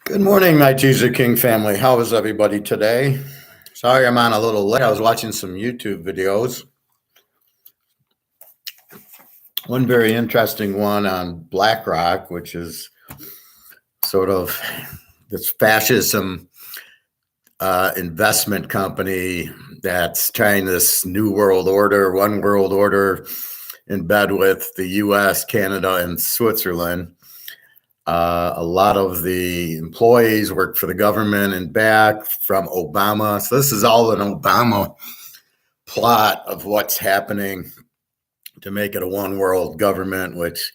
Good morning, my Teaserking family. How is everybody today? Sorry I'm on a little late. I was watching some YouTube videos. One very interesting one on BlackRock, which is sort of this fascism investment company that's trying this new world order, one world order in bed with the US, Canada, and Switzerland. A lot of the employees work for the government and back from Obama. So this is all an Obama plot of what's happening to make it a one world government, which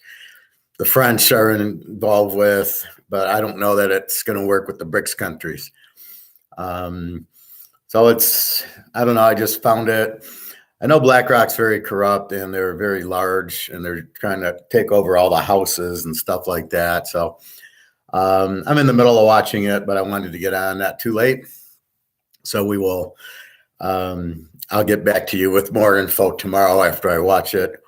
the French are involved with, but I don't know that it's going to work with the BRICS countries. So I don't know. I just found it. I know BlackRock's very corrupt and they're very large and they're trying to take over all the houses and stuff like that. So I'm in the middle of watching it, but I wanted to get on not too late. So we will, I'll get back to you with more info tomorrow after I watch it.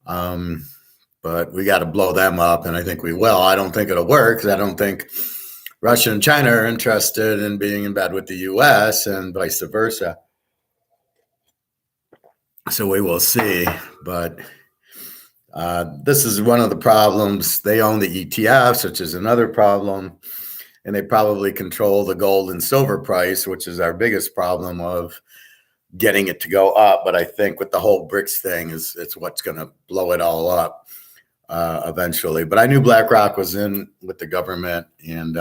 But we got to blow them up, and I think we will. I don't think it'll work because I don't think Russia and China are interested in being in bed with the U.S. and vice versa. So we will see, but this is one of the problems. They own the ETFs, which is another problem, and they probably control the gold and silver price, which is our biggest problem of getting it to go up. But I think with the whole BRICS thing, it's what's going to blow it all up eventually. But I knew BlackRock was in with the government and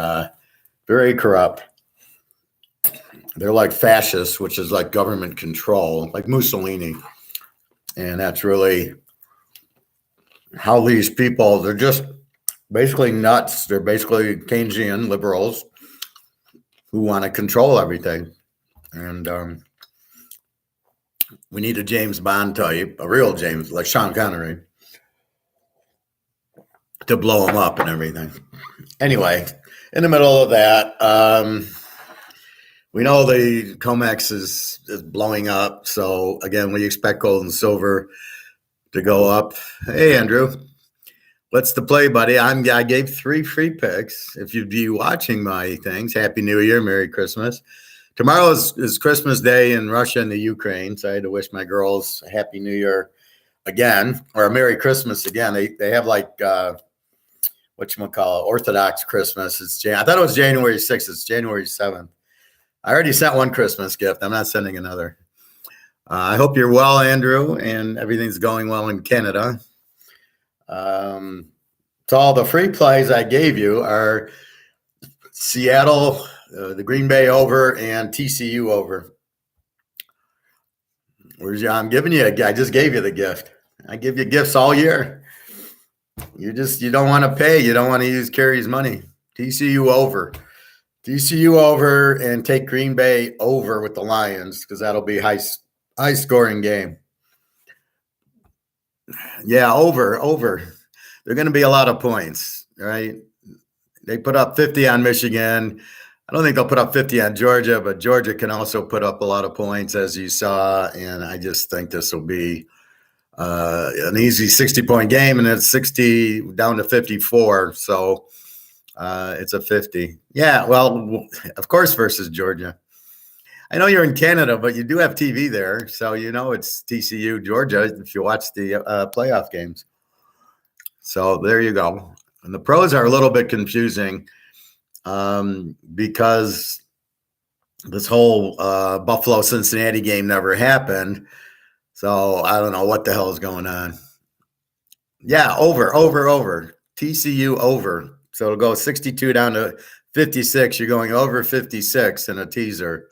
very corrupt. They're like fascists, which is like government control, like Mussolini. And that's really how these people, they're just basically nuts. They're basically Keynesian liberals who want to control everything. And we need a James Bond type, a real James, like Sean Connery, to blow them up and everything. Anyway, in the middle of that, we know the COMEX is blowing up. So again, we expect gold and silver to go up. Hey, Andrew, what's the play, buddy? I gave 3 free picks. If you'd be watching my things, Happy New Year, Merry Christmas. Tomorrow is Christmas Day in Russia and the Ukraine. So I had to wish my girls a Happy New Year again, or a Merry Christmas again. They have like whatchamacallit, Orthodox Christmas. I thought it was January 6th. It's January 7th. I already sent one Christmas gift. I'm not sending another. I hope you're well, Andrew, and everything's going well in Canada. So all the free plays I gave you are Seattle, the Green Bay over, and TCU over. I'm giving you I just gave you the gift. I give you gifts all year. You don't want to pay. You don't want to use Kerry's money. TCU over. TCU over and take Green Bay over with the Lions because that'll be high scoring game. Yeah, over. They're going to be a lot of points, right? They put up 50 on Michigan. I don't think they'll put up 50 on Georgia, but Georgia can also put up a lot of points, as you saw. And I just think this will be an easy 60-point game, and it's 60 down to 54. So it's a 50. Yeah, well, of course, versus Georgia. I know you're in Canada, but you do have TV there. So you know it's TCU, Georgia, if you watch the playoff games. So there you go. And the pros are a little bit confusing because this whole Buffalo-Cincinnati game never happened. So I don't know what the hell is going on. Yeah, over. TCU over. So it'll go 62 down to 56. You're going over 56 in a teaser.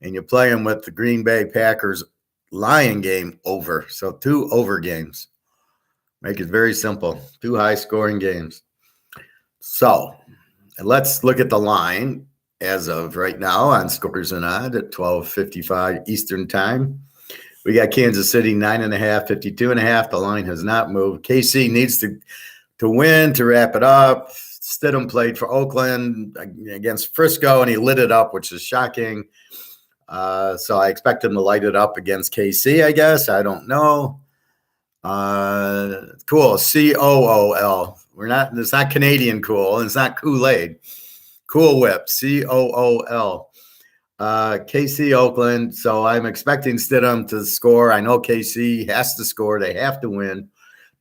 And you play them with the Green Bay Packers Lion game over. So 2 over games. Make it very simple. 2 high-scoring games. So let's look at the line as of right now on Scores and Odd at 12:55 Eastern Time. We got Kansas City 9.5, 52.5. The line has not moved. KC needs to win to wrap it up. Stidham played for Oakland against Frisco, and he lit it up, which is shocking. So I expect him to light it up against KC, I guess. I don't know. Cool. COOL. It's not Canadian cool, and it's not Kool-Aid. Cool Whip, Cool. KC Oakland. So I'm expecting Stidham to score. I know KC has to score. They have to win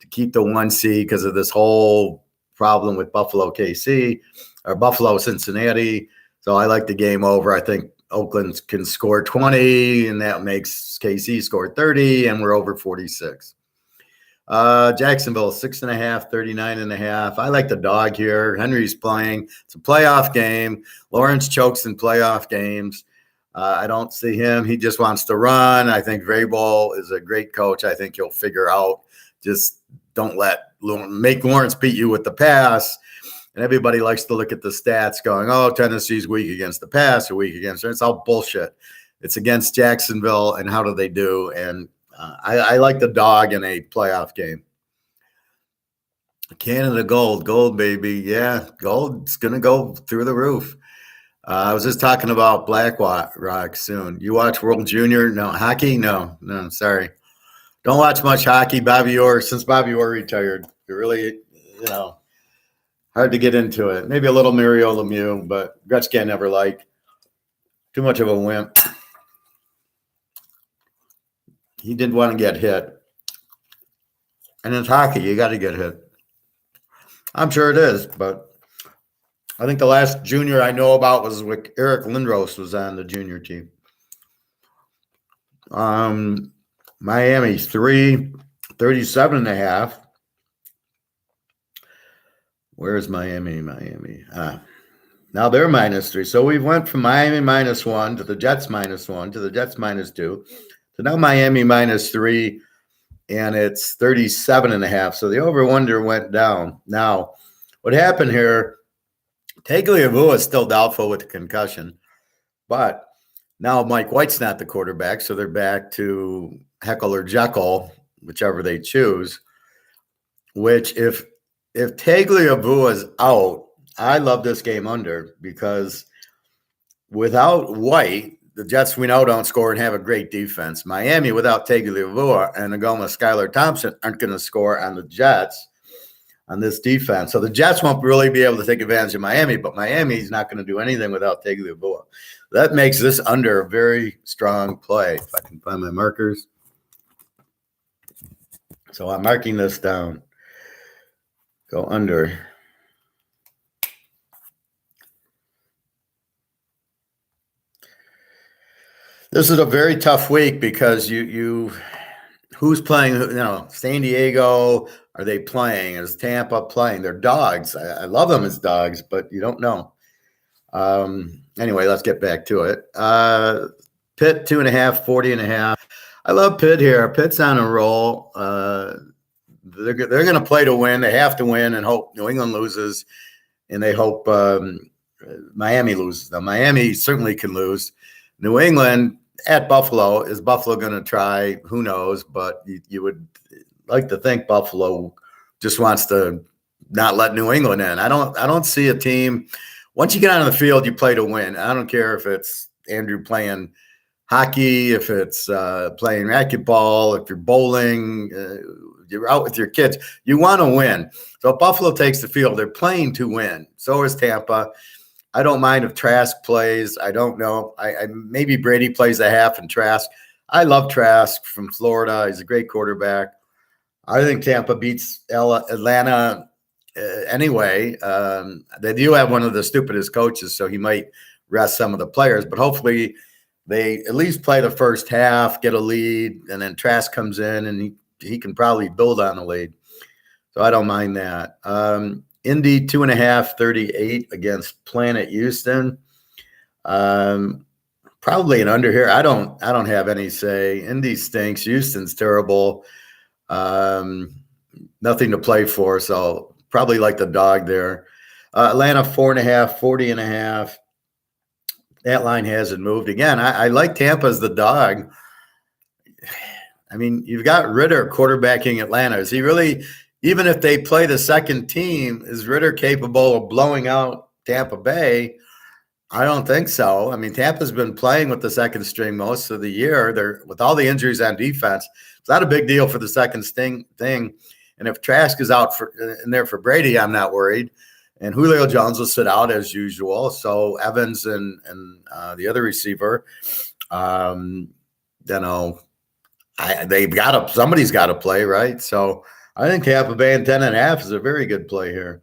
to keep the 1 seed because of this whole problem with Buffalo KC or Buffalo Cincinnati. So I like the game over. I think Oakland can score 20, and that makes KC score 30, and we're over 46. Jacksonville, 6.5, 39.5. I like the dog here. Henry's playing. It's a playoff game. Lawrence chokes in playoff games. I don't see him. He just wants to run. I think Vrabel is a great coach. I think he'll figure out. Just don't make Lawrence beat you with the pass. And everybody likes to look at the stats going, oh, Tennessee's weak against the pass or weak against it. It's all bullshit. It's against Jacksonville, and how do they do? And I like the dog in a playoff game. Canada gold, baby. Yeah, gold's going to go through the roof. I was just talking about BlackRock soon. You watch World Junior? No. Hockey? No, sorry. Don't watch much hockey. Since Bobby Orr retired, it really, hard to get into it. Maybe a little Mario Lemieux, but Gretzky I never liked. Too much of a wimp. He didn't want to get hit. And it's hockey. You got to get hit. I'm sure it is, but I think the last junior I know about was with Eric Lindros was on the junior team. Miami 3, 37.5. Where's Miami? Now they're -3. So we went from Miami -1 to the Jets -1 to the Jets -2. So now Miami -3, and it's 37.5. So the over-under went down. Now, what happened here, Tagliabue is still doubtful with the concussion, but now Mike White's not the quarterback, so they're back to Heckle or Jekyll, whichever they choose, which if Tagliabue is out, I love this game under because without White, the Jets, we know, don't score and have a great defense. Miami, without Tagliabue and Agoma, Skylar Thompson, aren't going to score on the Jets on this defense. So the Jets won't really be able to take advantage of Miami, but Miami's not going to do anything without Tagliabue. That makes this under a very strong play. If I can find my markers. So I'm marking this down. Go under. This is a very tough week because who's playing? San Diego, are they playing? Is Tampa playing? They're dogs. I love them as dogs, but you don't know. Anyway, let's get back to it. Pitt 2.5, 40.5. I love Pitt here. Pitt's on a roll. They're going to play to win. They have to win and hope New England loses, and they hope Miami loses. Now, Miami certainly can lose. New England at Buffalo, is Buffalo going to try? Who knows? But you would like to think Buffalo just wants to not let New England in. I don't see a team. Once you get on the field, you play to win. I don't care if it's Andrew playing hockey, if it's playing racquetball, if you're bowling, you're out with your kids. You want to win. So if Buffalo takes the field, they're playing to win. So is Tampa. I don't mind if Trask plays. I don't know. I maybe Brady plays a half and Trask. I love Trask from Florida. He's a great quarterback. I think Tampa beats Atlanta anyway. They do have one of the stupidest coaches, so he might rest some of the players. But hopefully they at least play the first half, get a lead, and then Trask comes in, and he can probably build on the lead. So I don't mind that. Indy 2.5, 38 against Planet Houston. Probably an under here. I don't have any say. Indy stinks. Houston's terrible. Nothing to play for. So probably like the dog there. Atlanta 4.5, 40.5. That line hasn't moved. Again, I like Tampa as the dog. I mean, you've got Ritter quarterbacking Atlanta. Is he really, even if they play the second team, is Ritter capable of blowing out Tampa Bay? I don't think so. I mean, Tampa's been playing with the second string most of the year. They're with all the injuries on defense. It's not a big deal for the second thing. And if Trask is out in there for Brady, I'm not worried. And Julio Jones will sit out as usual. So Evans and the other receiver, they've got to, somebody's got to play, right? So I think Tampa Bay and 10.5 is a very good play here.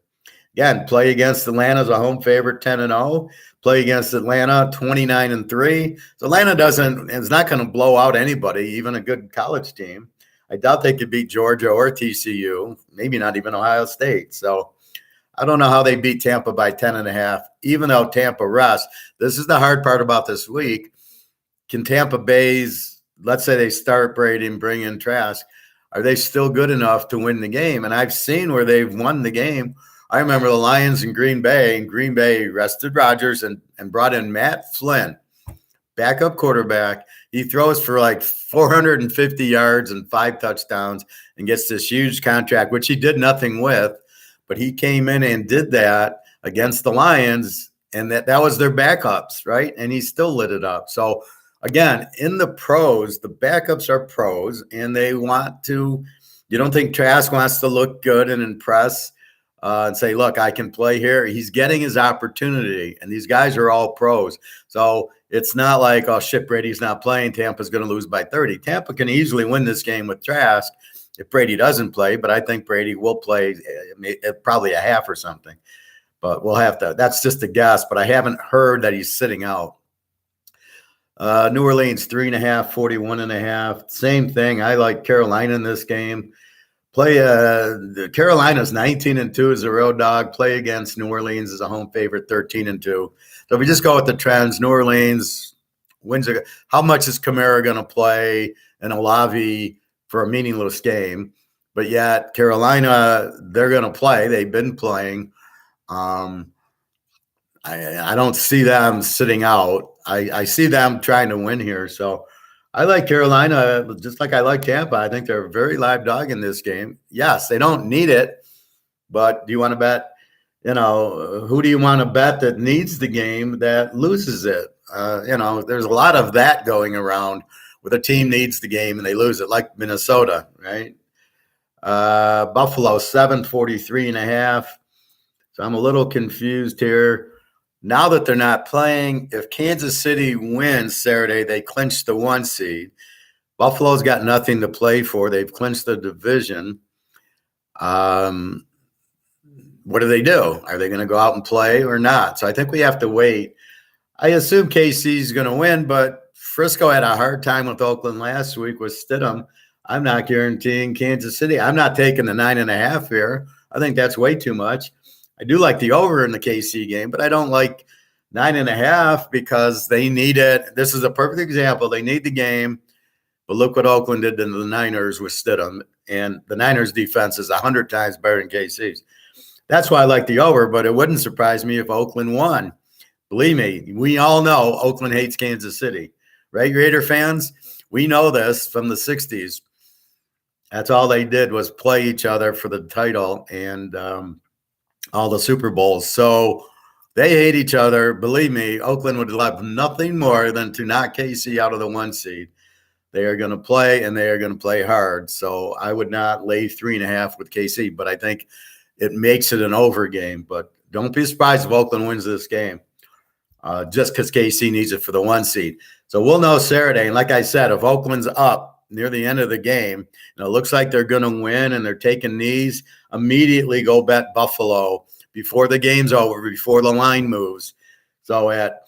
Again, play against Atlanta as a home favorite, 10-0. Play against Atlanta, 29-3. So Atlanta is not going to blow out anybody, even a good college team. I doubt they could beat Georgia or TCU, maybe not even Ohio State. So I don't know how they beat Tampa by 10.5, even though Tampa rests. This is the hard part about this week. Can Tampa Bay's, let's say they start Brady and bring in Trask, are they still good enough to win the game? And I've seen where they've won the game. I remember the Lions in Green Bay, and Green Bay rested Rodgers and brought in Matt Flynn, backup quarterback. He throws for like 450 yards and 5 touchdowns and gets this huge contract, which he did nothing with. But he came in and did that against the Lions, and that was their backups, right? And he still lit it up. So, again, in the pros, the backups are pros, and they want to – you don't think Trask wants to look good and impress and say, look, I can play here. He's getting his opportunity, and these guys are all pros. So it's not like, oh, shit, Brady's not playing. Tampa's going to lose by 30. Tampa can easily win this game with Trask if Brady doesn't play, but I think Brady will play probably a half or something. But we'll have to – that's just a guess, but I haven't heard that he's sitting out. New Orleans, 3.5, 41.5. Same thing. I like Carolina in this game. Play Carolina's 19-2 as a road dog. Play against New Orleans as a home favorite, 13-2. So if we just go with the trends, New Orleans wins. How much is Kamara going to play and Olave for a meaningless game? But yet Carolina, they're going to play. They've been playing. I don't see them sitting out. I see them trying to win here. So I like Carolina just like I like Tampa. I think they're a very live dog in this game. Yes, they don't need it, but do you want to bet, who do you want to bet that needs the game that loses it? There's a lot of that going around where the team needs the game and they lose it, like Minnesota, right? Buffalo, 743.5. So I'm a little confused here. Now that they're not playing, if Kansas City wins Saturday, they clinch the 1 seed. Buffalo's got nothing to play for. They've clinched the division. What do they do? Are they going to go out and play or not? So I think we have to wait. I assume KC's going to win, but Frisco had a hard time with Oakland last week with Stidham. I'm not guaranteeing Kansas City. I'm not taking the 9.5 here. I think that's way too much. I do like the over in the KC game, but I don't like 9.5 because they need it. This is a perfect example. They need the game, but look what Oakland did to the Niners with Stidham, and the Niners defense is 100 times better than KC's. That's why I like the over, but it wouldn't surprise me if Oakland won. Believe me, we all know Oakland hates Kansas City. Right, Raider fans? We know this from the 60s. That's all they did was play each other for the title and all the Super Bowls. So they hate each other. Believe me, Oakland would love nothing more than to knock KC out of the 1 seed. They are going to play, and they are going to play hard. So I would not lay 3.5 with KC, but I think it makes it an over game. But don't be surprised if Oakland wins this game just because KC needs it for the 1 seed. So we'll know Saturday. And like I said, if Oakland's up near the end of the game, and it looks like they're going to win and they're taking knees, immediately go bet Buffalo before the game's over, before the line moves. So at,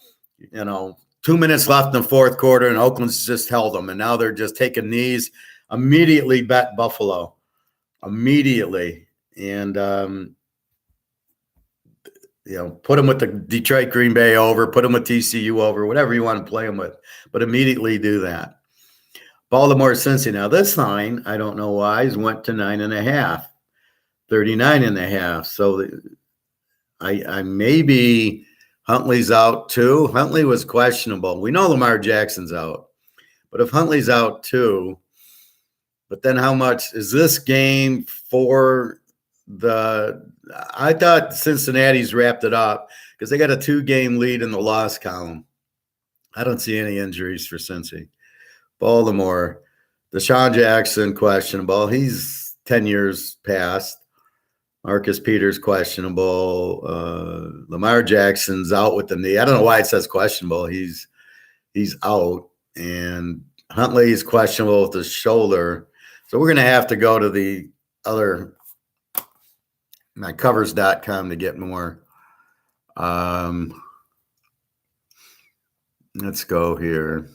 2 minutes left in the fourth quarter, and Oakland's just held them, and now they're just taking knees. Immediately bet Buffalo. Immediately. And, put them with the Detroit Green Bay over, put them with TCU over, whatever you want to play them with. But immediately do that. Baltimore Cincy. Now this line, I don't know why, went to 9.5, 39.5. So I maybe Huntley's out too. Huntley was questionable. We know Lamar Jackson's out. But if Huntley's out too, but then how much is this game for I thought Cincinnati's wrapped it up because they got a 2-game lead in the loss column. I don't see any injuries for Cincy. Baltimore, Deshaun Jackson, questionable. He's 10 years past. Marcus Peters questionable. Lamar Jackson's out with the knee. I don't know why it says questionable. He's out, and Huntley is questionable with the shoulder. So we're going to have to go to the other mycovers.com to get more. Let's go here.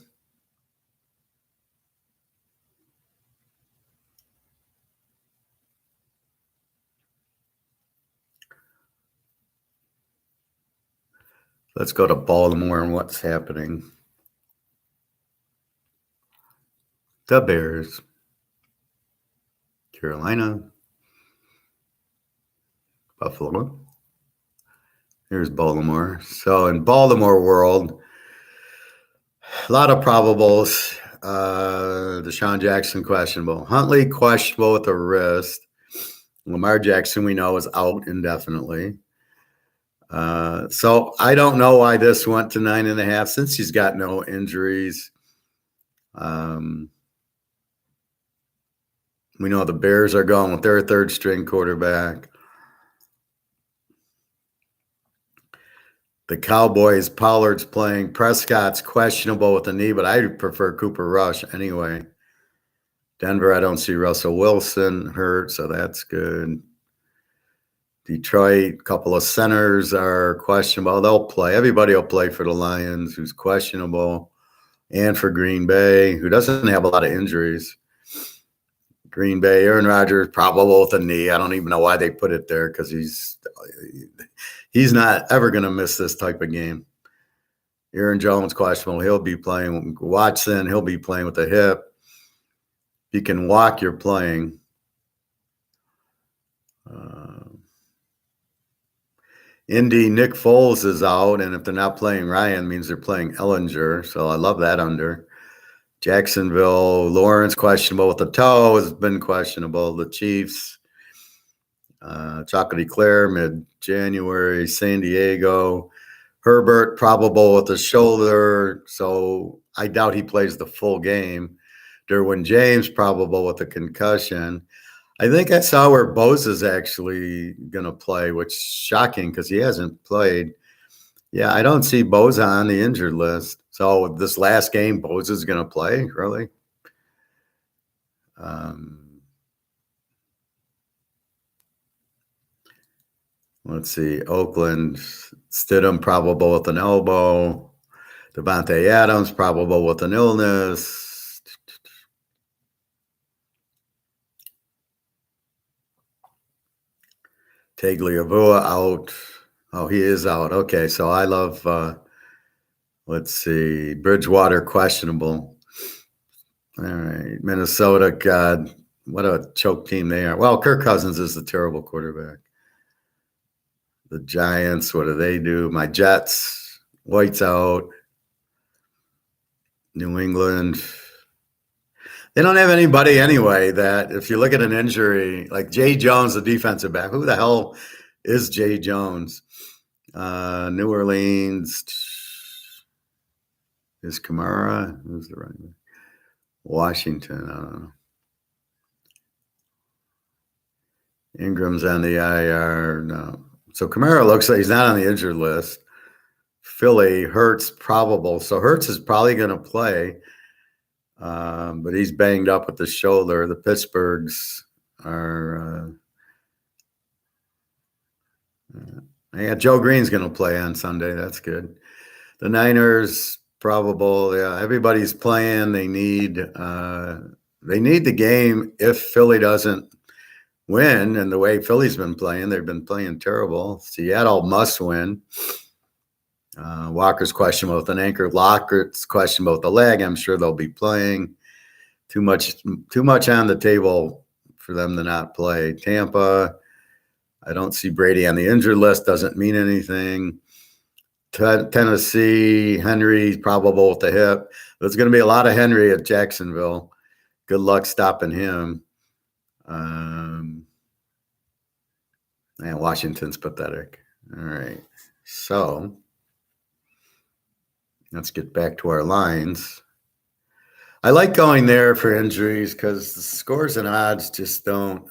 Let's go to Baltimore and what's happening. The Bears, Carolina, Buffalo. Here's Baltimore. So in Baltimore world, a lot of probables. Deshaun Jackson questionable. Huntley questionable with a wrist. Lamar Jackson we know is out indefinitely. So I don't know why this went to 9.5 since he's got no injuries. We know the Bears are going with their third string quarterback. The Cowboys, Pollard's playing. Prescott's questionable with the knee, but I prefer Cooper Rush anyway. Denver, I don't see Russell Wilson hurt, so that's good. Detroit, a couple of centers are questionable. They'll play. Everybody will play for the Lions, who's questionable, and for Green Bay, who doesn't have a lot of injuries. Green Bay, Aaron Rodgers, probable with a knee. I don't even know why they put it there because he's not ever going to miss this type of game. Aaron Jones, questionable. He'll be playing. Watson, he'll be playing with a hip. If you can walk, you're playing. Indy, Nick Foles is out, and if they're not playing Ryan, means they're playing Ellinger. So I love that under. Jacksonville, Lawrence questionable with the toe has been questionable. The Chiefs, Chocolate Eclair mid-January. San Diego, Herbert probable with the shoulder, so I doubt he plays the full game. Derwin James probable with a concussion. I think I saw where Bosa's actually going to play, which is shocking because he hasn't played. Yeah, I don't see Bosa on the injured list. So this last game, Bosa's going to play, really? Let's see. Oakland, Stidham probable with an elbow. Devontae Adams probable with an illness. Tagliabue out. Oh, he is out. Okay, so I love, let's see, Bridgewater questionable. All right, Minnesota, God, what a choke team they are. Well, Kirk Cousins is a terrible quarterback. The Giants, what do they do? My Jets, White's out. New England. They don't have anybody anyway that if you look at an injury, like Jay Jones, the defensive back, who the hell is Jay Jones? New Orleans is Kamara. Who's the right one? Washington, I don't know. Ingram's on the IR. No. So Kamara looks like he's not on the injured list. Philly, Hurts probable. So Hurts is probably going to play. But he's banged up with the shoulder. The Pittsburghs are yeah, Joe Green's going to play on Sunday. That's good. The Niners, probable. Yeah, everybody's playing. They need the game if Philly doesn't win. And the way Philly's been playing, they've been playing terrible. Seattle must win. Walker's questionable with an ankle. Lockert's questionable with the leg. I'm sure they'll be playing. Too much on the table for them to not play. Tampa, I don't see Brady on the injured list. Doesn't mean anything. Tennessee, Henry probable with the hip. There's going to be a lot of Henry at Jacksonville. Good luck stopping him. And Washington's pathetic. All right. So let's get back to our lines. I like going there for injuries because the scores and odds just don't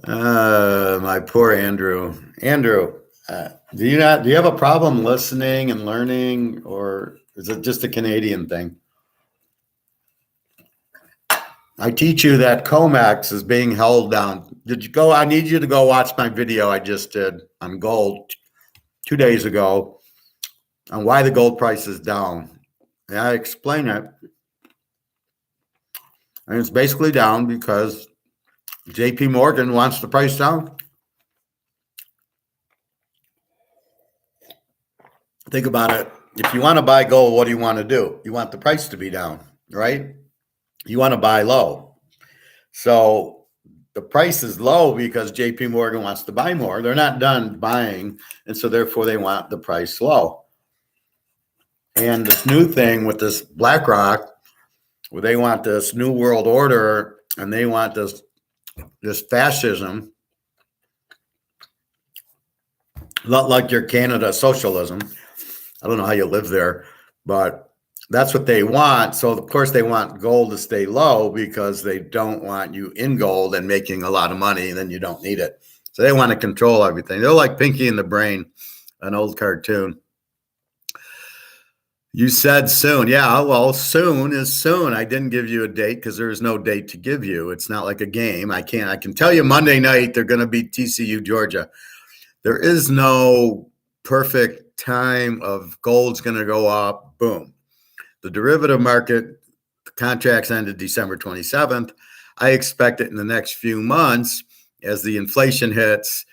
My poor Andrew. Andrew, do you have a problem listening and learning, or is it just a Canadian thing? I teach you that Comex is being held down. Did you go? I need you to go watch my video I just did on gold 2 days ago on why the gold price is down. And I explain it. And it's basically down because JP Morgan wants the price down. Think about it. If you want to buy gold, what do you want to do? You want the price to be down, right? You want to buy low. So the price is low because JP Morgan wants to buy more. They're not done buying, and so therefore they want the price low. And this new thing with this BlackRock, where they want this new world order and they want this fascism, not like your Canada socialism. I don't know how you live there, but that's what they want. So of course they want gold to stay low because they don't want you in gold and making a lot of money, and then you don't need it. So they want to control everything. They're like Pinky and the Brain, an old cartoon. You said soon. Yeah, well, soon is soon. I didn't give you a date because there is no date to give you. It's not like a game. I can tell you Monday night they're going to beat TCU Georgia. There is no perfect time of gold's going to go up. Boom. The derivative market contracts ended December 27th. I expect it in the next few months as the inflation hits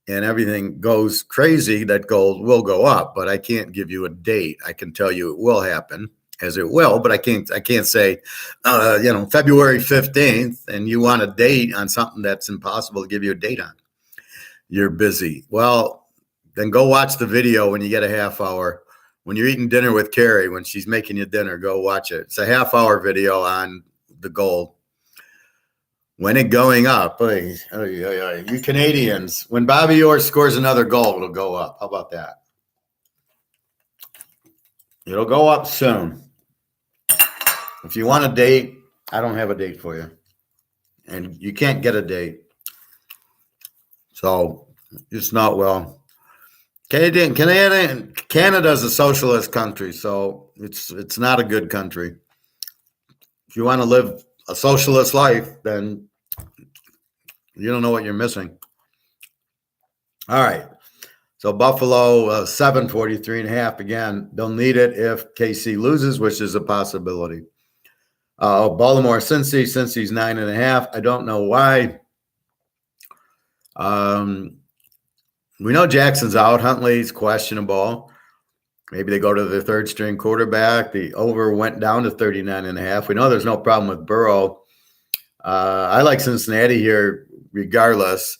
and everything goes crazy that gold will go up, but I can't give you a date. I can tell you it will happen, as it will, but I can't say, February 15th, and you want a date on something that's impossible to give you a date on. You're busy. Well, then go watch the video when you get a half hour. When you're eating dinner with Carrie, when she's making you dinner, go watch it. It's a half-hour video on the gold. When it going up, you Canadians, when Bobby Orr scores another goal, it'll go up. How about that? It'll go up soon. If you want a date, I don't have a date for you. And you can't get a date. So it's not well. Canada's a socialist country, so it's not a good country. If you want to live a socialist life, then you don't know what you're missing. All right. So Buffalo, 743.5. Again, they'll need it if KC loses, which is a possibility. Baltimore, Cincy's 9.5. I don't know why. We know Jackson's out. Huntley's questionable. Maybe they go to the third string quarterback. The over went down to 39.5. We know there's no problem with Burrow. I like Cincinnati here regardless.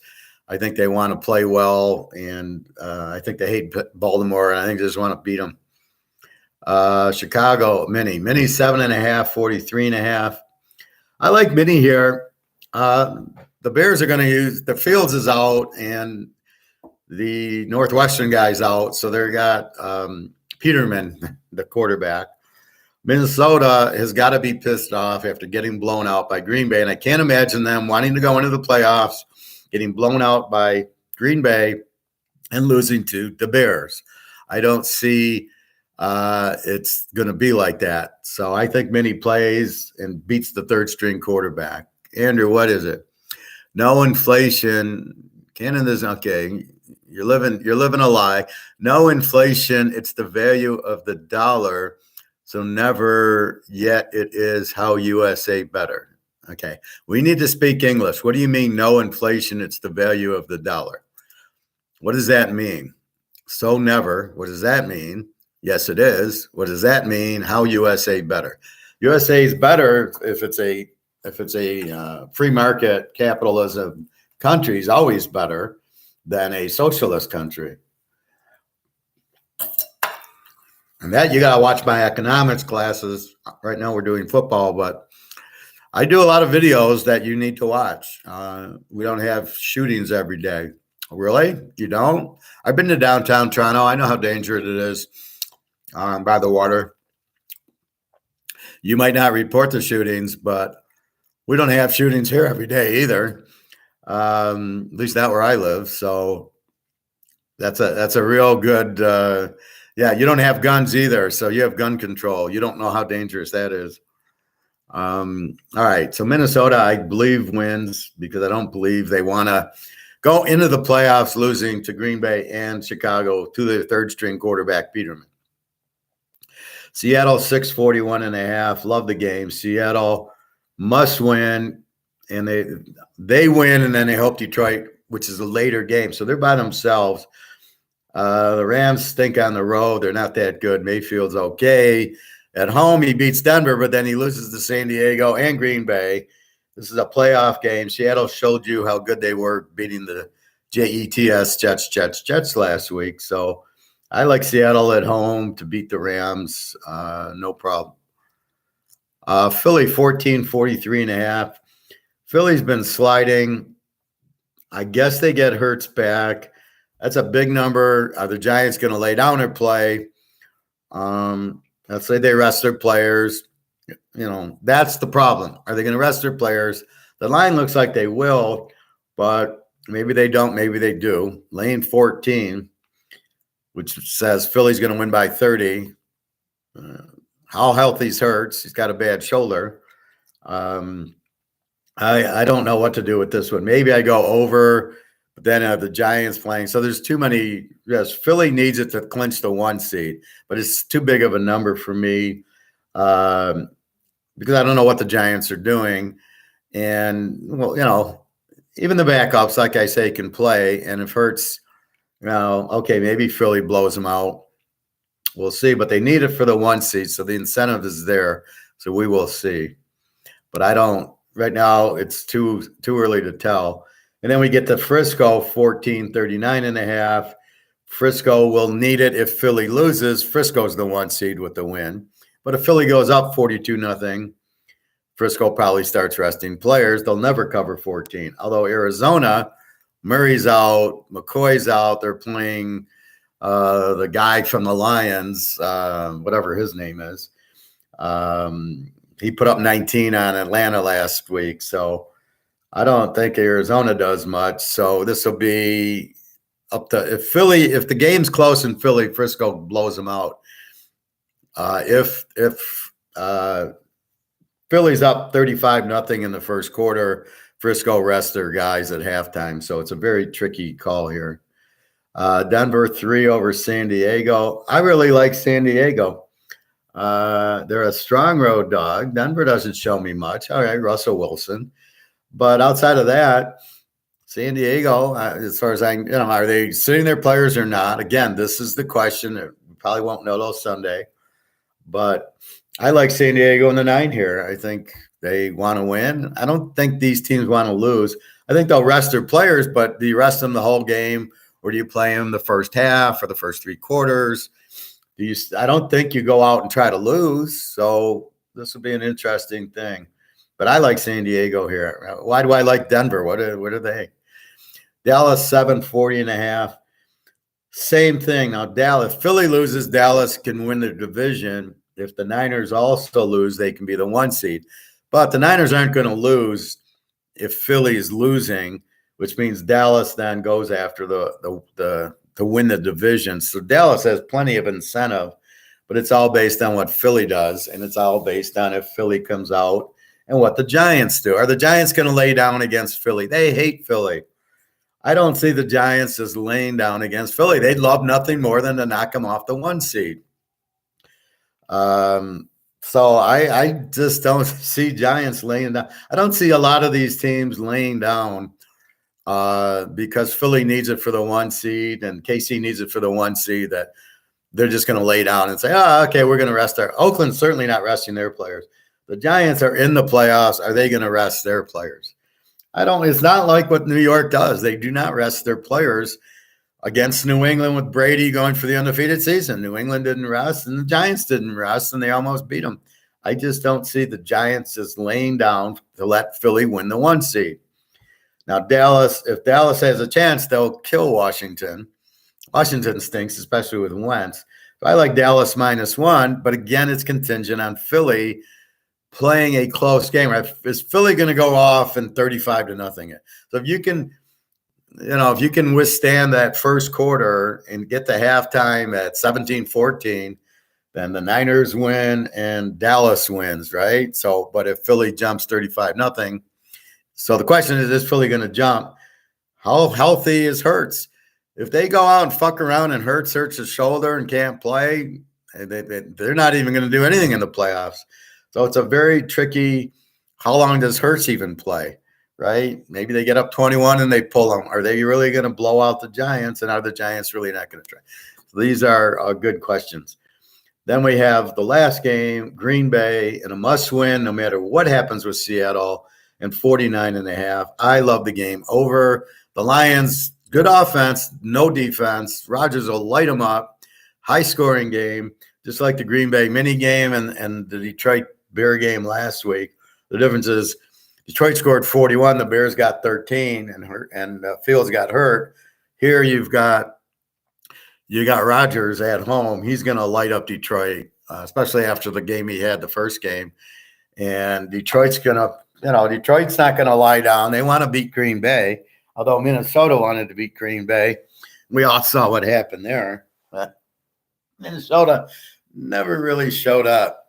I think they want to play well, and I think they hate Baltimore, and I think they just want to beat them. Chicago, Mini 7.5, 43.5. I like Mini here. The Bears are going to use the Fields is out, and the Northwestern guy's out, so they got Peterman, the quarterback. Minnesota has got to be pissed off after getting blown out by Green Bay, and I can't imagine them wanting to go into the playoffs, getting blown out by Green Bay, and losing to the Bears. I don't see it's going to be like that. So I think Minnie plays and beats the third string quarterback. Andrew, what is it? No inflation. Canada's okay. You're living a lie. No inflation. It's the value of the dollar. So never yet it is how USA better. Okay. We need to speak English. What do you mean no inflation? It's the value of the dollar. What does that mean? So never. What does that mean? Yes, it is. What does that mean? How USA better? USA is better if it's a free market capitalism country is always better than a socialist country. And that you got to watch my economics classes. Right now we're doing football, but I do a lot of videos that you need to watch. We don't have shootings every day. Really? You don't? I've been to downtown Toronto. I know how dangerous it is by the water. You might not report the shootings, but we don't have shootings here every day either. At least not where I live. So that's a real good. Yeah, you don't have guns either, so you have gun control. You don't know how dangerous that is. All right, so Minnesota, I believe, wins because I don't believe they want to go into the playoffs losing to Green Bay and Chicago to their third string quarterback, Peterman. Seattle 641.5. Love the game. Seattle must win, and they win, and then they hope Detroit, which is a later game. So they're by themselves. The Rams stink on the road. They're not that good. Mayfield's okay. At home, he beats Denver, but then he loses to San Diego and Green Bay. This is a playoff game. Seattle showed you how good they were beating the Jets last week. So I like Seattle at home to beat the Rams. No problem. Philly 14-43.5. Philly's been sliding. I guess they get Hurts back. That's a big number. Are the Giants going to lay down or play? Let's say they rest their players. That's the problem. Are they going to rest their players? The line looks like they will, but maybe they don't. Maybe they do. Lane 14, which says Philly's going to win by 30. How healthy's Hurts? He's got a bad shoulder. I don't know what to do with this one. Maybe I go over, but then the Giants playing. So there's too many. Yes, Philly needs it to clinch the 1 seed, but it's too big of a number for me because I don't know what the Giants are doing. And, well, even the backups, like I say, can play. And if Hurts, okay, maybe Philly blows them out. We'll see. But they need it for the 1 seed, so the incentive is there. So we will see. But I don't. Right now, it's too early to tell. And then we get to Frisco, 14-39.5. Frisco will need it if Philly loses. Frisco's the 1 seed with the win. But if Philly goes up 42-0, Frisco probably starts resting players. They'll never cover 14. Although Arizona, Murray's out, McCoy's out. They're playing the guy from the Lions, whatever his name is. He put up 19 on Atlanta last week. So I don't think Arizona does much. So this will be up to if the game's close in Philly, Frisco blows them out. If Philly's up 35-0 in the first quarter, Frisco rests their guys at halftime. So it's a very tricky call here. Denver 3 over San Diego. I really like San Diego. They're a strong road dog. Denver doesn't show me much. All right, Russell Wilson. But outside of that, San Diego, as far as are they sitting their players or not? Again, this is the question. We probably won't know till Sunday. But I like San Diego in the 9 here. I think they want to win. I don't think these teams want to lose. I think they'll rest their players, but do you rest them the whole game, or do you play them the first half or the first 3 quarters? I don't think you go out and try to lose. So this will be an interesting thing. But I like San Diego here. Why do I like Denver? What are they? Dallas 740.5. Same thing. Now, Dallas, Philly loses, Dallas can win the division. If the Niners also lose, they can be the 1 seed. But the Niners aren't going to lose if Philly is losing, which means Dallas then goes after to win the division. So Dallas has plenty of incentive, but it's all based on what Philly does, and it's all based on if Philly comes out and what the Giants do. Are the Giants going to lay down against Philly? They hate Philly. I don't see the Giants as laying down against Philly. They'd love nothing more than to knock them off the 1 seed. So I just don't see Giants laying down. I don't see a lot of these teams laying down because Philly needs it for the 1 seed and KC needs it for the 1 seed, that they're just going to lay down and say, okay, we're going to rest our – Oakland's certainly not resting their players. The Giants are in the playoffs. Are they going to rest their players? It's not like what New York does. They do not rest their players against New England with Brady going for the undefeated season. New England didn't rest, and the Giants didn't rest, and they almost beat them. I just don't see the Giants just laying down to let Philly win the 1 seed. Now, if Dallas has a chance, they'll kill Washington. Washington stinks, especially with Wentz. So I like Dallas -1, but again, it's contingent on Philly playing a close game. Is Philly going to go off in 35-0? So if you can withstand that first quarter and get to halftime at 17-14, then the Niners win and Dallas wins, right? So, but if Philly jumps 35-0, so the question is Philly going to jump? How healthy is Hurts? If they go out and fuck around and Hurts hurts his shoulder and can't play, they're not even going to do anything in the playoffs. So it's a very tricky. How long does Hurts even play? Right? Maybe they get up 21 and they pull them. Are they really going to blow out the Giants? And are the Giants really not going to try? So these are good questions. Then we have the last game, Green Bay, and a must-win no matter what happens with Seattle, and 49.5. I love the game over. The Lions, good offense, no defense. Rodgers will light them up. High-scoring game, just like the Green Bay mini game and the Detroit Bear game last week. The difference is Detroit scored 41, the Bears got 13, and Fields got hurt. Here you got Rodgers at home. He's going to light up Detroit, especially after the game he had the first game. And Detroit's not going to lie down. They want to beat Green Bay, although Minnesota wanted to beat Green Bay. We all saw what happened there. But Minnesota never really showed up.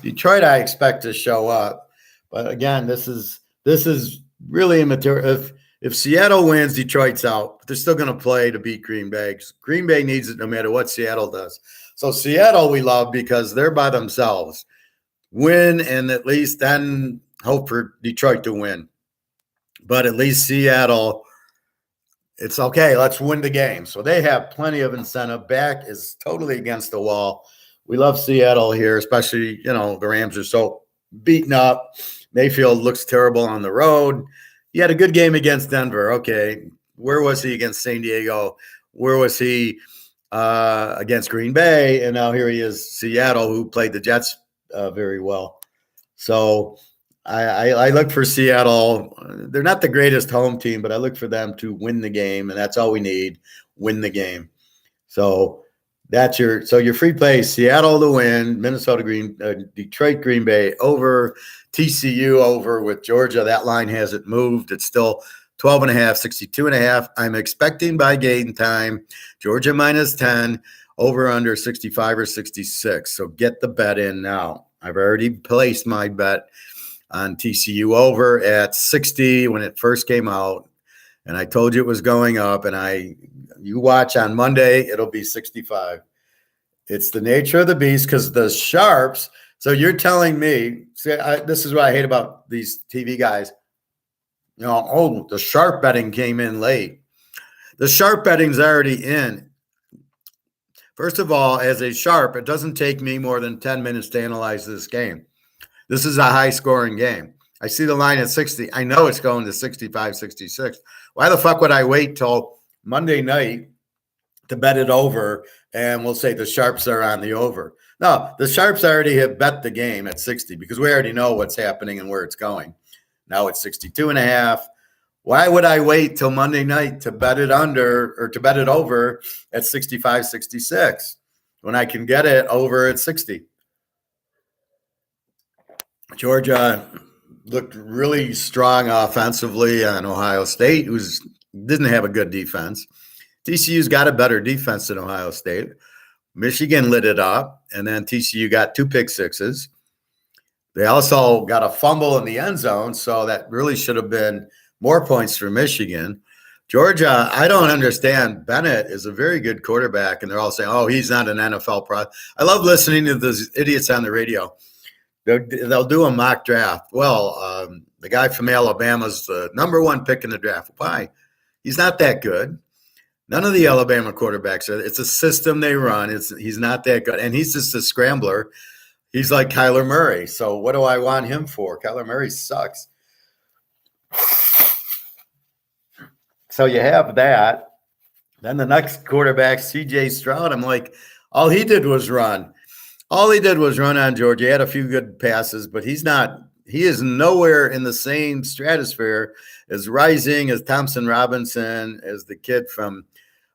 Detroit, I expect to show up. But again, this is really immaterial. If Seattle wins, Detroit's out. But they're still going to play to beat Green Bay. Green Bay needs it no matter what Seattle does. So Seattle we love because they're by themselves. Win and at least then hope for Detroit to win. But at least Seattle, it's okay. Let's win the game. So they have plenty of incentive. Back is totally against the wall. We love Seattle here, especially, the Rams are so beaten up. Mayfield looks terrible on the road. He had a good game against Denver. Okay. Where was he against San Diego? Where was he against Green Bay? And now here he is, Seattle, who played the Jets very well. So I look for Seattle. They're not the greatest home team, but I look for them to win the game, and that's all we need, win the game. So that's your free play, Seattle to win, Detroit, Green Bay over, TCU over with Georgia. That line hasn't moved. It's still 12.5, 62.5. I'm expecting by game time, Georgia -10, over under 65 or 66. So get the bet in now. I've already placed my bet on TCU over at 60 when it first came out. And I told you it was going up, and you watch on Monday, it'll be 65. It's the nature of the beast because the sharps. So you're telling me, this is what I hate about these TV guys. The sharp betting came in late. The sharp betting's already in. First of all, as a sharp, it doesn't take me more than 10 minutes to analyze this game. This is a high-scoring game. I see the line at 60. I know it's going to 65, 66. Why the fuck would I wait till Monday night to bet it over and we'll say the sharps are on the over? No, the sharps already have bet the game at 60 because we already know what's happening and where it's going. Now it's 62.5. Why would I wait till Monday night to bet it under or to bet it over at 65, 66 when I can get it over at 60? Georgia looked really strong offensively on Ohio State, who didn't have a good defense. TCU's got a better defense than Ohio State. Michigan lit it up, and then TCU got 2 pick sixes. They also got a fumble in the end zone, so that really should have been more points for Michigan. Georgia, I don't understand. Bennett is a very good quarterback, and they're all saying, oh, he's not an NFL pro. I love listening to those idiots on the radio. They'll do a mock draft. Well, the guy from Alabama's the number 1 pick in the draft. Why? He's not that good. None of the Alabama quarterbacks are. It's a system they run. He's not that good. And he's just a scrambler. He's like Kyler Murray. So what do I want him for? Kyler Murray sucks. So you have that. Then the next quarterback, C.J. Stroud, I'm like, all he did was run. All he did was run on Georgia. He had a few good passes, but he is nowhere in the same stratosphere as Rising, as Thompson Robinson, as the kid from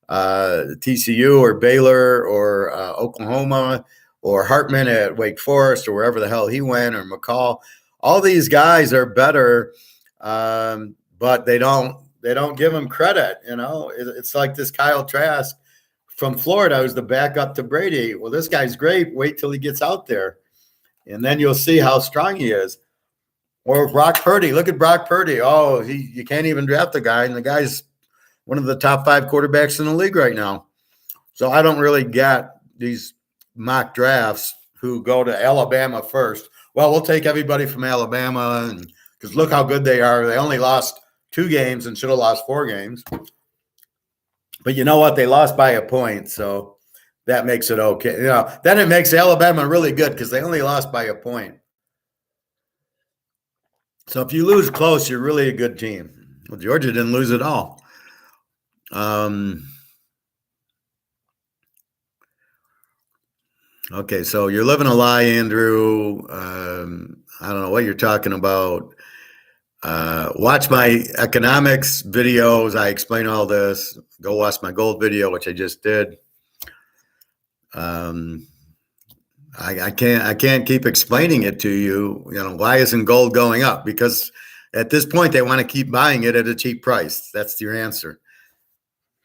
TCU or Baylor or Oklahoma or Hartman at Wake Forest or wherever the hell he went, or McCall. All these guys are better, but they don't give him credit. It's like this Kyle Trask from Florida who's the backup to Brady. Well, this guy's great. Wait till he gets out there, and then you'll see how strong he is. Or Brock Purdy. Look at Brock Purdy. Oh, you can't even draft the guy, and the guy's one of the top 5 quarterbacks in the league right now. So I don't really get these mock drafts who go to Alabama first. Well, we'll take everybody from Alabama because look how good they are. They only lost 2 games and should have lost 4 games. But you know what? They lost by a point, so that makes it okay. Then it makes Alabama really good because they only lost by a point. So if you lose close, you're really a good team. Well, Georgia didn't lose at all. Okay, so you're living a lie, Andrew. I don't know what you're talking about. Watch my economics videos. I explain all this. Go watch my gold video, which I just did. I can't keep explaining it to you. Why isn't gold going up? Because at this point they want to keep buying it at a cheap price. That's your answer.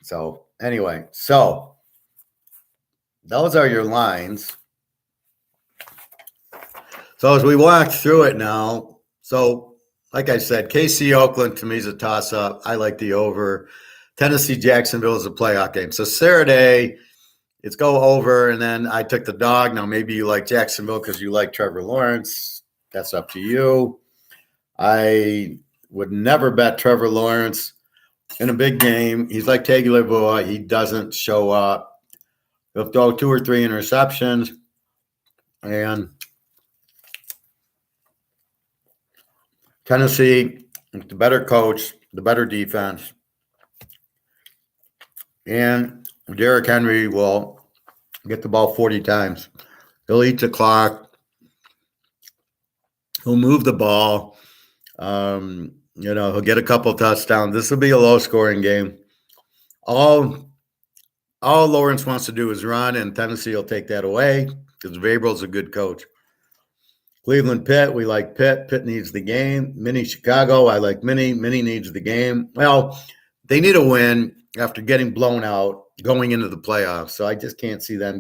So anyway, those are your lines. So as we walk through it now, so like I said, KC Oakland to me is a toss-up. I like the over. Tennessee Jacksonville is a playoff game. So Saturday, it's go over, and then I took the dog. Now maybe you like Jacksonville because you like Trevor Lawrence. That's up to you. I would never bet Trevor Lawrence in a big game. He's like Tagovailoa. He doesn't show up. He'll throw 2 or 3 interceptions, and Tennessee, the better coach, the better defense, and Derrick Henry will get the ball 40 times. He'll eat the clock. He'll move the ball. He'll get a couple touchdowns. This will be a low-scoring game. All Lawrence wants to do is run, and Tennessee will take that away because Vrabel's a good coach. Cleveland, Pitt, we like Pitt. Pitt needs the game. Mini Chicago, I like Mini. Mini needs the game. Well, they need a win after getting blown out going into the playoffs. So I just can't see them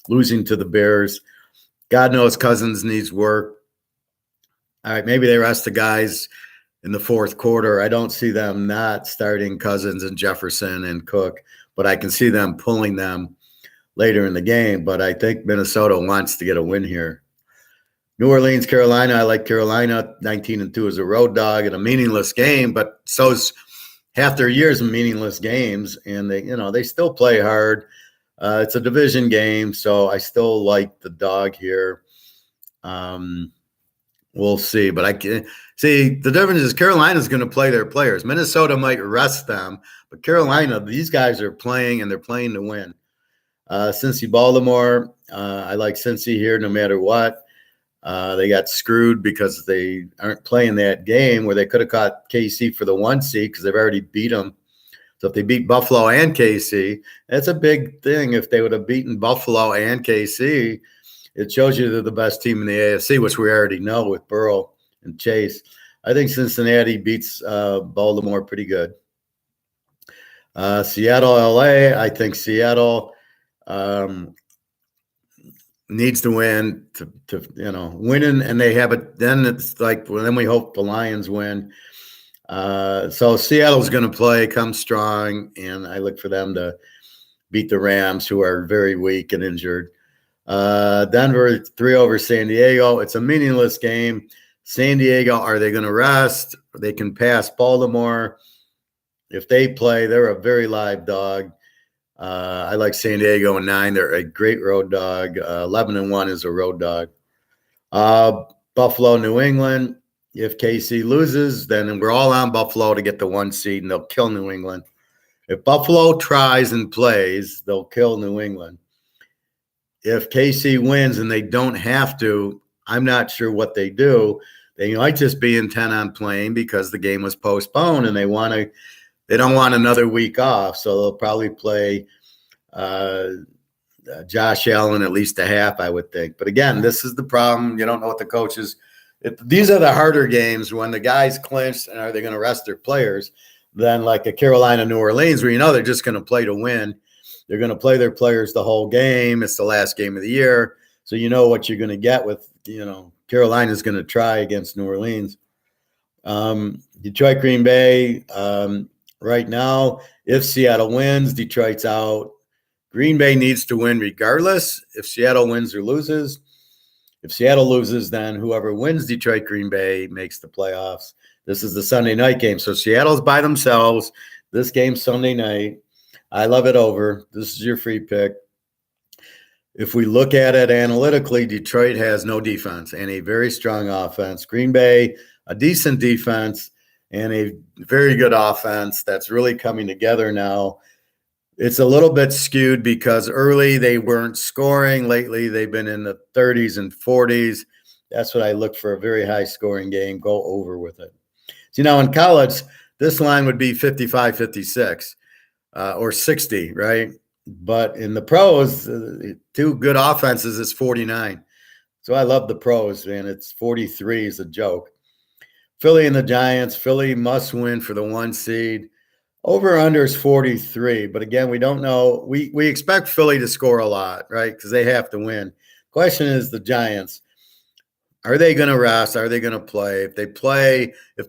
losing to the Bears. God knows Cousins needs work. All right, maybe they rest the guys in the fourth quarter. I don't see them not starting Cousins and Jefferson and Cook, but I can see them pulling them later in the game. But I think Minnesota wants to get a win here. New Orleans, Carolina. I like Carolina. 19-2 is a road dog in a meaningless game, but so's half their years of meaningless games, and they still play hard. It's a division game, so I still like the dog here. We'll see, but I can see the difference is Carolina's going to play their players. Minnesota might rest them, but Carolina, these guys are playing, and they're playing to win. Cincy, Baltimore. I like Cincy here no matter what. They got screwed because they aren't playing that game where they could have caught KC for the 1 seed because they've already beat them. So if they beat Buffalo and KC, that's a big thing. If they would have beaten Buffalo and KC, it shows you they're the best team in the AFC, which we already know with Burrow and Chase. I think Cincinnati beats Baltimore pretty good. Seattle, LA. I think Seattle needs to win to winning, and they have it. Then it's like, well, then we hope the Lions win. So Seattle's going to come strong, and I look for them to beat the Rams, who are very weak and injured. Denver 3 over San Diego. It's a meaningless game. San Diego, are they going to rest? They can pass Baltimore. If they play, they're a very live dog. I like San Diego in 9. They're a great road dog. 11-1 is a road dog. Buffalo, New England. If KC loses, then we're all on Buffalo to get the 1 seed, and they'll kill New England. If Buffalo tries and plays, they'll kill New England. If KC wins and they don't have to, I'm not sure what they do. They might just be intent on playing because the game was postponed, and they don't want another week off, so they'll probably play Josh Allen at least a half, I would think. But again, this is the problem. You don't know what the coaches. These are the harder games when the guys clinch and are they going to rest their players than like a Carolina, New Orleans, where you know they're just going to play to win. They're going to play their players the whole game. It's the last game of the year. So you know what you're going to get with, Carolina's going to try against New Orleans. Detroit, Green Bay, right now, if Seattle wins, Detroit's out. Green Bay needs to win regardless if Seattle wins or loses. If Seattle loses, then whoever wins Detroit, Green Bay makes the playoffs. This is the Sunday night game. So Seattle's by themselves. This game's Sunday night. I love it over. This is your free pick. If we look at it analytically, Detroit has no defense and a very strong offense. Green Bay, a decent defense and a very good offense that's really coming together now. It's a little bit skewed because early they weren't scoring. Lately, they've been in the 30s and 40s. That's what I look for, a very high-scoring game. Go over with it. So, in college, this line would be 55, 56 or 60, right? But in the pros, two good offenses is 49. So I love the pros, man. It's 43 is a joke. Philly and the Giants. Philly must win for the 1 seed. Over under is 43. But again, we don't know. We expect Philly to score a lot, right? Because they have to win. Question is the Giants. Are they going to rest? Are they going to play? If they play, if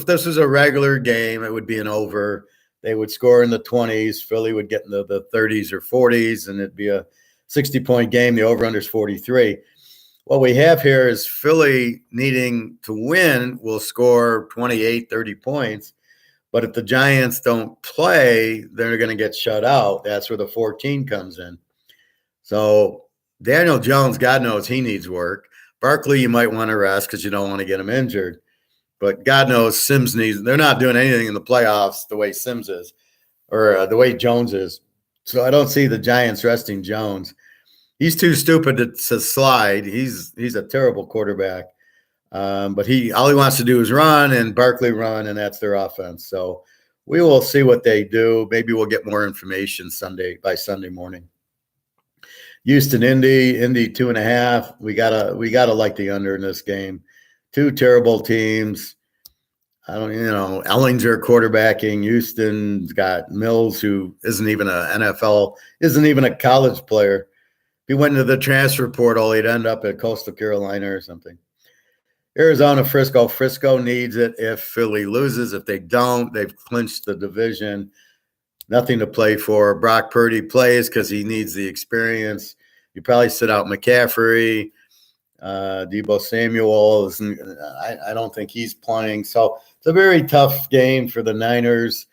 this was a regular game, it would be an over. They would score in the 20s. Philly would get into the 30s or 40s, and it'd be a 60-point game. The over-under is 43. What we have here is Philly needing to win will score 28, 30 points. But if the Giants don't play, they're going to get shut out. That's where the 14 comes in. So Daniel Jones, God knows he needs work. Barkley, you might want to rest because you don't want to get him injured. But God knows Sims needs – they're not doing anything in the playoffs the way Sims is or the way Jones is. So I don't see the Giants resting Jones. He's too stupid to slide. He's a terrible quarterback. But all he wants to do is run and Barkley run, and that's their offense. So we will see what they do. Maybe we'll get more information by Sunday morning. Houston, Indy 2.5. We gotta like the under in this game. Two terrible teams. Ellinger quarterbacking. Houston's got Mills, who isn't even isn't even a college player. If he went into the transfer portal, he'd end up at Coastal Carolina or something. Arizona, Frisco. Frisco needs it if Philly loses. If they don't, they've clinched the division. Nothing to play for. Brock Purdy plays because he needs the experience. You probably sit out McCaffrey. Deebo Samuel. I don't think he's playing. So it's a very tough game for the Niners.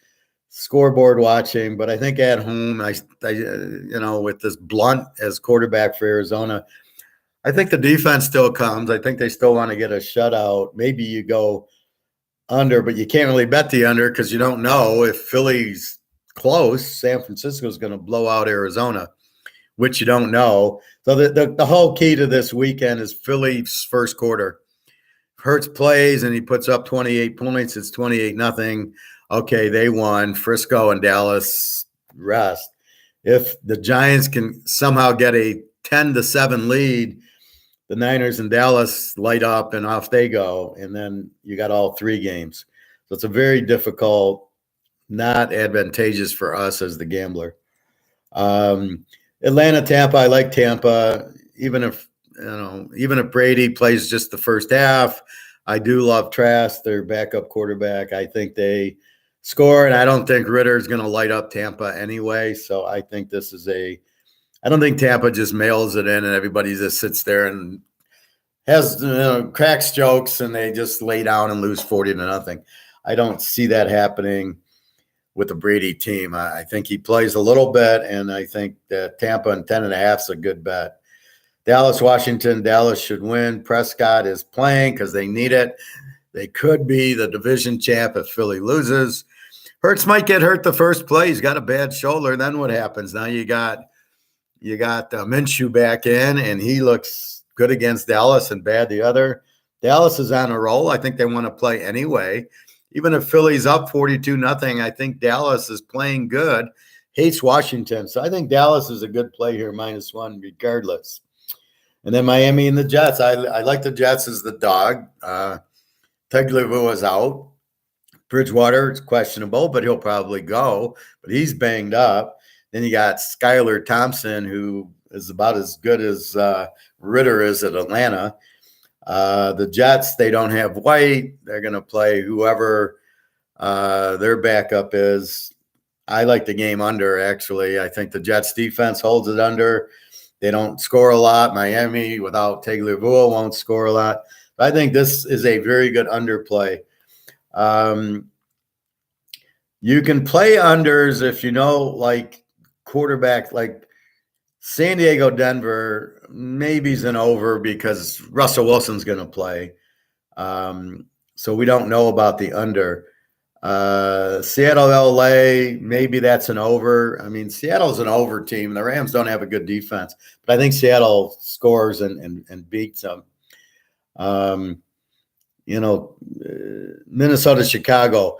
Scoreboard watching, but I think at home, with this Blunt as quarterback for Arizona, I think the defense still comes. I think they still want to get a shutout. Maybe you go under, but you can't really bet the under because you don't know if Philly's close. San Francisco's going to blow out Arizona, which you don't know. So the whole key to this weekend is Philly's first quarter. Hurts plays and he puts up 28 points. It's 28-0. Okay, they won. Frisco and Dallas rest. If the Giants can somehow get a 10-7 lead, the Niners and Dallas light up and off they go. And then you got all three games. So it's a very difficult, not advantageous for us as the gambler. Atlanta, Tampa. I like Tampa. Even if Brady plays just the first half, I do love Trask, their backup quarterback. I think they score, and I don't think Ritter is going to light up Tampa anyway. So I think I don't think Tampa just mails it in and everybody just sits there and has cracks jokes and they just lay down and lose 40-0. I don't see that happening with the Brady team. I think he plays a little bit, and I think that Tampa and 10.5 is a good bet. Dallas, Washington. Dallas should win. Prescott is playing because they need it. They could be the division champ if Philly loses. Hurts might get hurt the first play. He's got a bad shoulder. Then what happens? Now you got Minshew back in, and he looks good against Dallas and bad the other. Dallas is on a roll. I think they want to play anyway. Even if Philly's up 42-0, I think Dallas is playing good. hates Washington. So I think Dallas is a good play here, -1 regardless. And then Miami and the Jets. I like the Jets as the dog. Tagovailoa is out. Bridgewater is questionable, but he'll probably go. But he's banged up. Then you got Skylar Thompson, who is about as good as Ritter is at Atlanta. The Jets, they don't have White. They're going to play whoever their backup is. I like the game under, actually. I think the Jets defense holds it under. They don't score a lot. Miami, without Tagovailoa, won't score a lot. But I think this is a very good underplay. You can play unders if you know, like, quarterback, like San Diego, Denver, maybe's an over because Russell Wilson's going to play. So we don't know about the under. Seattle, LA, maybe that's an over. I mean, Seattle's an over team. The Rams don't have a good defense, but I think Seattle scores and beats them. Minnesota, Chicago.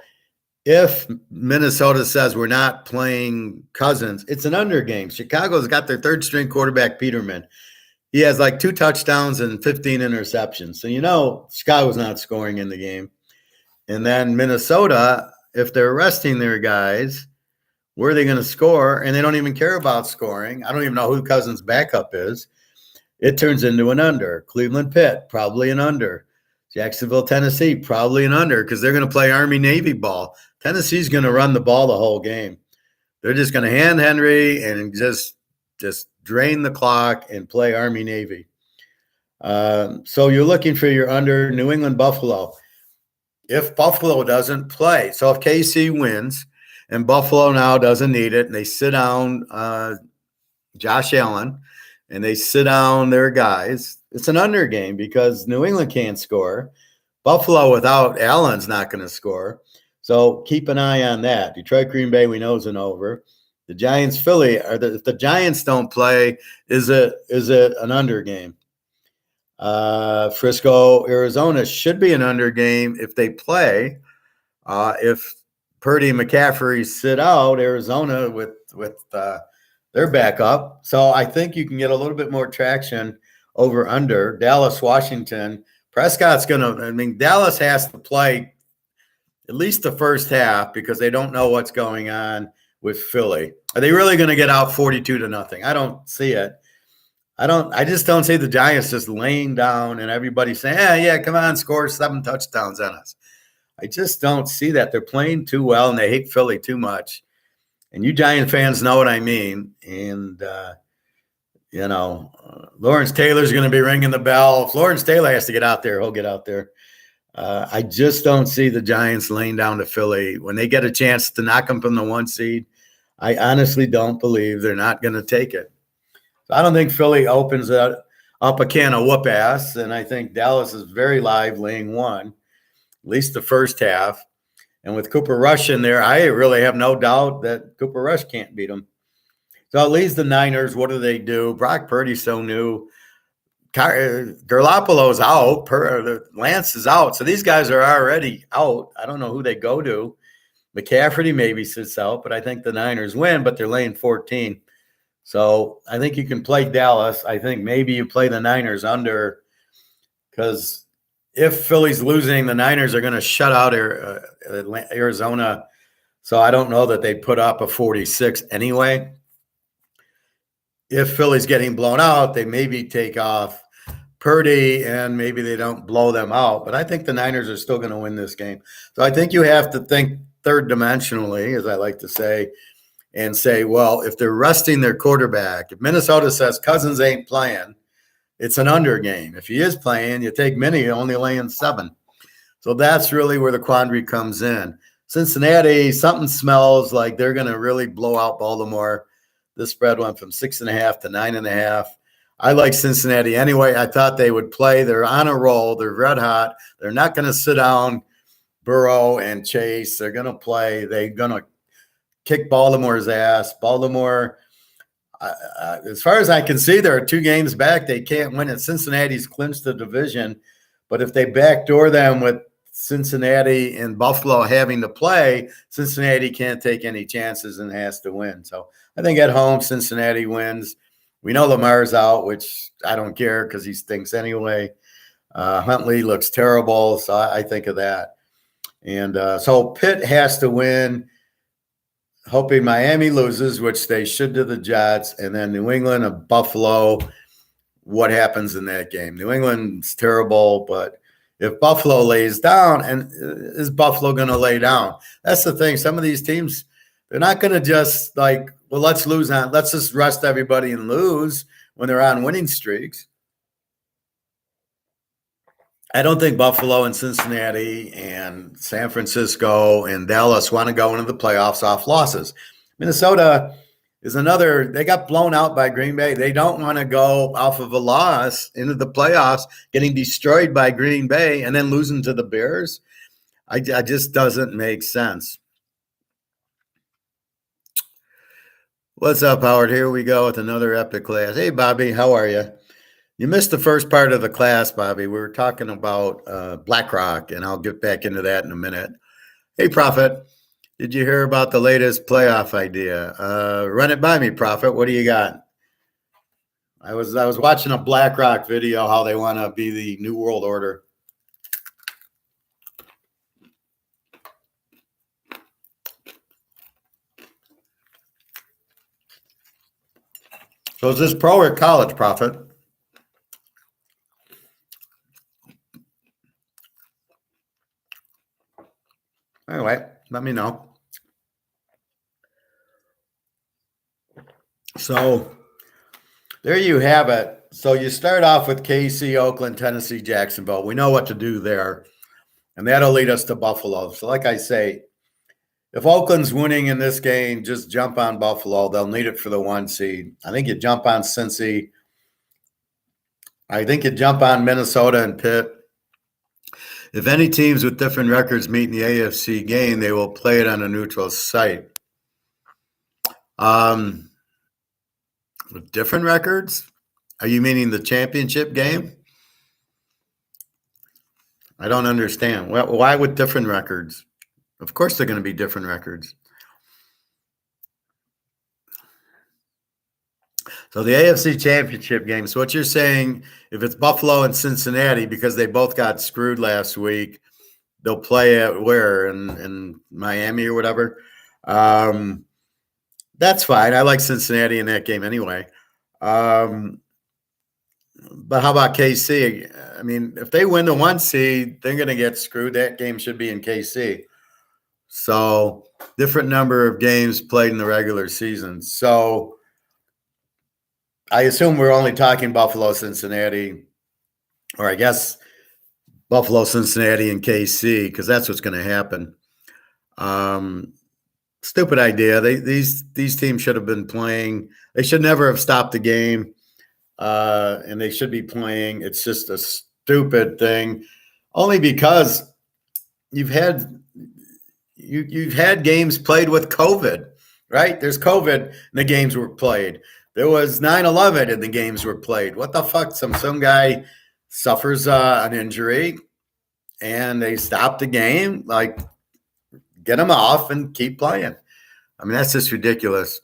If Minnesota says we're not playing Cousins, it's an under game. Chicago's got their third string quarterback, Peterman. He has like 2 touchdowns and 15 interceptions. So Chicago's not scoring in the game. And then Minnesota, if they're resting their guys, where are they going to score? And they don't even care about scoring. I don't even know who Cousins' backup is. It turns into an under. Cleveland, Pitt, probably an under. Jacksonville, Tennessee, probably an under because they're going to play Army-Navy ball. Tennessee's going to run the ball the whole game. They're just going to hand Henry and just drain the clock and play Army-Navy. So you're looking for your under. New England, Buffalo. If Buffalo doesn't play, so if KC wins and Buffalo now doesn't need it and they sit down Josh Allen and they sit down their guys, it's an under game because New England can't score. Buffalo without Allen's not going to score. So keep an eye on that. Detroit, Green Bay, we know is an over. The Giants, Philly, if the Giants don't play, is it an under game? Frisco, Arizona should be an under game if they play. If Purdy and McCaffrey sit out, Arizona with their backup. So I think you can get a little bit more traction over under. Dallas, Washington. Prescott's Dallas has to play at least the first half because they don't know what's going on with Philly. Are they really going to get out 42-0? I don't see it. I just don't see the Giants just laying down and everybody saying, yeah, come on, score 7 touchdowns on us. I just don't see that. They're playing too well and they hate Philly too much. And you Giant fans know what I mean. And, Lawrence Taylor's going to be ringing the bell. If Lawrence Taylor has to get out there, he'll get out there. I just don't see the Giants laying down to Philly. When they get a chance to knock them from the 1 seed, I honestly don't believe they're not going to take it. So I don't think Philly opens up a can of whoop ass, and I think Dallas is very live laying 1, at least the first half. And with Cooper Rush in there, I really have no doubt that Cooper Rush can't beat him. So it leaves the Niners. What do? Brock Purdy's so new. Garoppolo's out. Lance is out. So these guys are already out. I don't know who they go to. McCaffrey maybe sits out, but I think the Niners win, but they're laying 14. So I think you can play Dallas. I think maybe you play the Niners under because if Philly's losing, the Niners are going to shut out Arizona. So I don't know that they put up a 46 anyway. If Philly's getting blown out, they maybe take off Purdy and maybe they don't blow them out. But I think the Niners are still going to win this game. So I think you have to think third dimensionally, as I like to say, and say, well, if they're resting their quarterback, if Minnesota says Cousins ain't playing, it's an under game. If he is playing, you take Minnie, only laying 7. So that's really where the quandary comes in. Cincinnati, something smells like they're going to really blow out Baltimore. The spread went from 6.5 to 9.5. I like Cincinnati anyway. I thought they would play. They're on a roll. They're red hot. They're not going to sit down Burrow and Chase. They're going to play. They're going to kick Baltimore's ass. Baltimore, as far as I can see, there are 2 games back. They can't win it. Cincinnati's clinched the division. But if they backdoor them with Cincinnati and Buffalo having to play, Cincinnati can't take any chances and has to win. So I think at home, Cincinnati wins. We know Lamar's out, which I don't care because he stinks anyway. Huntley looks terrible, so I think of that. And so Pitt has to win, hoping Miami loses, which they should to the Jets, and then New England and Buffalo. What happens in that game? New England's terrible, but if Buffalo lays down, and is Buffalo going to lay down? That's the thing. Some of these teams, they're not going to just like, well, let's just rest everybody and lose when they're on winning streaks. I don't think Buffalo and Cincinnati and San Francisco and Dallas want to go into the playoffs off losses. Minnesota is another, they got blown out by Green Bay. They don't want to go off of a loss into the playoffs, getting destroyed by Green Bay and then losing to the Bears. I just doesn't make sense. What's up, Howard? Here we go with another epic class. Hey, Bobby, how are you? You missed the first part of the class, Bobby. We were talking about BlackRock, and I'll get back into that in a minute. Hey, Prophet, did you hear about the latest playoff idea? Run it by me, Prophet. What do you got? I was watching a BlackRock video, how they want to be the New World Order. So is this pro or college, Prophet? Anyway, let me know. So there you have it. So you start off with KC, Oakland, Tennessee, Jacksonville. We know what to do there, and that'll lead us to Buffalo. So like I say, if Oakland's winning in this game, just jump on Buffalo. They'll need it for the 1 seed. I think you jump on Cincy. I think you jump on Minnesota and Pitt. If any teams with different records meet in the AFC game, they will play it on a neutral site. With different records? Are you meaning the championship game? I don't understand. Why with different records? Of course they're going to be different records. So the AFC championship game. So what you're saying, if it's Buffalo and Cincinnati, because they both got screwed last week, they'll play it where? In Miami or whatever? That's fine. I like Cincinnati in that game anyway. But how about KC? I mean, if they win the 1 seed, they're going to get screwed. That game should be in KC. So different number of games played in the regular season. So I assume we're only talking Buffalo, Cincinnati, or I guess Buffalo, Cincinnati, and KC, because that's what's going to happen. Stupid idea. These teams should have been playing. They should never have stopped the game, and they should be playing. It's just a stupid thing, only because you've had games played with COVID, right? There's COVID, and the games were played. There was 9/11 and the games were played. What the fuck? Some guy suffers an injury and they stop the game. Like, get him off and keep playing. I mean, that's just ridiculous.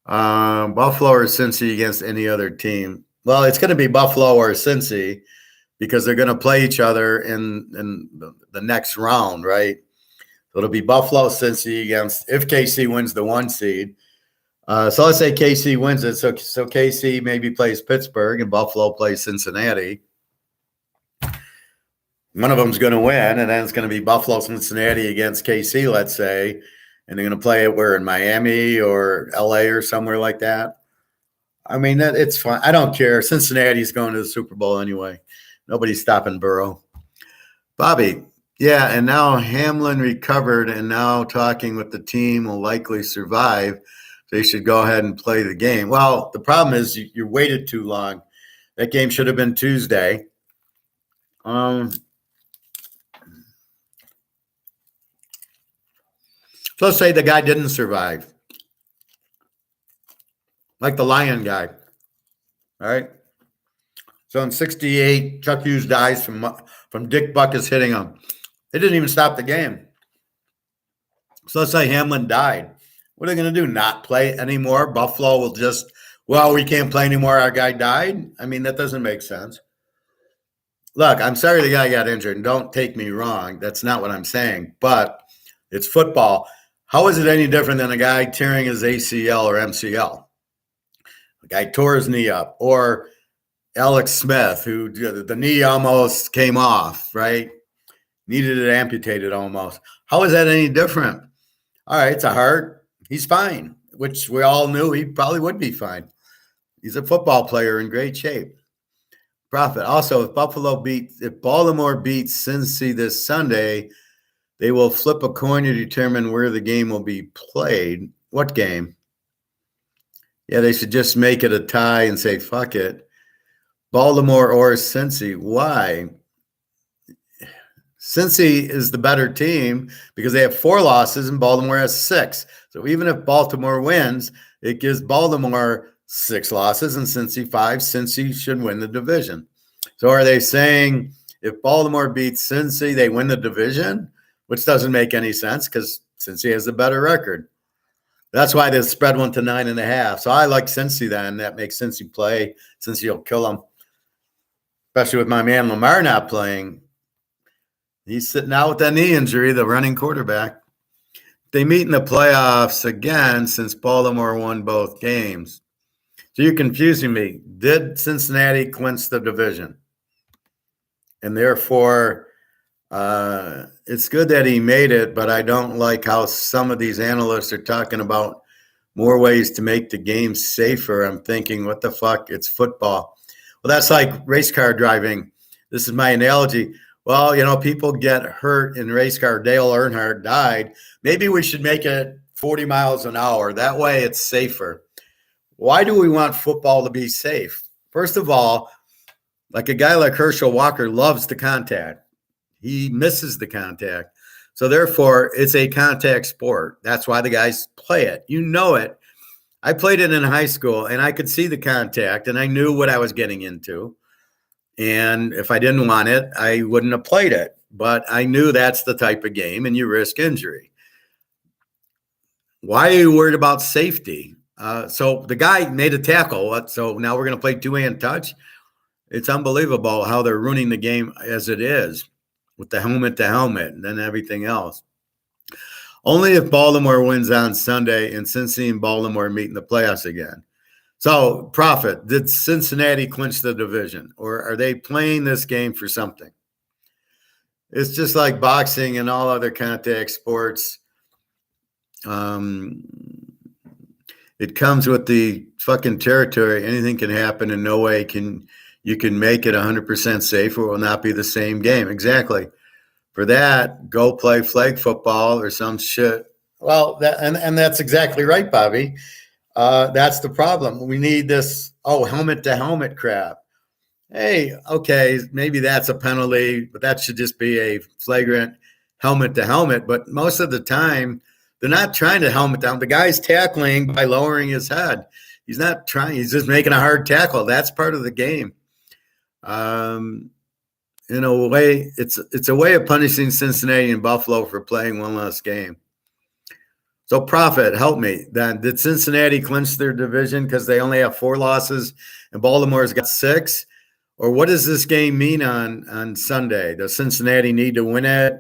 Buffalo or Cincy against any other team. Well, it's going to be Buffalo or Cincy because they're going to play each other in the next round, right? So it'll be Buffalo, Cincy against, if KC wins the 1 seed. So let's say KC wins it. So KC maybe plays Pittsburgh and Buffalo plays Cincinnati. One of them's going to win, and then it's going to be Buffalo, Cincinnati against KC, let's say. And they're going to play it where, in Miami or LA or somewhere like that. I mean, it's fine. I don't care. Cincinnati's going to the Super Bowl anyway. Nobody's stopping Burrow. Bobby, yeah, and now Hamlin recovered and now talking with the team will likely survive. They should go ahead and play the game. Well, the problem is you waited too long. That game should have been Tuesday. So let's say the guy didn't survive, like the Lion guy. All right. So in '68, Chuck Hughes dies from Dick Buckus hitting him. They didn't even stop the game. So let's say Hamlin died. What are they going to do? Not play anymore? Buffalo will just, well, we can't play anymore. Our guy died. I mean, that doesn't make sense. Look, I'm sorry the guy got injured, and don't take me wrong. That's not what I'm saying. But it's football. How is it any different than a guy tearing his ACL or MCL? A guy tore his knee up, or Alex Smith, who the knee almost came off, right? Needed it amputated almost. How is that any different? All right, it's a heart. He's fine, which we all knew he probably would be fine. He's a football player in great shape. Profit. Also, if Baltimore beats Cincy this Sunday, they will flip a coin to determine where the game will be played. What game? Yeah, they should just make it a tie and say, fuck it. Baltimore or Cincy. Why? Cincy is the better team because they have 4 losses and Baltimore has 6. So even if Baltimore wins, it gives Baltimore 6 losses and Cincy 5. Cincy should win the division. So are they saying if Baltimore beats Cincy, they win the division? Which doesn't make any sense because Cincy has a better record. That's why they spread one to 9.5. So I like Cincy then. That makes Cincy play. Cincy will kill them. Especially with my man Lamar not playing. He's sitting out with that knee injury, the running quarterback. They meet in the playoffs again since Baltimore won both games. So you're confusing me. Did Cincinnati clinch the division? And therefore, it's good that he made it, but I don't like how some of these analysts are talking about more ways to make the game safer. I'm thinking, what the fuck? It's football. Well, that's like race car driving. This is my analogy. Well, people get hurt in race car. Dale Earnhardt died. Maybe we should make it 40 miles an hour. That way it's safer. Why do we want football to be safe? First of all, like a guy like Herschel Walker loves the contact. He misses the contact. So therefore, it's a contact sport. That's why the guys play it. You know it. I played it in high school, and I could see the contact, and I knew what I was getting into. And if I didn't want it, I wouldn't have played it. But I knew that's the type of game, and you risk injury. Why are you worried about safety? So the guy made a tackle. So now we're going to play two-hand touch. It's unbelievable how they're ruining the game as it is with the helmet to helmet and then everything else. Only if Baltimore wins on Sunday and Cincinnati and Baltimore meet in the playoffs again. So, Prophet, did Cincinnati clinch the division, or are they playing this game for something? It's just like boxing and all other contact sports. It comes with the fucking territory. Anything can happen, and no way you can make it 100% safe, or it will not be the same game. Exactly. For that, go play flag football or some shit. Well, and that's exactly right, Bobby. That's the problem. We need this, helmet to helmet crap. Hey, okay, maybe that's a penalty, but that should just be a flagrant helmet to helmet. But most of the time, they're not trying to helmet down. The guy's tackling by lowering his head. He's not trying. He's just making a hard tackle. That's part of the game. In a way, it's a way of punishing Cincinnati and Buffalo for playing one less game. So, Prophet, help me. Then did Cincinnati clinch their division because they only have 4 losses and Baltimore's got 6? Or what does this game mean on Sunday? Does Cincinnati need to win it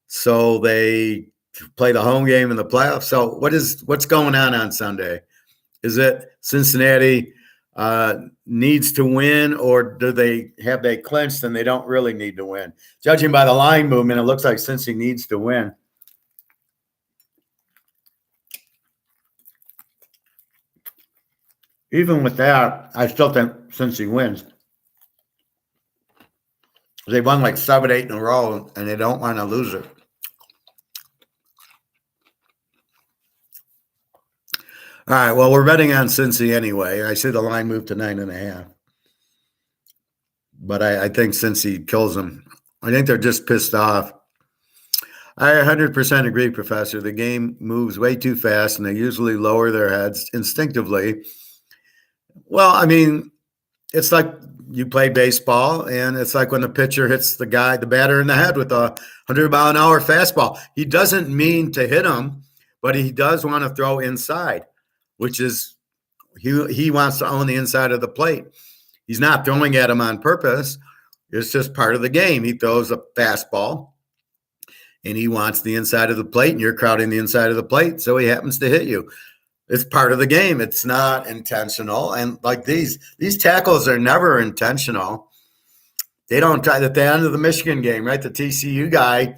so they play the home game in the playoffs? So what's going on Sunday? Is it Cincinnati needs to win, or do they clinched and they don't really need to win? Judging by the line movement, it looks like Cincy needs to win. Even with that, I still think Cincy wins. They won like 7, 8 in a row, and they don't want to lose it. All right, well, we're betting on Cincy anyway. I see the line moved to 9.5. But I think Cincy kills them. I think they're just pissed off. I 100% agree, Professor. The game moves way too fast, and they usually lower their heads instinctively. Well, I mean, it's like you play baseball, and it's like when the pitcher hits the batter in the head with a 100-mile-an-hour fastball. He doesn't mean to hit him, but he does want to throw inside, which is he wants to own the inside of the plate. He's not throwing at him on purpose. It's just part of the game. He throws a fastball, and he wants the inside of the plate, and you're crowding the inside of the plate, so he happens to hit you. It's part of the game. It's not intentional. And like these tackles are never intentional. They don't try. At the end of the Michigan game, right? The TCU guy,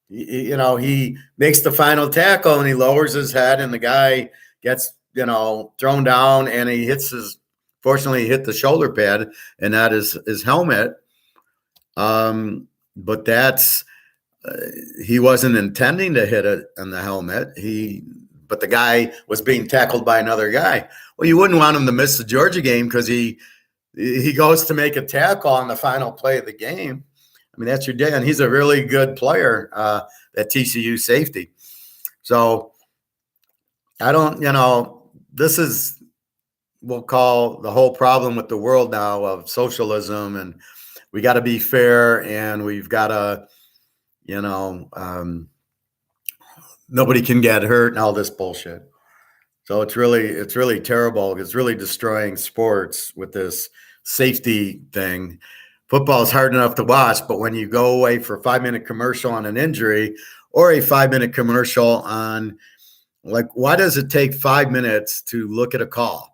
he makes the final tackle and he lowers his head, and the guy gets, thrown down, and fortunately he hit the shoulder pad and not his helmet. But that's, he wasn't intending to hit it on the helmet. But the guy was being tackled by another guy. Well, you wouldn't want him to miss the Georgia game because he goes to make a tackle on the final play of the game. I mean, that's your day, and he's a really good player, that TCU safety. So I don't, this is, we'll call the whole problem with the world now of socialism, and we got to be fair, and we've got to, nobody can get hurt and all this bullshit. So it's really terrible. It's really destroying sports with this safety thing. Football is hard enough to watch, but when you go away for a 5-minute commercial on an injury or a 5-minute commercial on, like, why does it take 5 minutes to look at a call?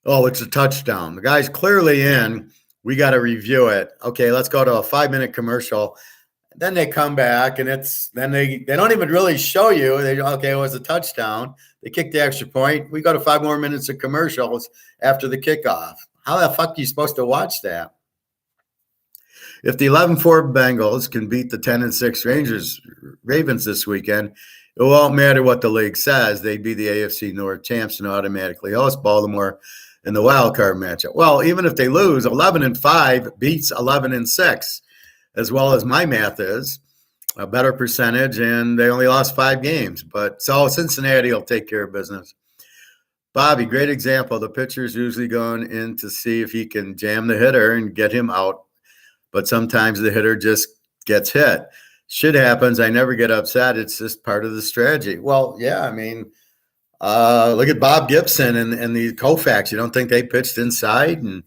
Oh, it's a touchdown. The guy's clearly in. We got to review it. Okay, let's go to a 5-minute commercial. Then they come back, and they don't even really show you. Okay, it was a touchdown. They kick the extra point. We go to 5 more minutes of commercials after the kickoff. How the fuck are you supposed to watch that? If the 11-4 Bengals can beat the 10-6 Ravens this weekend, it won't matter what the league says. They'd be the AFC North champs and automatically host Baltimore in the wild card matchup. Well, even if they lose, 11-5 beats 11-6. As well as my math is, a better percentage, and they only lost 5 games. But so Cincinnati will take care of business. Bobby, great example. The pitcher's usually going in to see if he can jam the hitter and get him out. But sometimes the hitter just gets hit. Shit happens. I never get upset. It's just part of the strategy. Well, yeah, I mean, look at Bob Gibson and the Koufax. You don't think they pitched inside? And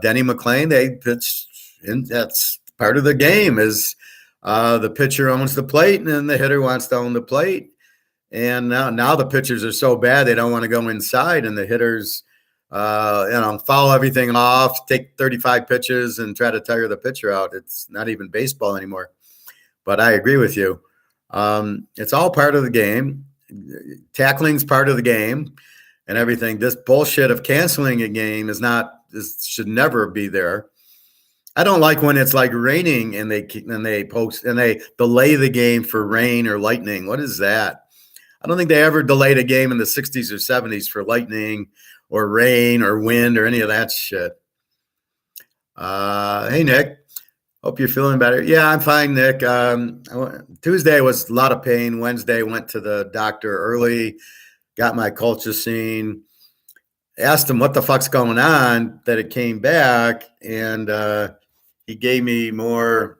Denny McClain, they pitched in. That's part of the game is the pitcher owns the plate, and then the hitter wants to own the plate. And now the pitchers are so bad they don't want to go inside, and the hitters, foul everything off, take 35 pitches, and try to tire the pitcher out. It's not even baseball anymore. But I agree with you. It's all part of the game. Tackling's part of the game, and everything. This bullshit of canceling a game should never be there. I don't like when it's like raining and they delay the game for rain or lightning. What is that? I don't think they ever delayed a game in the 60s or 70s for lightning or rain or wind or any of that shit. Hey, Nick. Hope you're feeling better. Yeah, I'm fine, Nick. Tuesday was a lot of pain. Wednesday, went to the doctor early, got my colchicine, asked him what the fuck's going on, that it came back, and he gave me more.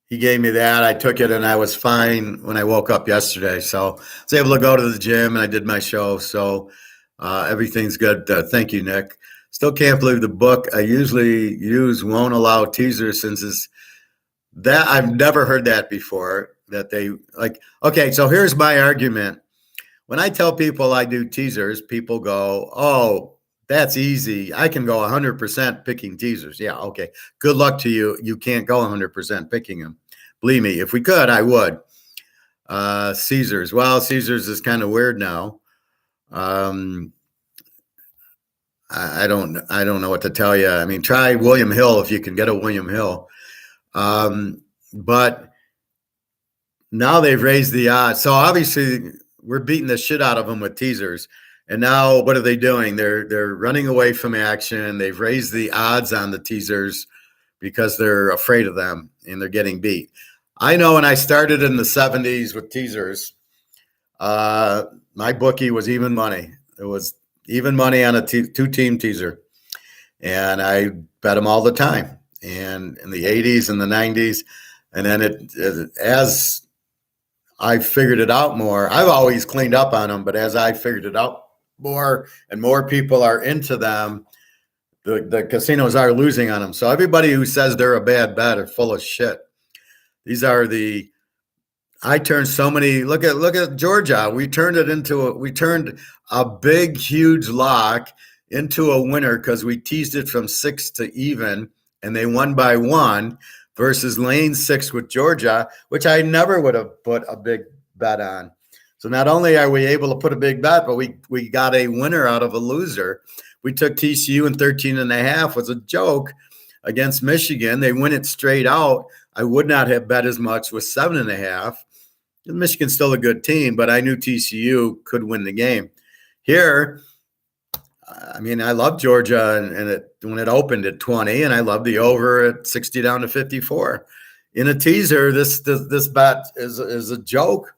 He gave me that. I took it, and I was fine when I woke up yesterday. So I was able to go to the gym, and I did my show. So everything's good. Thank you, Nick. Still can't believe the book I usually use won't allow teasers since that I've never heard that before. That they like. Okay, so here's my argument. When I tell people I do teasers, people go, "Oh, that's easy. I can go 100% picking teasers." Yeah, okay. Good luck to you. You can't go 100% picking them. Believe me, if we could, I would. Caesars. Well, Caesars is kind of weird now. I don't know what to tell you. I mean, try William Hill if you can get a William Hill. But now they've raised the odds. So obviously we're beating the shit out of them with teasers. And now what are they doing? They're running away from action. They've raised the odds on the teasers because they're afraid of them and they're getting beat. I know when I started in the 70s with teasers, my bookie was even money. It was even money on a two-team teaser. And I bet them all the time. And in the 80s and the 90s. And then as I figured it out more, I've always cleaned up on them, but as I figured it out more and more people are into them, the casinos are losing on them. So everybody who says they're a bad bet are full of shit. These are I turned so many. Look at Georgia. We turned a big, huge lock into a winner because we teased it from 6 to even, and they won by 1 versus lane 6 with Georgia, which I never would have put a big bet on. So not only are we able to put a big bet, but we got a winner out of a loser. We took TCU in 13.5 was a joke against Michigan. They win it straight out. I would not have bet as much with 7.5. Michigan's still a good team, but I knew TCU could win the game. Here, I mean, I love Georgia and when it opened at 20, and I love the over at 60 down to 54. In a teaser, this bet is a joke.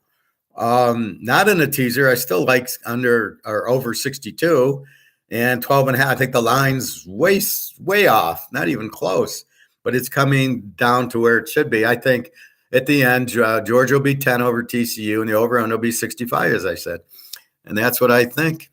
Not in a teaser. I still like under or over 62 and 12.5. I think the line's way off, not even close, but it's coming down to where it should be. I think at the end, Georgia will be 10 over TCU, and the over-under will be 65, as I said. And that's what I think.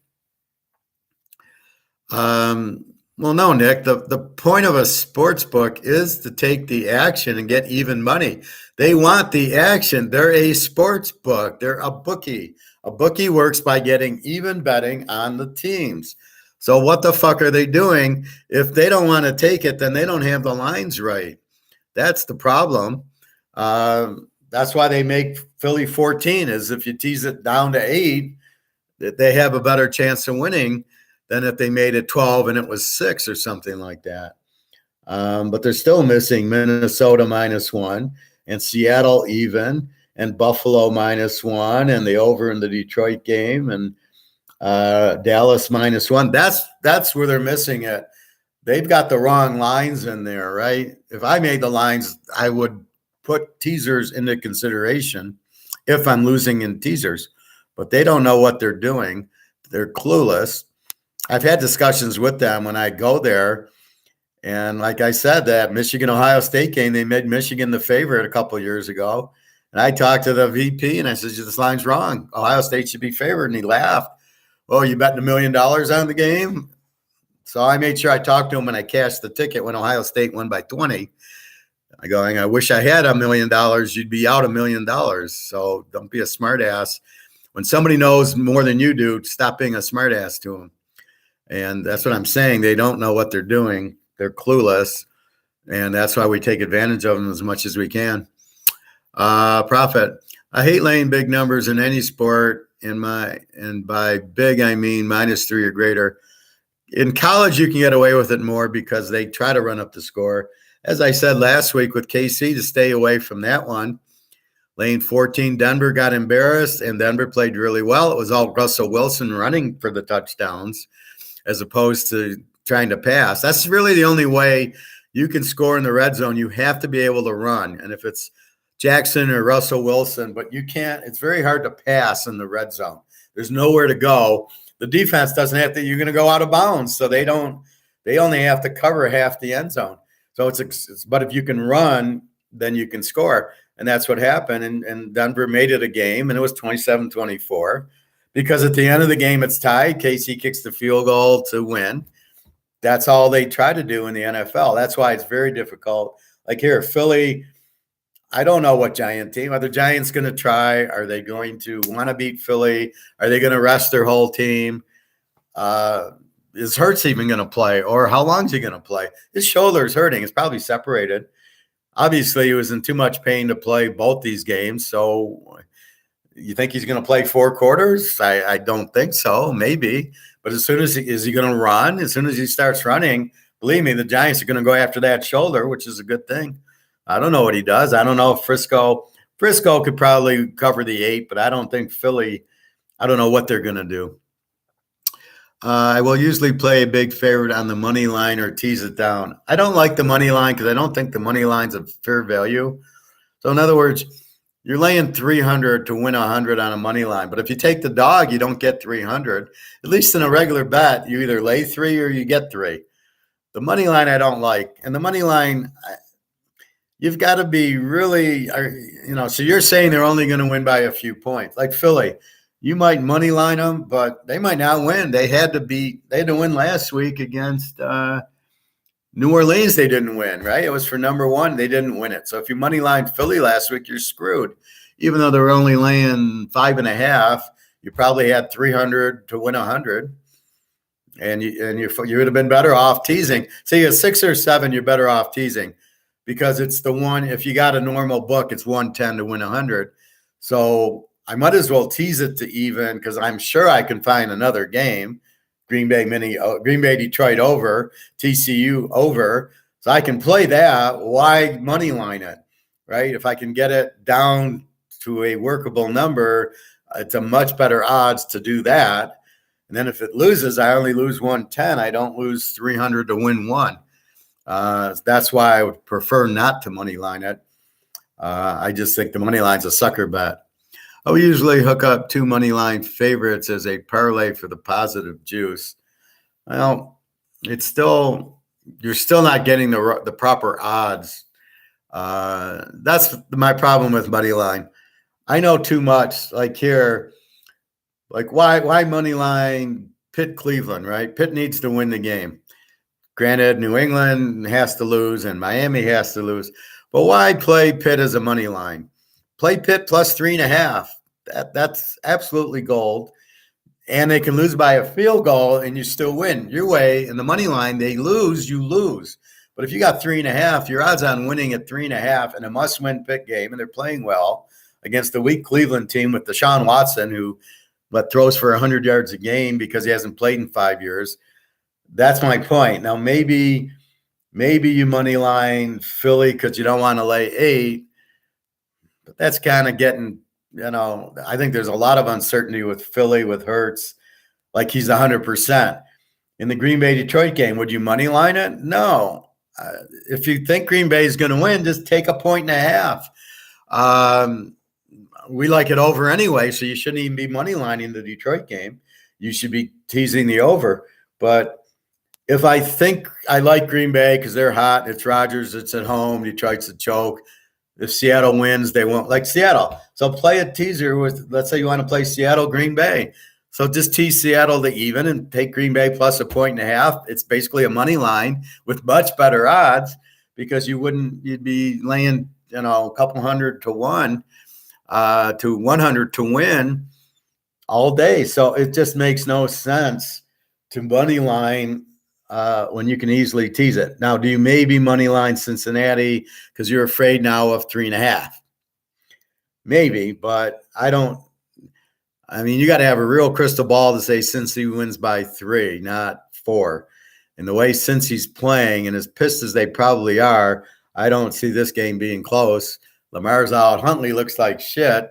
Well, no, Nick, the point of a sports book is to take the action and get even money. They want the action. They're a sports book. They're a bookie. A bookie works by getting even betting on the teams. So what the fuck are they doing? If they don't want to take it, then they don't have the lines right. That's the problem. That's why they make Philly 14, is if you tease it down to 8, that they have a better chance of winning than if they made it 12 and it was 6 or something like that. But they're still missing Minnesota -1 and Seattle even and Buffalo -1 and the over in the Detroit game and Dallas -1. That's where they're missing it. They've got the wrong lines in there, right? If I made the lines, I would put teasers into consideration if I'm losing in teasers, but they don't know what they're doing. They're clueless. I've had discussions with them when I go there. And like I said, that Michigan-Ohio State game, they made Michigan the favorite a couple of years ago. And I talked to the VP and I said, this line's wrong. Ohio State should be favored. And he laughed. Oh, you betting $1 million on the game? So I made sure I talked to him when I cashed the ticket when Ohio State won by 20. I wish I had $1 million. You'd be out $1 million. So don't be a smart ass. When somebody knows more than you do, stop being a smart ass to them. And that's what I'm saying. They don't know what they're doing. They're clueless. And that's why we take advantage of them as much as we can. Profit. I hate laying big numbers in any sport. And by big, I mean -3 or greater. In college, you can get away with it more because they try to run up the score. As I said last week with KC, to stay away from that one. Lane 14, Denver got embarrassed, and Denver played really well. It was all Russell Wilson running for the touchdowns as opposed to trying to pass. That's really the only way you can score in the red zone. You have to be able to run. And if it's Jackson or Russell Wilson, but you can't, it's very hard to pass in the red zone. There's nowhere to go. The defense doesn't have to, you're going to go out of bounds. So they only have to cover half the end zone. So but if you can run, then you can score. And that's what happened. And Denver made it a game, and it was 27-24 because at the end of the game, it's tied. KC kicks the field goal to win. That's all they try to do in the NFL. That's why it's very difficult. Like here, Philly, I don't know what Giant team. Are the Giants going to try? Are they going to want to beat Philly? Are they going to rest their whole team? Is Hurts even going to play? Or how long is he going to play? His shoulder is hurting. It's probably separated. Obviously, he was in too much pain to play both these games. So you think he's going to play 4 quarters? I don't think so. Maybe. But as soon as is he going to run? As soon as he starts running, believe me, the Giants are going to go after that shoulder, which is a good thing. I don't know what he does. I don't know if Frisco could probably cover the 8, but I don't think Philly, I don't know what they're going to do. I will usually play a big favorite on the money line or tease it down. I don't like the money line because I don't think the money line's a fair value. So in other words, you're laying 300 to win 100 on a money line. But if you take the dog, you don't get 300. At least in a regular bet, you either lay 3 or you get 3. The money line I don't like. And the money line, you've got to be really, so you're saying they're only going to win by a few points. Like Philly, you might money line them, but they might not win. They had to win last week against New Orleans. They didn't win, right? It was for number 1. They didn't win it. So if you money lined Philly last week, you're screwed. Even though they were only laying 5.5, you probably had 300 to win 100. And you would have been better off teasing. Say you 6 or 7, you're better off teasing because it's the one. If you got a normal book, it's 110 to win 100. So I might as well tease it to even because I'm sure I can find another game. Green Bay Detroit over, TCU over. So I can play that. Why money line it, right? If I can get it down to a workable number, it's a much better odds to do that. And then if it loses, I only lose 110. I don't lose 300 to win 1. That's why I would prefer not to money line it. I just think the money line's a sucker bet. I will usually hook up 2 money line favorites as a parlay for the positive juice. Well, you're still not getting the proper odds. That's my problem with money line. I know too much. Like here. Like why money line Pitt Cleveland, right? Pitt needs to win the game. Granted, New England has to lose and Miami has to lose. But why play Pitt as a money line? Play Pitt plus 3.5. That's absolutely gold. And they can lose by a field goal and you still win. Your way in the money line, they lose, you lose. But if you got 3.5, your odds on winning at 3.5 in a must-win Pitt game, and they're playing well against the weak Cleveland team with Deshaun Watson, who throws for 100 yards a game because he hasn't played in 5 years. That's my point. Now, maybe you money line Philly because you don't want to lay 8, but that's kind of getting, I think there's a lot of uncertainty with Philly, with Hurts, like he's 100%. In the Green Bay Detroit game, would you money line it? No. If you think Green Bay is going to win, just take 1.5. We like it over anyway, so you shouldn't even be money lining the Detroit game. You should be teasing the over. But if I think I like Green Bay because they're hot, it's Rodgers, it's at home, Detroit's a choke. If Seattle wins, they won't like Seattle. So play a teaser with, let's say you want to play Seattle, Green Bay. So just tease Seattle to even and take Green Bay plus 1.5. It's basically a money line with much better odds because you'd be laying, a couple hundred to 1. To 100 to win all day. So it just makes no sense to money line when you can easily tease it. Now, do you maybe money line Cincinnati because you're afraid now of 3.5? Maybe, but I don't. I mean, you got to have a real crystal ball to say Cincy wins by 3, not 4. And the way Cincy's playing and as pissed as they probably are, I don't see this game being close. Lamar's out. Huntley looks like shit.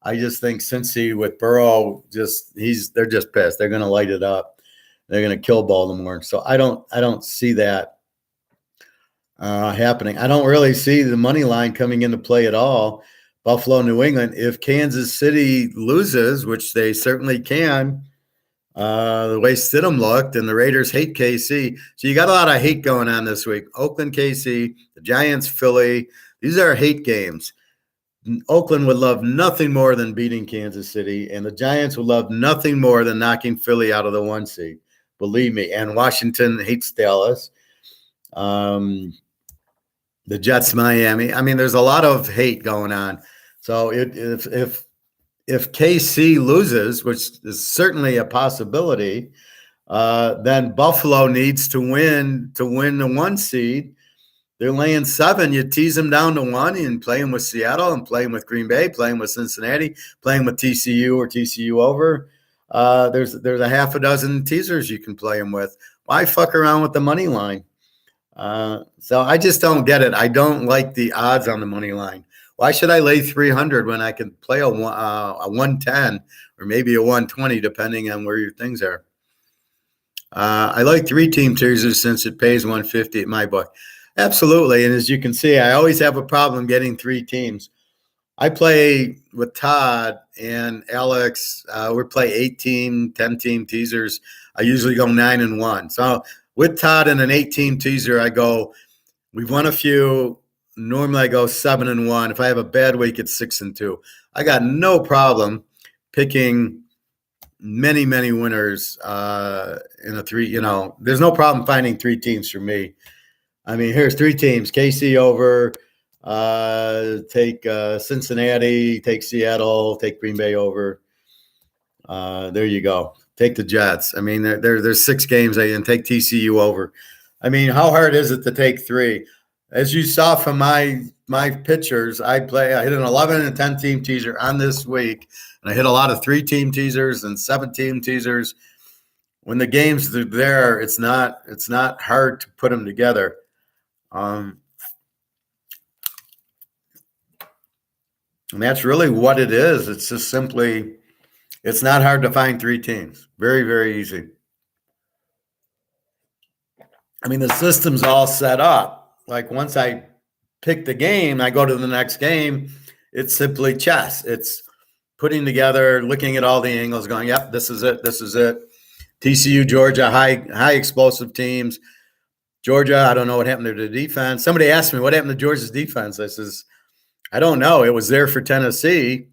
I just think Cincy with Burrow, they're just pissed. They're going to light it up. They're going to kill Baltimore. So I don't see that happening. I don't really see the money line coming into play at all. Buffalo, New England. If Kansas City loses, which they certainly can, the way Stidham looked, and the Raiders hate KC. So you got a lot of hate going on this week. Oakland, KC, the Giants, Philly. These are hate games. Oakland would love nothing more than beating Kansas City, and the Giants would love nothing more than knocking Philly out of the 1 seed. Believe me. And Washington hates Dallas. The Jets, Miami. I mean, there's a lot of hate going on. So if KC loses, which is certainly a possibility, then Buffalo needs to win the 1 seed. They're laying 7. You tease them down to 1 and play them with Seattle and play them with Green Bay, play them with Cincinnati, play them with TCU or TCU over. There's a half a dozen teasers you can play them with. Why fuck around with the money line? So I just don't get it. I don't like the odds on the money line. Why should I lay 300 when I can play a 110 or maybe a 120 depending on where your things are? I like 3-team teasers since it pays 150 at my book. Absolutely. And as you can see, I always have a problem getting 3 teams. I play with Todd and Alex. We play 8-team, 10-team teasers. I usually go 9-1. So with Todd and an 8-team teaser, we've won a few. Normally I go 7-1. If I have a bad week, it's 6-2. I got no problem picking many, many winners in a three. There's no problem finding 3 teams for me. I mean, here's 3 teams: KC over, take Cincinnati, take Seattle, take Green Bay over. There you go. Take the Jets. I mean, there's 6 games and take TCU over. I mean, how hard is it to take 3? As you saw from my pictures, I hit an 11 and 10 team teaser on this week, and I hit a lot of 3-team teasers and 7-team teasers. When the games are there, it's not hard to put them together. And that's really what it is. It's just simply, it's not hard to find 3 teams. Very, very easy. I mean, the system's all set up. Like once I pick the game, I go to the next game. It's simply chess. It's putting together, looking at all the angles, going, yep, this is it. This is it. TCU, Georgia, high explosive teams. Georgia, I don't know what happened to the defense. Somebody asked me what happened to Georgia's defense. I says, I don't know. It was there for Tennessee.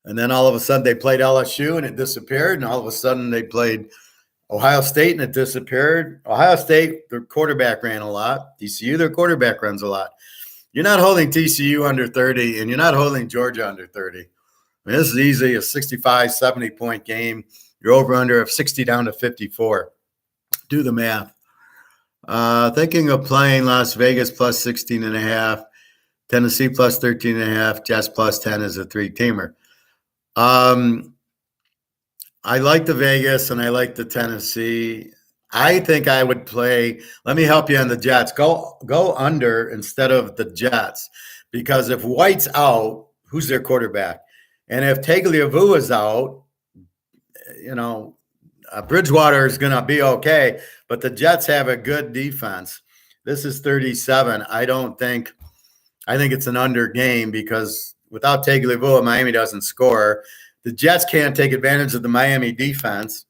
And then all of a sudden they played LSU and it disappeared. And all of a sudden they played Ohio State and it disappeared. Ohio State, their quarterback ran a lot. TCU, their quarterback runs a lot. You're not holding TCU under 30 and you're not holding Georgia under 30. I mean, this is easy, a 65, 70-point game. You're over under of 60 down to 54. Do the math. Thinking of playing Las Vegas plus 16.5, Tennessee plus 13.5, Jets plus 10 as a 3-teamer. I like the Vegas and I like the Tennessee. I think I would play. Let me help you on the Jets. Go under instead of the Jets, because if White's out, who's their quarterback? And if Tagliavua is out, Bridgewater is going to be okay, but the Jets have a good defense. This is 37. I think it's an under game because without Tagliavua, Miami doesn't score. The Jets can't take advantage of the Miami defense.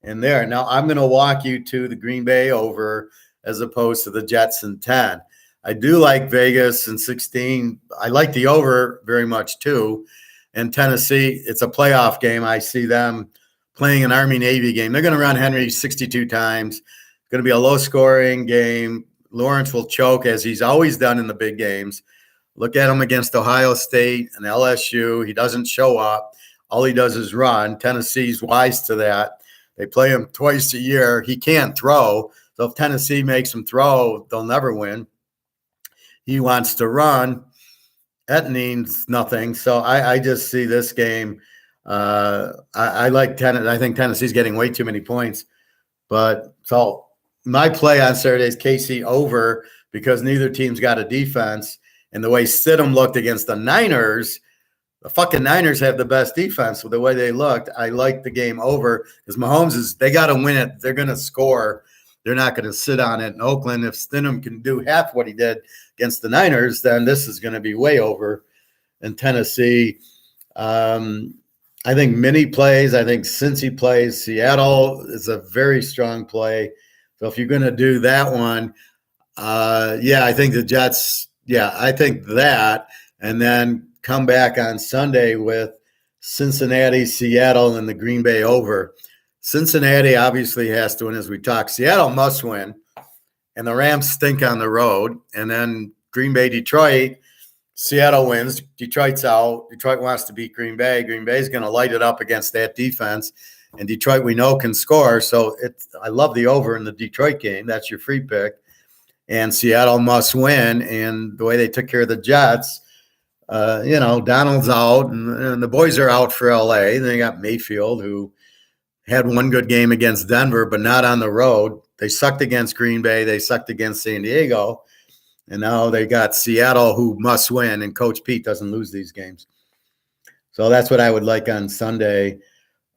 And there. Now, I'm going to walk you to the Green Bay over as opposed to the Jets in 10. I do like Vegas in 16. I like the over very much too. And Tennessee, it's a playoff game. I see them playing an Army-Navy game. They're going to run Henry 62 times. It's going to be a low-scoring game. Lawrence will choke, as he's always done in the big games. Look at him against Ohio State and LSU. He doesn't show up. All he does is run. Tennessee's wise to that. They play him twice a year. He can't throw. So if Tennessee makes him throw, they'll never win. He wants to run. That means nothing. So I just see this game. I like Tennessee. I think Tennessee's getting way too many points. But so my play on Saturday is KC over because neither team's got a defense. And the way Stidham looked against the Niners, the fucking Niners have the best defense. With the way they looked, I like the game over because Mahomes they got to win it. They're going to score. They're not going to sit on it. In Oakland, if Stidham can do half what he did against the Niners, then this is going to be way over. In Tennessee, I think mini plays. I think Cincy plays. Seattle is a very strong play. So if you're going to do that one, I think the Jets. Yeah, I think that, and then come back on Sunday with Cincinnati, Seattle, and the Green Bay over. Cincinnati obviously has to win, as we talk. Seattle must win, and the Rams stink on the road. And then Green Bay, Detroit. Seattle wins. Detroit's out. Detroit wants to beat Green Bay. Green Bay's going to light it up against that defense. And Detroit, we know, can score. So I love the over in the Detroit game. That's your free pick. And Seattle must win. And the way they took care of the Jets, Donald's out, and the boys are out for L.A. They got Mayfield, who had one good game against Denver, but not on the road. They sucked against Green Bay. They sucked against San Diego. And now they got Seattle, who must win, and Coach Pete doesn't lose these games. So that's what I would like on Sunday.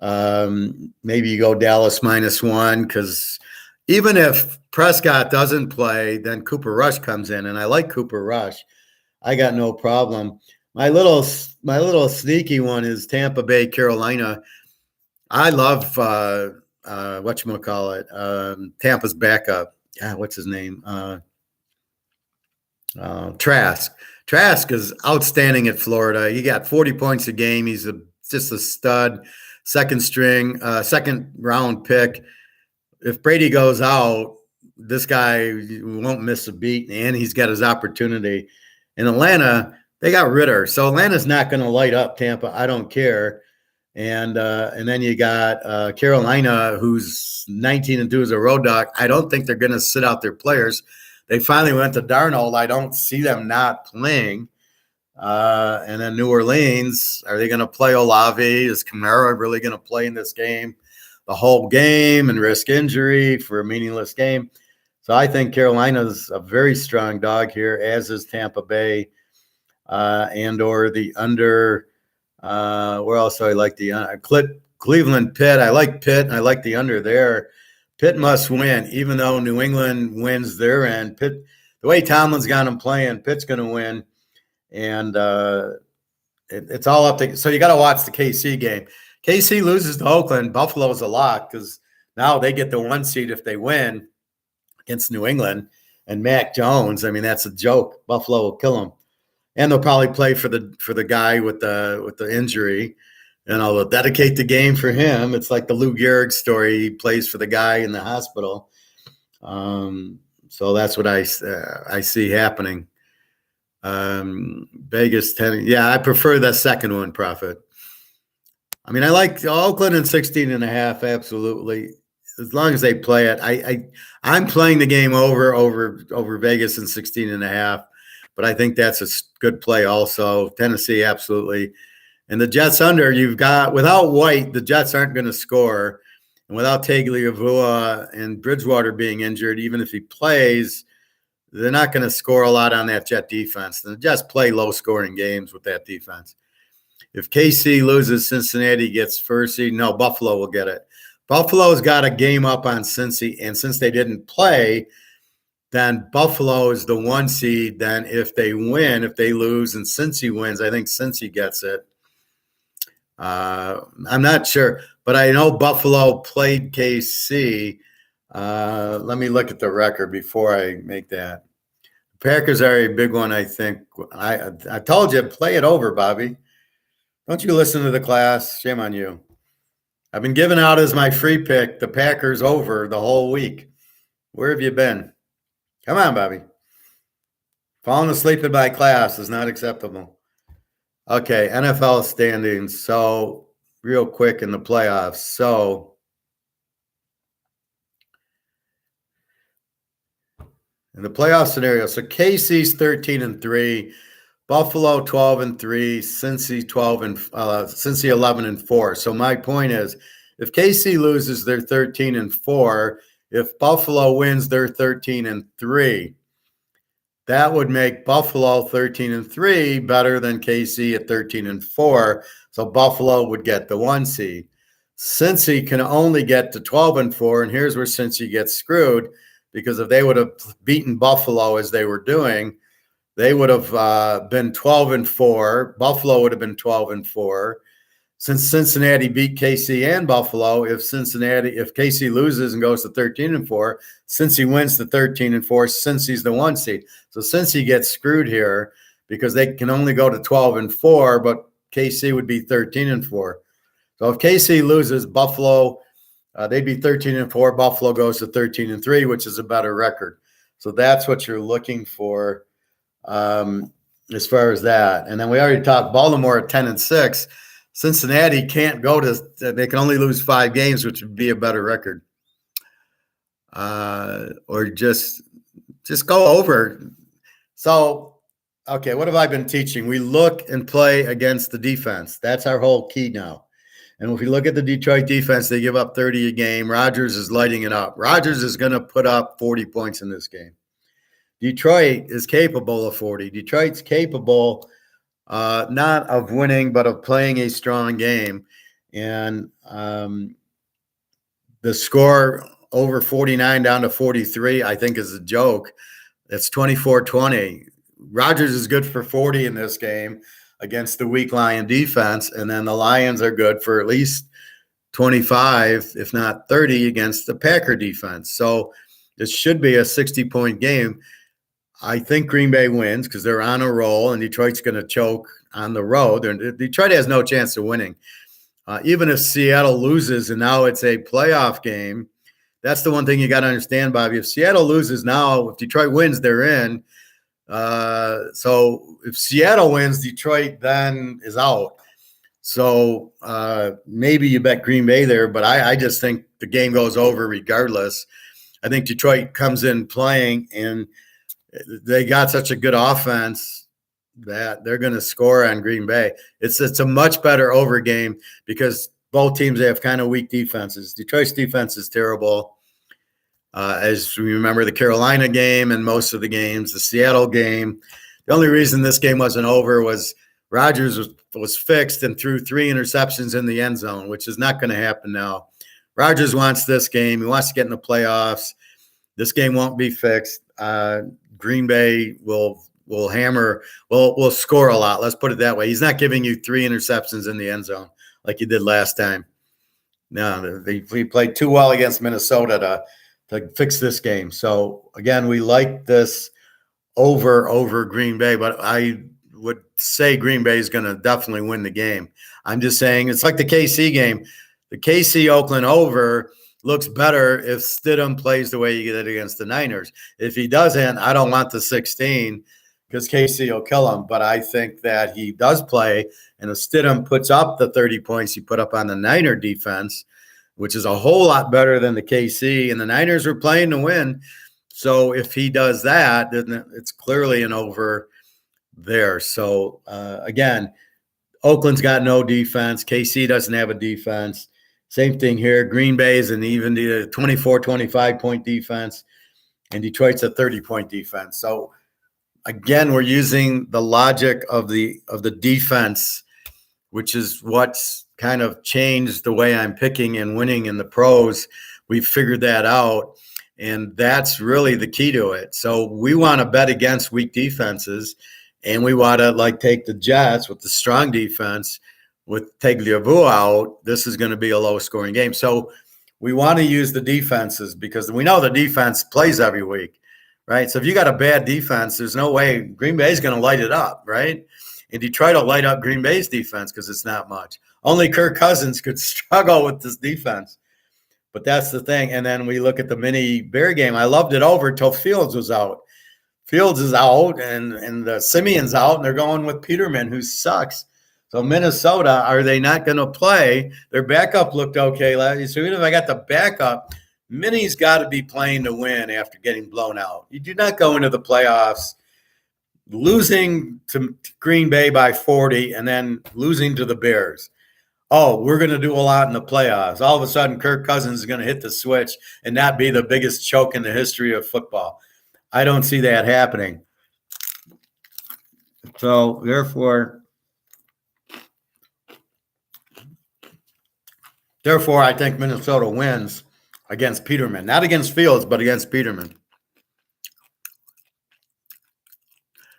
Maybe you go Dallas -1, because even if Prescott doesn't play, then Cooper Rush comes in, and I like Cooper Rush. I got no problem. my little sneaky one is Tampa Bay, Carolina. I love whatchamacallit, Tampa's backup. Yeah, what's his name? Trask. Trask is outstanding at Florida. He got 40 points a game. He's just a stud, second round pick. If Brady goes out, this guy won't miss a beat, and he's got his opportunity. In Atlanta, they got Ritter, so Atlanta's not going to light up Tampa. I don't care. And then you got Carolina, who's 19-2 as a road dog. I don't think they're going to sit out their players. They finally went to Darnold. I don't see them not playing. And then New Orleans, are they going to play Olave? Is Kamara really going to play in this game the whole game and risk injury for a meaningless game? So I think Carolina's a very strong dog here, as is Tampa Bay, and or the under. Where else do I like the Cleveland Pitt? I like Pitt, and I like the under there. Pitt must win, even though New England wins their end. Pitt, the way Tomlin's got them playing, Pitt's going to win, and it's all up to. So you got to watch the KC game. KC loses to Oakland. Buffalo's a lock because now they get the 1 seed if they win against New England. And Mac Jones, I mean, that's a joke. Buffalo will kill him, and they'll probably play for the guy with the injury. And I'll dedicate the game for him. It's like the Lou Gehrig story. He plays for the guy in the hospital. So that's what I see happening. Vegas 10. Yeah, I prefer that second one, Prophet. I mean, I like Oakland in 16.5. Absolutely. As long as they play it. I'm playing the game over Vegas in 16.5. But I think that's a good play also. Tennessee, absolutely. And the Jets under, you've got, without White, the Jets aren't going to score. And without Tagliabue and Bridgewater being injured, even if he plays, they're not going to score a lot on that Jet defense. The Jets play low-scoring games with that defense. If KC loses, Cincinnati gets first seed. No, Buffalo will get it. Buffalo's got a game up on Cincy, and since they didn't play, then Buffalo is the 1 seed. Then if they win, if they lose, and Cincy wins, I think Cincy gets it. I'm not sure, but I know Buffalo played KC. Let me look at the record before I make that. Packers are a big one, I think. I told you, play it over, Bobby. Don't you listen to the class? Shame on you. I've been giving out as my free pick the Packers over the whole week. Where have you been? Come on, Bobby. Falling asleep in my class is not acceptable. Okay, NFL standings. So, real quick in the playoffs. So, in the playoff scenario, so KC's 13-3, Buffalo 12-3, Cincy 11-4. So my point is, if KC loses, they're 13-4. If Buffalo wins, they're 13-3. That would make Buffalo 13-3 better than KC at 13-4. So Buffalo would get the 1 seed. Cincy can only get to 12-4, and here's where Cincy gets screwed, because if they would have beaten Buffalo as they were doing, they would have been 12-4. Buffalo would have been 12-4. Since Cincinnati beat KC and Buffalo, if KC loses and goes to 13-4, Cincy wins to 13-4, Cincy's the 1 seed. So Cincy gets screwed here because they can only go to 12-4, but KC would be 13-4. So if KC loses, Buffalo, they'd be 13-4. Buffalo goes to 13-3, which is a better record. So that's what you're looking for as far as that. And then we already talked Baltimore at 10-6. Cincinnati can't go to, they can only lose 5 games, which would be a better record. Or just go over. So, okay, what have I been teaching? We look and play against the defense. That's our whole key now. And if we look at the Detroit defense, they give up 30 a game. Rodgers is lighting it up. Rodgers is going to put up 40 points in this game. Detroit is capable of 40. Detroit's capable not of winning, but of playing a strong game. And the score over 49 down to 43, I think, is a joke. It's 24-20. Rodgers is good for 40 in this game. against the weak Lion defense, and then the Lions are good for at least 25, if not 30, against the Packer defense. So this should be a 60-point game. I think Green Bay wins because they're on a roll, and Detroit's going to choke on the road. Detroit has no chance of winning. Even if Seattle loses and now it's a playoff game, that's the one thing you got to understand, Bobby. If Seattle loses now, if Detroit wins, they're in. So if Seattle wins, Detroit then is out. So maybe you bet Green Bay there, but I just think the game goes over regardless. I think Detroit comes in playing, and they got such a good offense that they're going to score on Green Bay. It's a much better over game because both teams have kind of weak defenses. Detroit's defense is terrible. As we remember the Carolina game and most of the games, the Seattle game. The only reason this game wasn't over was Rodgers was fixed and threw 3 interceptions in the end zone, which is not going to happen now. Rodgers wants this game. He wants to get in the playoffs. This game won't be fixed. Green Bay will hammer, will score a lot. Let's put it that way. He's not giving you 3 interceptions in the end zone like he did last time. No, he played too well against Minnesota to fix this game. So, again, we like this over Green Bay, but I would say Green Bay is going to definitely win the game. I'm just saying it's like the KC game. The KC-Oakland over looks better if Stidham plays the way he did against the Niners. If he doesn't, I don't want the 16 because KC will kill him. But I think that he does play, and if Stidham puts up the 30 points he put up on the Niner defense, which is a whole lot better than the KC, and the Niners are playing to win. So if he does that, then it's clearly an over there. So, again, Oakland's got no defense. KC doesn't have a defense. Same thing here. Green Bay is an even 24, 25-point defense, and Detroit's a 30-point defense. So, again, we're using the logic of the defense, which is what's kind of changed the way I'm picking and winning in the pros. We've figured that out, and that's really the key to it. So we want to bet against weak defenses, and we want to take the Jets with the strong defense with Tagliabue out. This is going to be a low-scoring game. So we want to use the defenses because we know the defense plays every week, right? So if you got a bad defense, there's no way Green Bay is going to light it up, right? And Detroit will light up Green Bay's defense because it's not much. Only Kirk Cousins could struggle with this defense. But that's the thing. And then we look at the mini Bear game. I loved it over until Fields was out. Fields is out and the Simeon's out, and they're going with Peterman, who sucks. So Minnesota, are they not going to play? Their backup looked okay last year. So even if I got the backup, Minnie's got to be playing to win after getting blown out. You do not go into the playoffs losing to Green Bay by 40 and then losing to the Bears. Oh, we're going to do a lot in the playoffs. All of a sudden, Kirk Cousins is going to hit the switch and not be the biggest choke in the history of football. I don't see that happening. So, therefore, I think Minnesota wins against Peterman. Not against Fields, but against Peterman.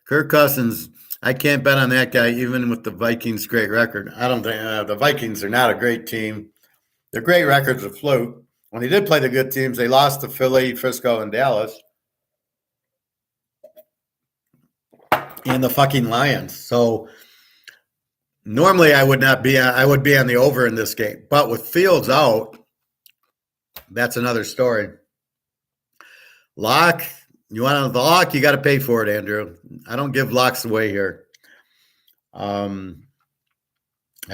Kirk Cousins, I can't bet on that guy, even with the Vikings' great record. I don't think the Vikings are not a great team. Their great record's a fluke. When they did play the good teams, they lost to Philly, Frisco, and Dallas. And the fucking Lions. So normally I would be on the over in this game. But with Fields out, that's another story. Lock. You want the lock, you got to pay for it, Andrew. I don't give locks away here. I've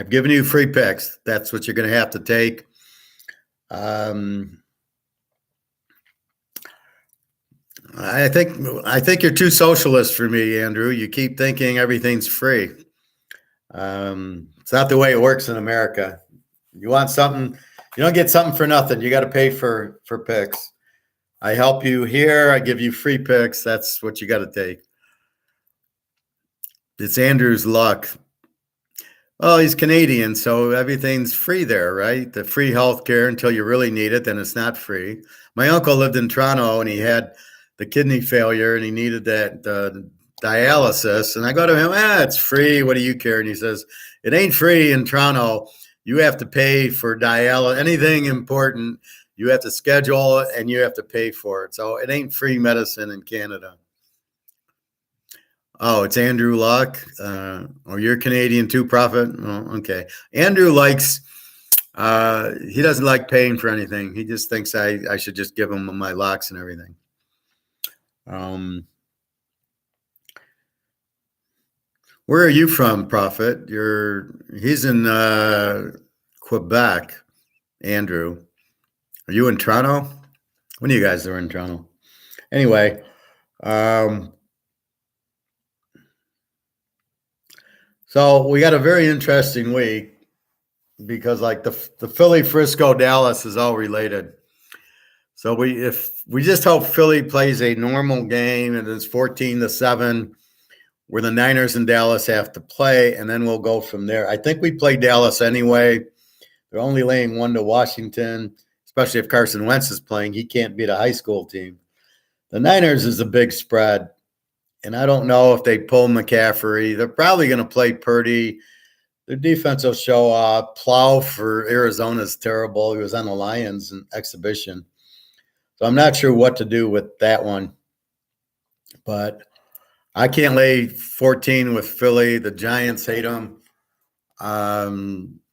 given you free picks. That's what you're going to have to take. I think you're too socialist for me, Andrew. You keep thinking everything's free. It's not the way it works in America. You want something, you don't get something for nothing. You got to pay for picks. I help you here. I give you free picks. That's what you got to take. It's Andrew's luck. Well, he's Canadian, so everything's free there, right? The free health care until you really need it, then it's not free. My uncle lived in Toronto, and he had the kidney failure, and he needed that dialysis. And I go to him, it's free. What do you care? And he says, it ain't free in Toronto. You have to pay for dialysis. Anything important, you have to schedule it and you have to pay for it. So it ain't free medicine in Canada. Oh, it's Andrew Luck. You're Canadian too, Prophet? Oh, okay. Andrew likes, he doesn't like paying for anything. He just thinks I should just give him my locks and everything. Where are you from, Prophet? He's in Quebec, Andrew. Are you in Toronto? When you guys are in Toronto? Anyway, so we got a very interesting week because like the Philly, Frisco, Dallas is all related. So if we just hope Philly plays a normal game and it's 14-7, where the Niners and Dallas have to play, and then we'll go from there. I think we play Dallas anyway. They're only laying 1 to Washington, especially if Carson Wentz is playing. He can't beat a high school team. The Niners is a big spread, and I don't know if they pull McCaffrey. They're probably going to play Purdy. Their defense will show up. Plow for Arizona is terrible. He was on the Lions in exhibition. So I'm not sure what to do with that one. But I can't lay 14 with Philly. The Giants hate them.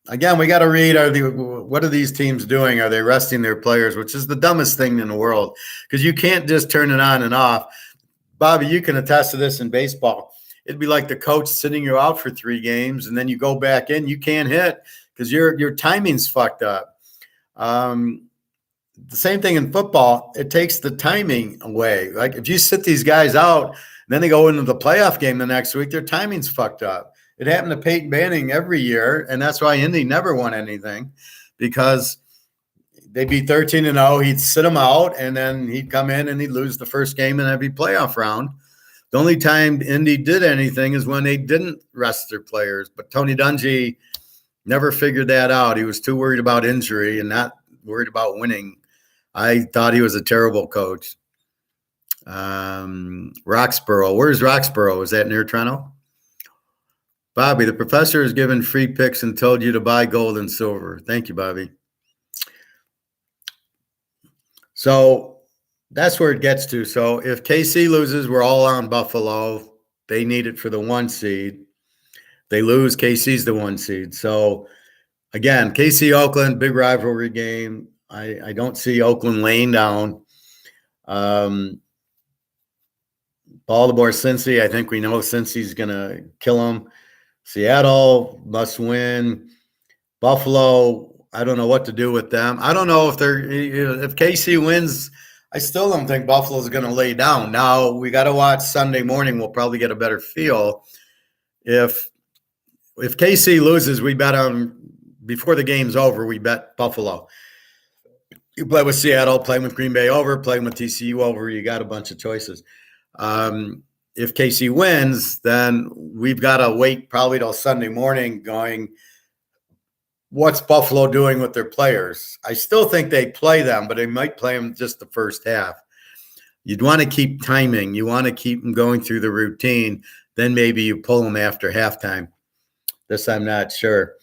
Again, we got to read, what are these teams doing? Are they resting their players, which is the dumbest thing in the world because you can't just turn it on and off. Bobby, you can attest to this in baseball. It'd be like the coach sitting you out for 3 games, and then you go back in. You can't hit because your timing's fucked up. The same thing in football. It takes the timing away. Like if you sit these guys out, then they go into the playoff game the next week, their timing's fucked up. It happened to Peyton Manning every year, and that's why Indy never won anything because they'd be 13-0. He'd sit them out, and then he'd come in and he'd lose the first game in every playoff round. The only time Indy did anything is when they didn't rest their players. But Tony Dungy never figured that out. He was too worried about injury and not worried about winning. I thought he was a terrible coach. Roxborough. Where's Roxborough? Is that near Toronto? Bobby, the professor has given free picks and told you to buy gold and silver. Thank you, Bobby. So that's where it gets to. So if KC loses, we're all on Buffalo. They need it for the 1 seed. They lose, KC's the 1 seed. So again, KC Oakland, big rivalry game. I don't see Oakland laying down. Baltimore, Cincy, I think we know Cincy's going to kill them. Seattle must win. Buffalo, I don't know what to do with them. I don't know if KC wins, I still don't think Buffalo's going to lay down. Now, we got to watch Sunday morning. We'll probably get a better feel. If KC loses, we bet on, before the game's over, we bet Buffalo. You play with Seattle, play with Green Bay over, play with TCU over. You got a bunch of choices. If KC wins, then we've got to wait probably till Sunday morning going, what's Buffalo doing with their players? I still think they play them, but they might play them just the first half. You'd want to keep timing. You want to keep them going through the routine. Then maybe you pull them after halftime. This I'm not sure.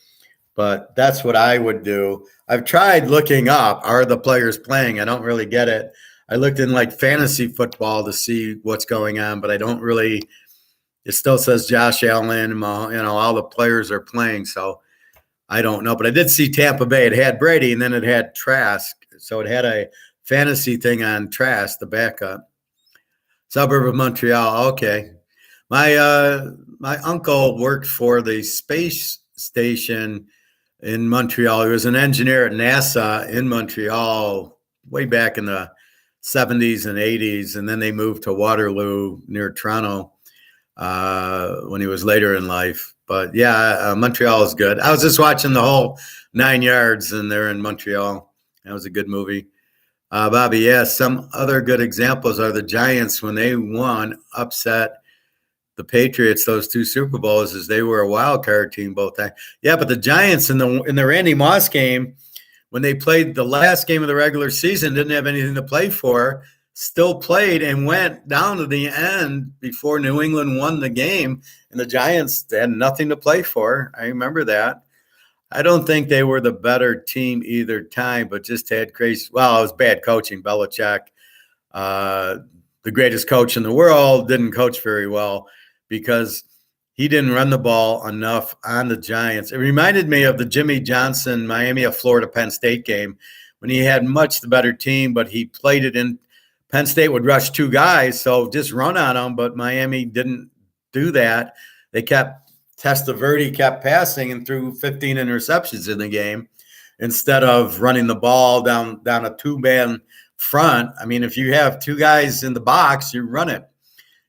But that's what I would do. I've tried looking up, are the players playing? I don't really get it. I looked in like fantasy football to see what's going on, but I don't really – it still says Josh Allen, all the players are playing, so I don't know. But I did see Tampa Bay. It had Brady, and then it had Trask. So it had a fantasy thing on Trask, the backup. Suburb of Montreal, okay. My uncle worked for the space station in Montreal. He was an engineer at NASA in Montreal way back in the 70s and 80s, and then they moved to Waterloo near Toronto when he was later in life. But yeah, Montreal is good. I was just watching the whole 9 yards, and they're in Montreal. That was a good movie. Bobby, yes, some other good examples are the Giants when they won, upset the Patriots, those 2 Super Bowls, as they were a wild card team both times. Yeah, but the Giants in the Randy Moss game, when they played the last game of the regular season, didn't have anything to play for. still played and went down to the end before New England won the game, and the Giants had nothing to play for. I remember that. I don't think they were the better team either time, but just had crazy. Well, it was bad coaching. Belichick, the greatest coach in the world, didn't coach very well because he didn't run the ball enough on the Giants. It reminded me of the Jimmy Johnson, Miami of Florida, Penn State game when he had much the better team, but he played it in. Penn State would rush two guys, so just run on them, but Miami didn't do that. They kept Testaverde kept passing and threw 15 interceptions in the game instead of running the ball down a two-man front. I mean, if you have two guys in the box, you run it.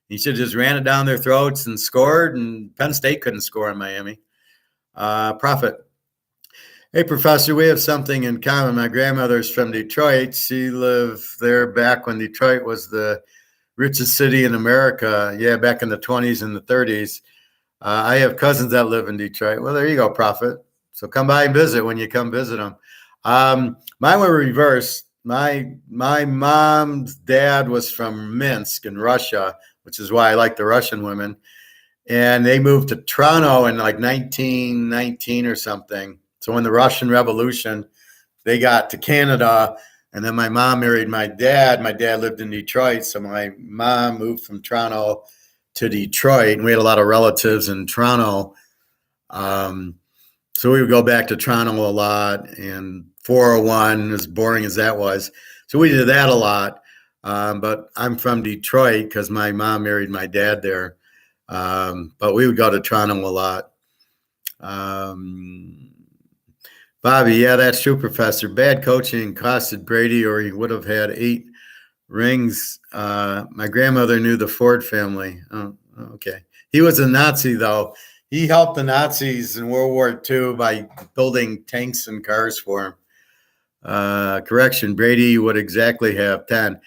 He should have just ran it down their throats and scored, and Penn State couldn't score in Miami. Prophet. Hey, Professor, we have something in common. My grandmother's from Detroit. She lived there back when Detroit was the richest city in America. Yeah, back in the 20s and the 30s. I have cousins that live in Detroit. Well, there you go, Prophet. So come by and visit when you come visit them. Mine were reversed. My mom's dad was from Minsk in Russia, which is why I like the Russian women. And they moved to Toronto in like 1919 or something. So in the Russian Revolution, they got to Canada, and then my mom married my dad. My dad lived in Detroit, so my mom moved from Toronto to Detroit, and we had a lot of relatives in Toronto. So we would go back to Toronto a lot, and 401, as boring as that was. So we did that a lot. But I'm from Detroit because my mom married my dad there. But we would go to Toronto a lot. Bobby, yeah, that's true, Professor. Bad coaching costed Brady, or he would have had 8 rings. My grandmother knew the Ford family. Oh, okay. He was a Nazi, though. He helped the Nazis in World War II by building tanks and cars for them. Correction, Brady would exactly have 10.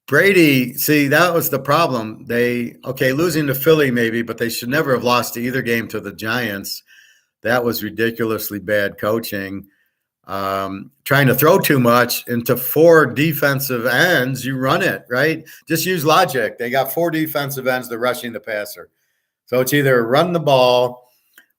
Brady, see, that was the problem. Losing to Philly maybe, but they should never have lost to either game to the Giants. That was ridiculously bad coaching. Trying to throw too much into 4 defensive ends, you run it, right? Just use logic. They got 4 defensive ends, they're rushing the passer. So it's either run the ball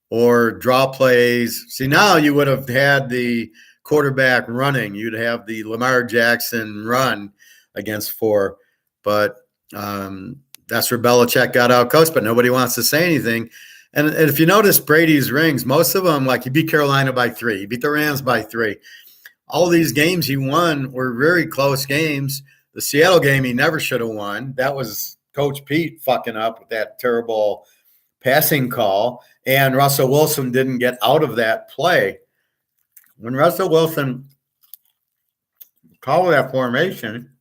or draw plays. See, now you would have had the quarterback running. You'd have the Lamar Jackson run against 4. But that's where Belichick got out coached, but nobody wants to say anything. And if you notice Brady's rings, most of them, like he beat Carolina by 3, he beat the Rams by 3. All these games he won were very close games. The Seattle game he never should have won. That was Coach Pete fucking up with that terrible passing call. And Russell Wilson didn't get out of that play. When Russell Wilson called that formation,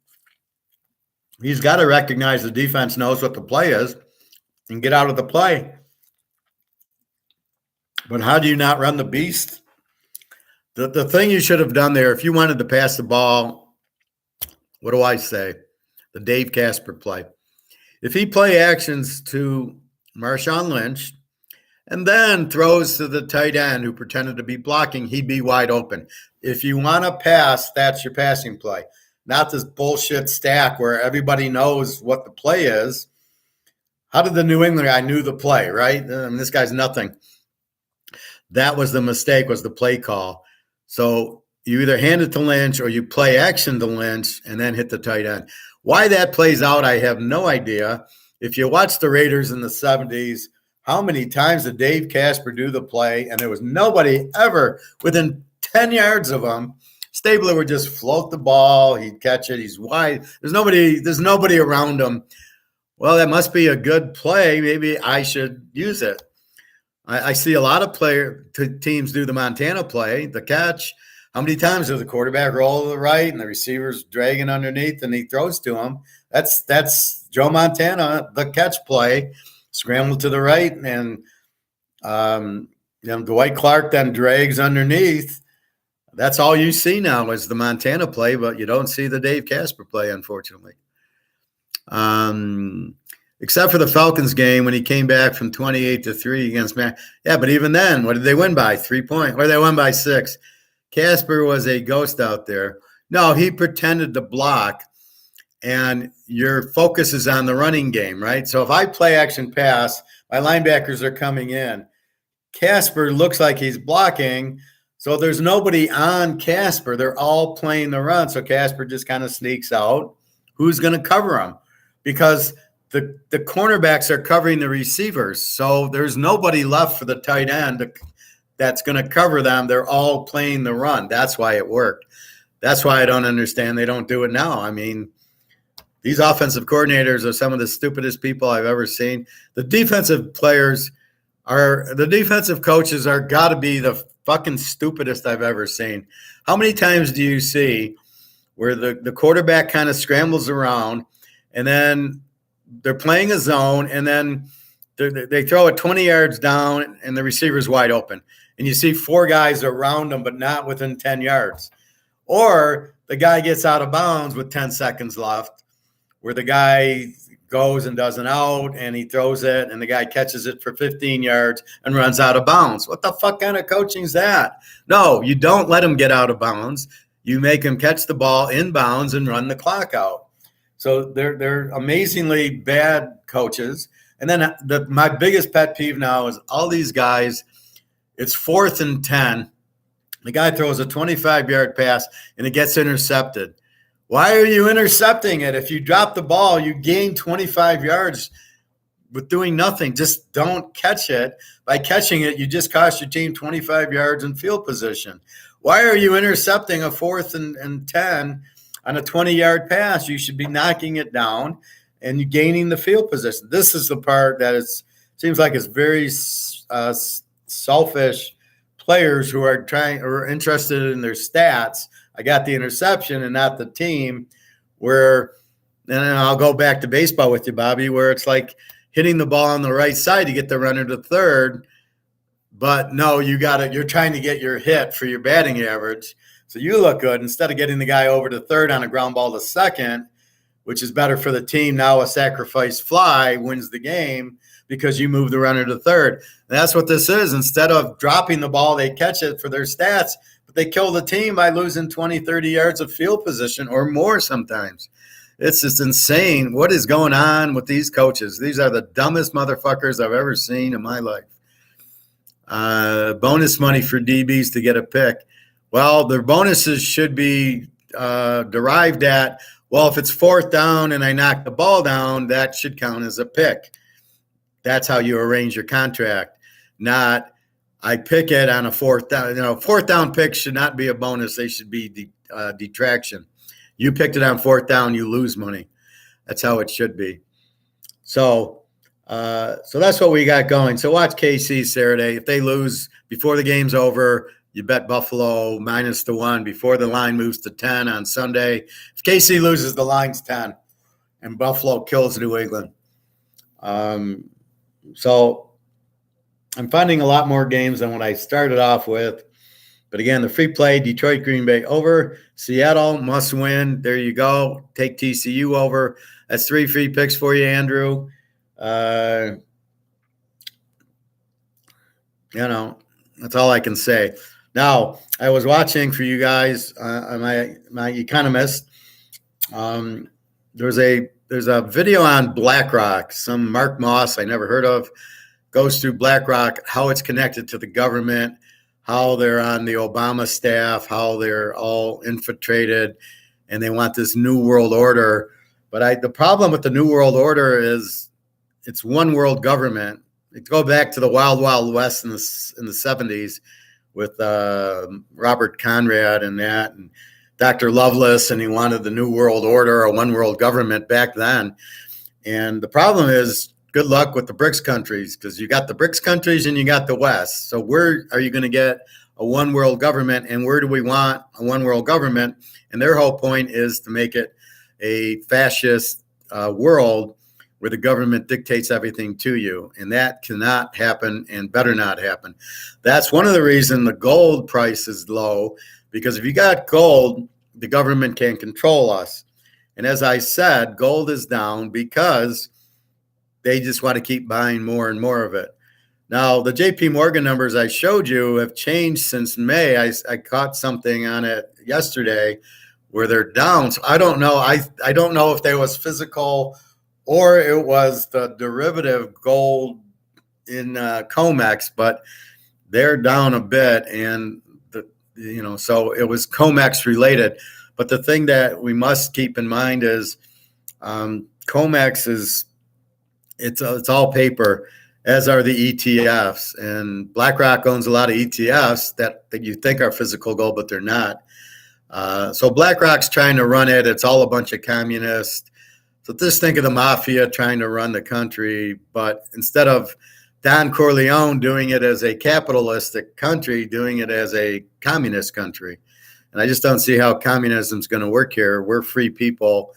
he's got to recognize the defense knows what the play is and get out of the play. But how do you not run the beast? The thing you should have done there, if you wanted to pass the ball, what do I say? The Dave Casper play. If he play actions to Marshawn Lynch and then throws to the tight end who pretended to be blocking, he'd be wide open. If you want to pass, that's your passing play. Not this bullshit stack where everybody knows what the play is. How did the New England guy knew the play, right? This guy's nothing. That was the mistake, was the play call. So you either hand it to Lynch or you play action to Lynch and then hit the tight end. Why that plays out, I have no idea. If you watch the Raiders in the 70s, how many times did Dave Casper do the play and there was nobody ever within 10 yards of him? Stabler would just float the ball. He'd catch it. He's wide. There's nobody around him. Well, that must be a good play. Maybe I should use it. I see a lot of teams do the Montana play, the catch. How many times does the quarterback roll to the right and the receiver's dragging underneath and he throws to him? That's Joe Montana, the catch play, scramble to the right, and Dwight Clark then drags underneath. That's all you see now is the Montana play, but you don't see the Dave Casper play, unfortunately. Except for the Falcons game when he came back from 28-3 against Man. Yeah, but even then, what did they win by? 3 points. Or they won by 6. Casper was a ghost out there. No, he pretended to block. and your focus is on the running game, right? So if I play action pass, my linebackers are coming in. Casper looks like he's blocking, so there's nobody on Casper. They're all playing the run, so Casper just kind of sneaks out. Who's going to cover him? Because the cornerbacks are covering the receivers, so there's nobody left for the tight end that's going to cover them. They're all playing the run. That's why it worked. That's why I don't understand they don't do it now. I mean, these offensive coordinators are some of the stupidest people I've ever seen. The defensive coaches are got to be the fucking stupidest I've ever seen. How many times do you see where the quarterback kind of scrambles around and then they're playing a zone and then they throw it 20 yards down and the receiver's wide open and you see four guys around them but not within 10 yards? Or the guy gets out of bounds with 10 seconds left where the guy goes and does an out and he throws it and the guy catches it for 15 yards and runs out of bounds. What the fuck kind of coaching is that? No, you don't let him get out of bounds. You make him catch the ball in bounds and run the clock out. So they're amazingly bad coaches. And then my biggest pet peeve now is all these guys, it's 4th and 10. The guy throws a 25-yard pass and it gets intercepted. Why are you intercepting it? If you drop the ball, you gain 25 yards with doing nothing. Just don't catch it. By catching it, you just cost your team 25 yards in field position. Why are you intercepting a 4th and 10 on a 20-yard pass? You should be knocking it down and gaining the field position. This is the part that seems like it's very selfish players who are interested in their stats. I got the interception and not the team. And I'll go back to baseball with you, Bobby, where it's like hitting the ball on the right side to get the runner to third. But no, you're trying to get your hit for your batting average. So you look good instead of getting the guy over to third on a ground ball to second, which is better for the team. Now a sacrifice fly wins the game because you move the runner to third. And that's what this is. Instead of dropping the ball, they catch it for their stats. But they kill the team by losing 20, 30 yards of field position or more sometimes. It's just insane. What is going on with these coaches? These are the dumbest motherfuckers I've ever seen in my life. Bonus money for DBs to get a pick. Well, their bonuses should be derived at, well, if it's 4th down and I knock the ball down, that should count as a pick. That's how you arrange your contract, not I pick it on a 4th down. 4th down picks should not be a bonus. They should be detraction. You picked it on 4th down, you lose money. That's how it should be. So that's what we got going. So watch KC Saturday. If they lose before the game's over, you bet Buffalo -1 before the line moves to 10 on Sunday. If KC loses, the line's 10, and Buffalo kills New England. So I'm finding a lot more games than what I started off with. But again, the free play, Detroit, Green Bay over. Seattle must win. There you go. Take TCU over. That's 3 free picks for you, Andrew. That's all I can say. Now, I was watching for you guys my Economist. There's a video on BlackRock. Some Mark Moss I never heard of goes through BlackRock, how it's connected to the government, how they're on the Obama staff, how they're all infiltrated, and they want this new world order. But the problem with the new world order is it's one world government. Go back to the Wild Wild West in the 70s with Robert Conrad and Dr. Lovelace, and he wanted the new world order, a one world government back then. And the problem is, good luck with the BRICS countries, because you got the BRICS countries and you got the West. So where are you going to get a one world government, and where do we want a one world government? And their whole point is to make it a fascist world where the government dictates everything to you. And that cannot happen and better not happen. That's one of the reasons the gold price is low, because if you got gold, the government can control us. And as I said, gold is down because they just want to keep buying more and more of it. Now, the JP Morgan numbers I showed you have changed since May. I caught something on it yesterday where they're down. So I don't know. I don't know if there was physical or it was the derivative gold in COMEX, but they're down a bit, and so it was COMEX related. But the thing that we must keep in mind is COMEX is it's all paper, as are the ETFs, and BlackRock owns a lot of ETFs that you think are physical gold, but they're not. So BlackRock's trying to run it. It's all a bunch of communists. So just think of the mafia trying to run the country, but instead of Don Corleone doing it as a capitalistic country, doing it as a communist country. And I just don't see how communism is going to work here. We're free people.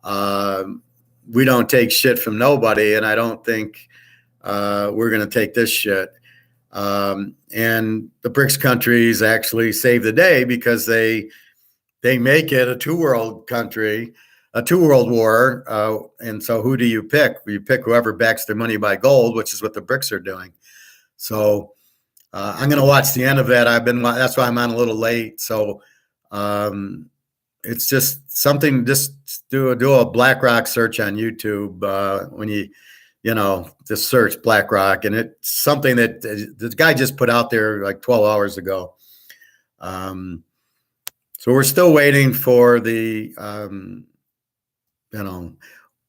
We don't take shit from nobody, and I don't think we're going to take this shit. And the BRICS countries actually save the day because they make it a two-world country, a two-world war. And so who do you pick? You pick whoever backs their money by gold, which is what the BRICS are doing. So I'm going to watch the end of that. That's why I'm on a little late. So it's just something, just do a BlackRock search on YouTube when you just search BlackRock. And it's something that the guy just put out there like 12 hours ago. So we're still waiting for the,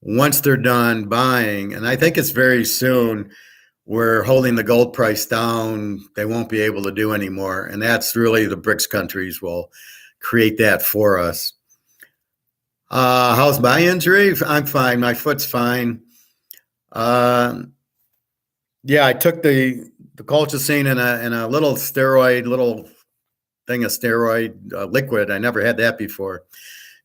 once they're done buying, and I think it's very soon, we're holding the gold price down. They won't be able to do anymore. And that's really the BRICS countries will create that for us. How's my injury? I'm fine. My foot's fine. Yeah, I took the colchicine in a little thing of steroid liquid. I never had that before.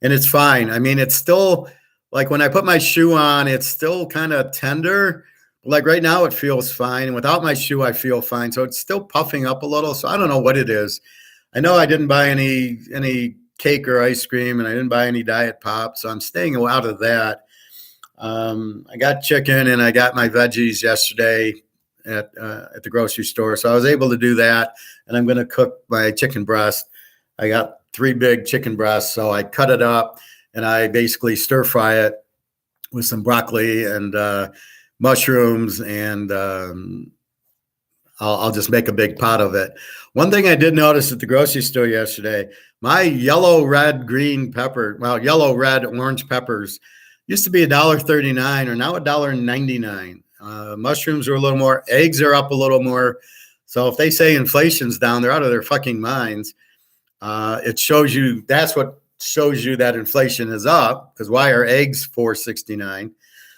And it's fine. I mean, it's still like when I put my shoe on, it's still kind of tender. Like right now, it feels fine. And without my shoe, I feel fine. So it's still puffing up a little. So I don't know what it is. I know I didn't buy any cake or ice cream, and I didn't buy any diet pop. So I'm staying out of that. I got chicken and I got my veggies yesterday at the grocery store. So I was able to do that. And I'm going to cook my chicken breast. I got 3 big chicken breasts. So I cut it up and I basically stir fry it with some broccoli and mushrooms, and I'll just make a big pot of it. One thing I did notice at the grocery store yesterday, my yellow, red, orange peppers used to be $1.39 or now $1.99. Mushrooms are a little more, eggs are up a little more. So if they say inflation's down, they're out of their fucking minds. It shows you, that's what shows you that inflation is up, because why are eggs $4.69?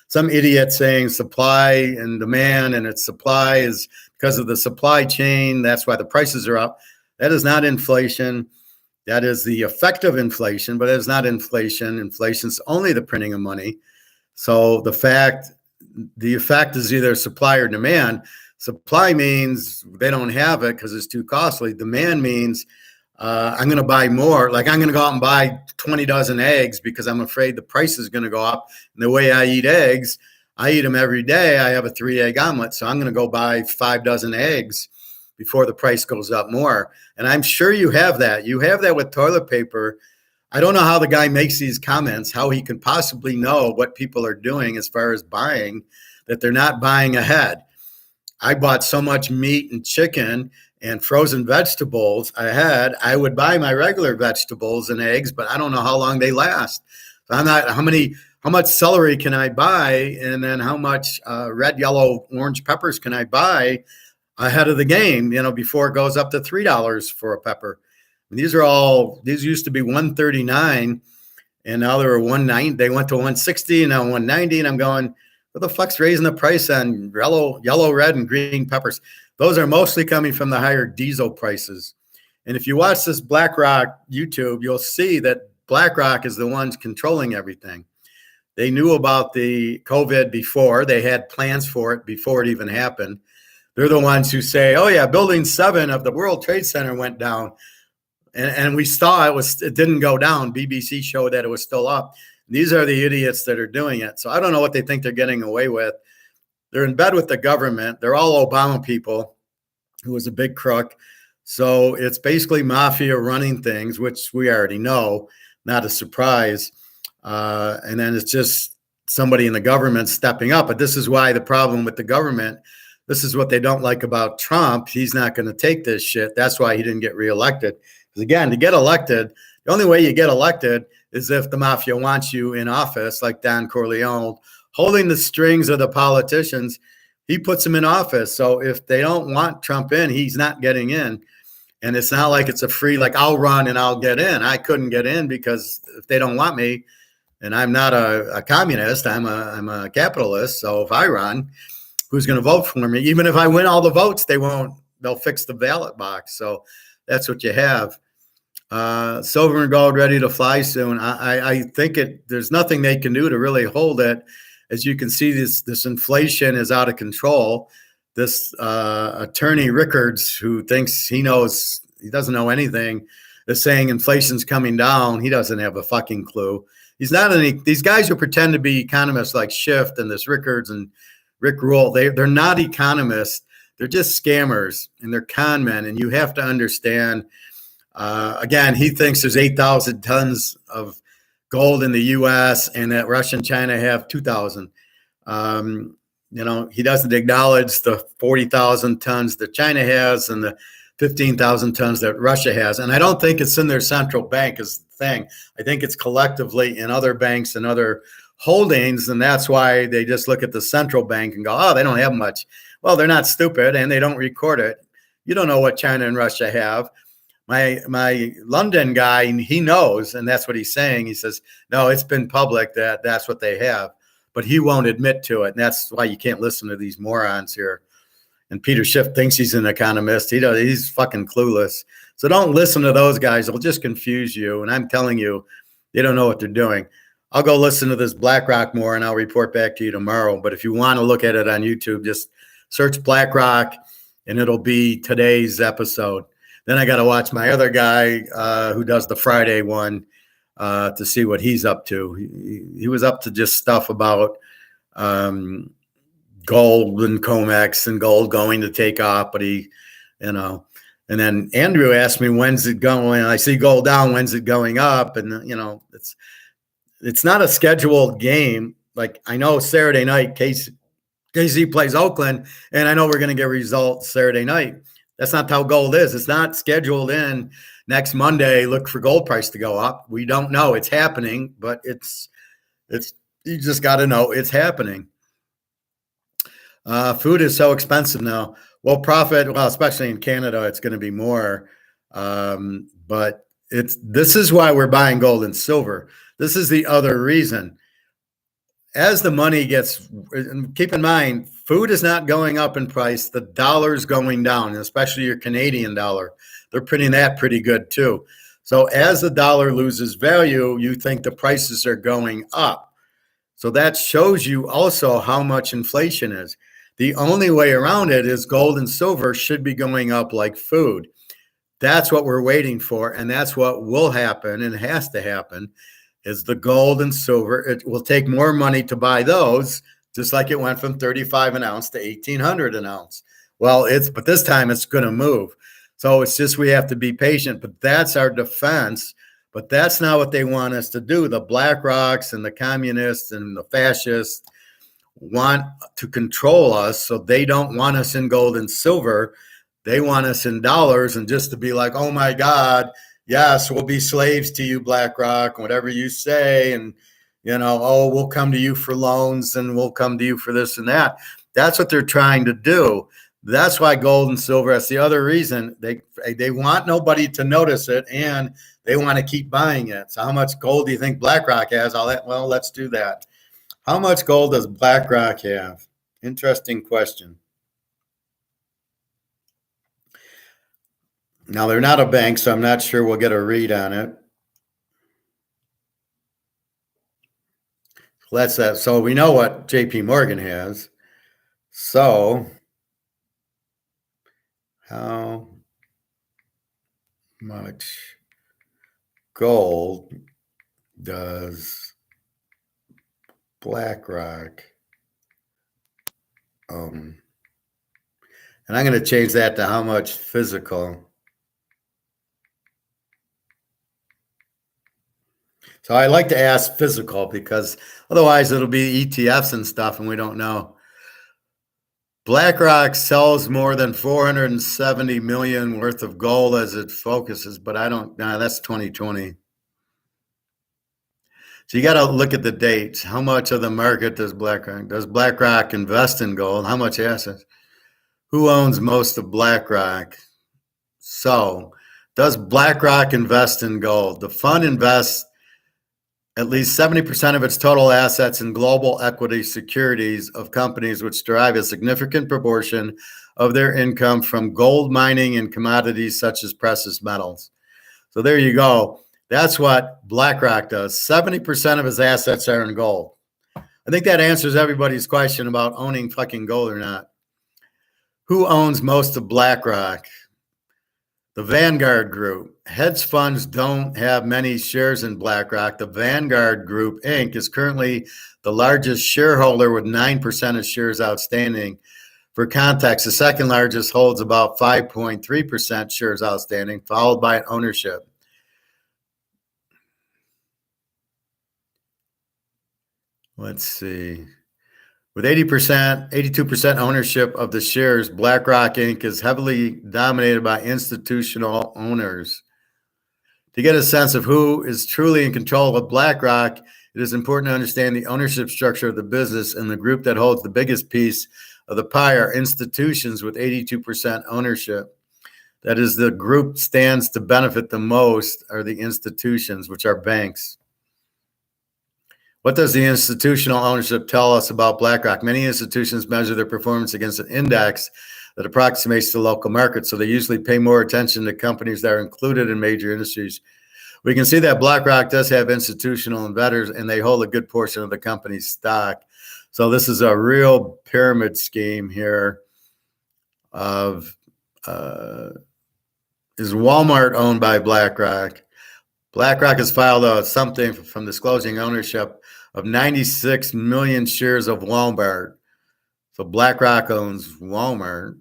Some idiot saying supply and demand, and its supply is because of the supply chain. That's why the prices are up. That is not inflation. That is the effect of inflation, but it's not inflation. Inflation's only the printing of money. So the effect is either supply or demand. Supply means they don't have it because it's too costly. Demand means I'm going to buy more. Like I'm going to go out and buy 20 dozen eggs because I'm afraid the price is going to go up. And the way I eat eggs, I eat them every day. I have a 3-egg omelet. So I'm going to go buy 5 dozen eggs before the price goes up more. And I'm sure you have that. You have that with toilet paper. I don't know how the guy makes these comments, how he can possibly know what people are doing as far as buying, that they're not buying ahead. I bought so much meat and chicken and frozen vegetables ahead. I would buy my regular vegetables and eggs, but I don't know how long they last. So I'm not, how much celery can I buy? And then how much red, yellow, orange peppers can I buy ahead of the game, before it goes up to $3 for a pepper? And these used to be $1.39 and now they're $1.90. They went to $1.60 and now $1.90. And I'm going, what the fuck's raising the price on yellow, red, and green peppers? Those are mostly coming from the higher diesel prices. And if you watch this BlackRock YouTube, you'll see that BlackRock is the ones controlling everything. They knew about the COVID before. They had plans for it before it even happened. They're the ones who say, oh yeah, Building 7 of the World Trade Center went down. And we saw it didn't go down. BBC showed that it was still up. These are the idiots that are doing it. So I don't know what they think they're getting away with. They're in bed with the government. They're all Obama people, who was a big crook. So it's basically mafia running things, which we already know. not a surprise. And then it's just somebody in the government stepping up. But this is why the problem with the government, this is what they don't like about Trump. He's not going to take this shit. That's why he didn't get reelected. Because again, to get elected, the only way you get elected is if the mafia wants you in office, like Don Corleone, holding the strings of the politicians. He puts them in office. So if they don't want Trump in, he's not getting in. And it's not like it's a free, like I'll run and I'll get in. I couldn't get in because if they don't want me, and I'm not a communist, I'm a capitalist. So if I run, who's going to vote for me? Even if I win all the votes, they'll fix the ballot box. So that's what you have. Silver and gold ready to fly soon. I think there's nothing they can do to really hold it. As you can see, this inflation is out of control. This attorney Rickards, who thinks he doesn't know anything, is saying inflation's coming down. He doesn't have a fucking clue. He's not these guys who pretend to be economists like Schiff and this Rickards and Rick Rule. They're not economists. They're just scammers and they're con men. And you have to understand, again, he thinks there's 8,000 tons of gold in the U.S. and that Russia and China have 2,000. He doesn't acknowledge the 40,000 tons that China has and the 15,000 tons that Russia has. And I don't think it's in their central bank is the thing. I think it's collectively in other banks and other holdings. And that's why they just look at the central bank and go, oh, they don't have much. Well, they're not stupid and they don't record it. You don't know what China and Russia have. My London guy, he knows, and that's what he's saying. He says, no, it's been public that's what they have. But he won't admit to it. And that's why you can't listen to these morons here. And Peter Schiff thinks he's an economist. He's fucking clueless. So don't listen to those guys. They'll just confuse you. And I'm telling you, they don't know what they're doing. I'll go listen to this BlackRock more and I'll report back to you tomorrow. But if you want to look at it on YouTube, just search BlackRock and it'll be today's episode. Then I got to watch my other guy who does the Friday one to see what he's up to. He was up to just stuff about gold and COMEX and gold going to take off, but and then Andrew asked me, when's it going? I see gold down, when's it going up? And, it's not a scheduled game. Like I know Saturday night, KC plays Oakland, and I know we're going to get results Saturday night. That's not how gold is. It's not scheduled in next Monday. Look for gold price to go up. We don't know. It's happening, but it's you just got to know it's happening. Food is so expensive now. Well, especially in Canada, it's going to be more. But this is why we're buying gold and silver. This is the other reason. As the money gets, keep in mind, food is not going up in price. The dollar's going down, especially your Canadian dollar. They're printing that pretty good too. So as the dollar loses value, you think the prices are going up. So that shows you also how much inflation is. The only way around it is gold and silver should be going up like food. That's what we're waiting for, and that's what will happen and has to happen. Is the gold and silver. It will take more money to buy those, just like it went from 35 an ounce to 1,800 an ounce. Well, but this time it's going to move. So it's just we have to be patient, but that's our defense. But that's not what they want us to do. The BlackRocks and the communists and the fascists want to control us, so they don't want us in gold and silver. They want us in dollars and just to be like, oh my God, yes, we'll be slaves to you, BlackRock, whatever you say. And, we'll come to you for loans and we'll come to you for this and that. That's what they're trying to do. That's why gold and silver, that's the other reason. They want nobody to notice it and they want to keep buying it. So how much gold do you think BlackRock has? Well, let's do that. How much gold does BlackRock have? Interesting question. Now, they're not a bank, so I'm not sure we'll get a read on it. That's that. So we know what JP Morgan has. So how much gold does BlackRock own? And I'm going to change that to how much physical So I like to ask physical because otherwise it'll be ETFs and stuff and we don't know. BlackRock sells more than 470 million worth of gold as it focuses, but I don't, nah, that's 2020. So you got to look at the dates. How much of the market does BlackRock? Does BlackRock invest in gold? How much assets? Who owns most of BlackRock? So, does BlackRock invest in gold? The fund invests at least 70% of its total assets in global equity securities of companies which derive a significant proportion of their income from gold mining and commodities such as precious metals. So there you go. That's what BlackRock does. 70% of his assets are in gold. I think that answers everybody's question about owning fucking gold or not. Who owns most of BlackRock? The Vanguard Group. Hedge funds don't have many shares in BlackRock. The Vanguard Group, Inc. is currently the largest shareholder with 9% of shares outstanding. For context, the second largest holds about 5.3% shares outstanding, followed by ownership. Let's see. With 82% ownership of the shares, BlackRock Inc. is heavily dominated by institutional owners. To get a sense of who is truly in control of BlackRock, it is important to understand the ownership structure of the business, and the group that holds the biggest piece of the pie are institutions with 82% ownership. That is, the group stands to benefit the most are the institutions, which are banks. What does the institutional ownership tell us about BlackRock? Many institutions measure their performance against an index that approximates the local market, so they usually pay more attention to companies that are included in major industries. We can see that BlackRock does have institutional investors, and they hold a good portion of the company's stock. So this is a real pyramid scheme here of is Walmart owned by BlackRock? BlackRock has filed something from disclosing ownership of 96 million shares of Walmart. So BlackRock owns Walmart.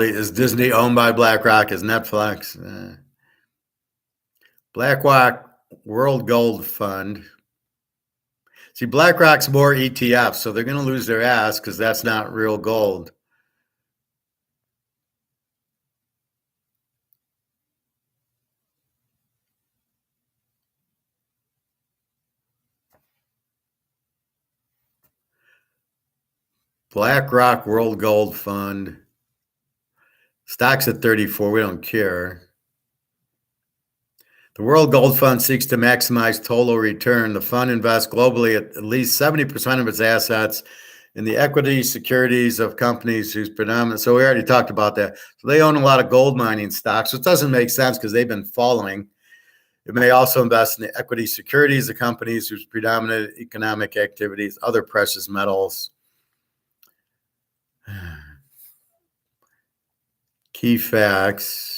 Is Disney owned by BlackRock? Is Netflix? BlackRock World Gold Fund. See, BlackRock's more ETFs, so they're going to lose their ass because that's not real gold. BlackRock World Gold Fund. Stock's at 34. We don't care. The World Gold Fund seeks to maximize total return. The fund invests globally at least 70% of its assets in the equity securities of companies whose predominant. So we already talked about that. So they own a lot of gold mining stocks, which doesn't make sense because they've been falling. It may also invest in the equity securities of companies whose predominant economic activities, other precious metals. Key facts.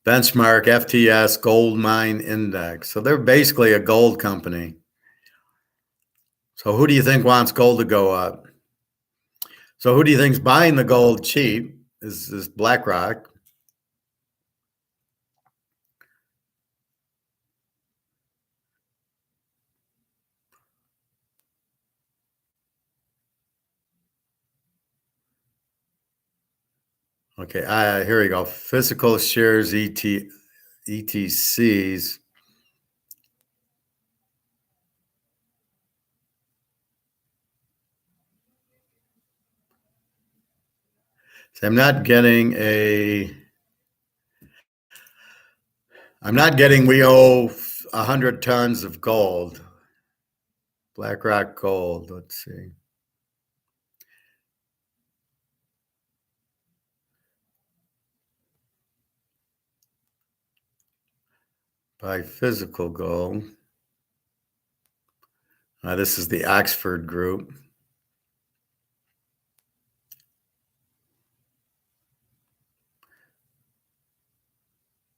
Benchmark FTS Gold Mine Index. So they're basically a gold company. So who do you think wants gold to go up? So who do you think's buying the gold cheap? Is BlackRock. Okay, here we go. Physical shares ETCs. So I'm not getting we owe 100 tons of gold. BlackRock gold, let's see. Buy physical gold. This is the Oxford Group.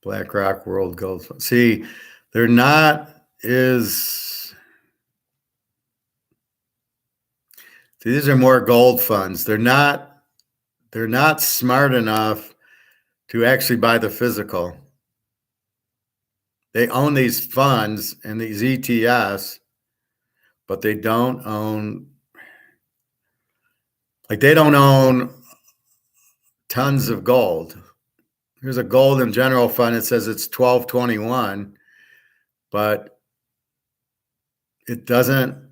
BlackRock World Gold Fund. See, they're not is See, these are more gold funds. They're not smart enough to actually buy the physical. They own these funds and these ETFs, but they don't own, like, they don't own tons of gold. Here's a gold and general fund. It says it's 1221, but it doesn't.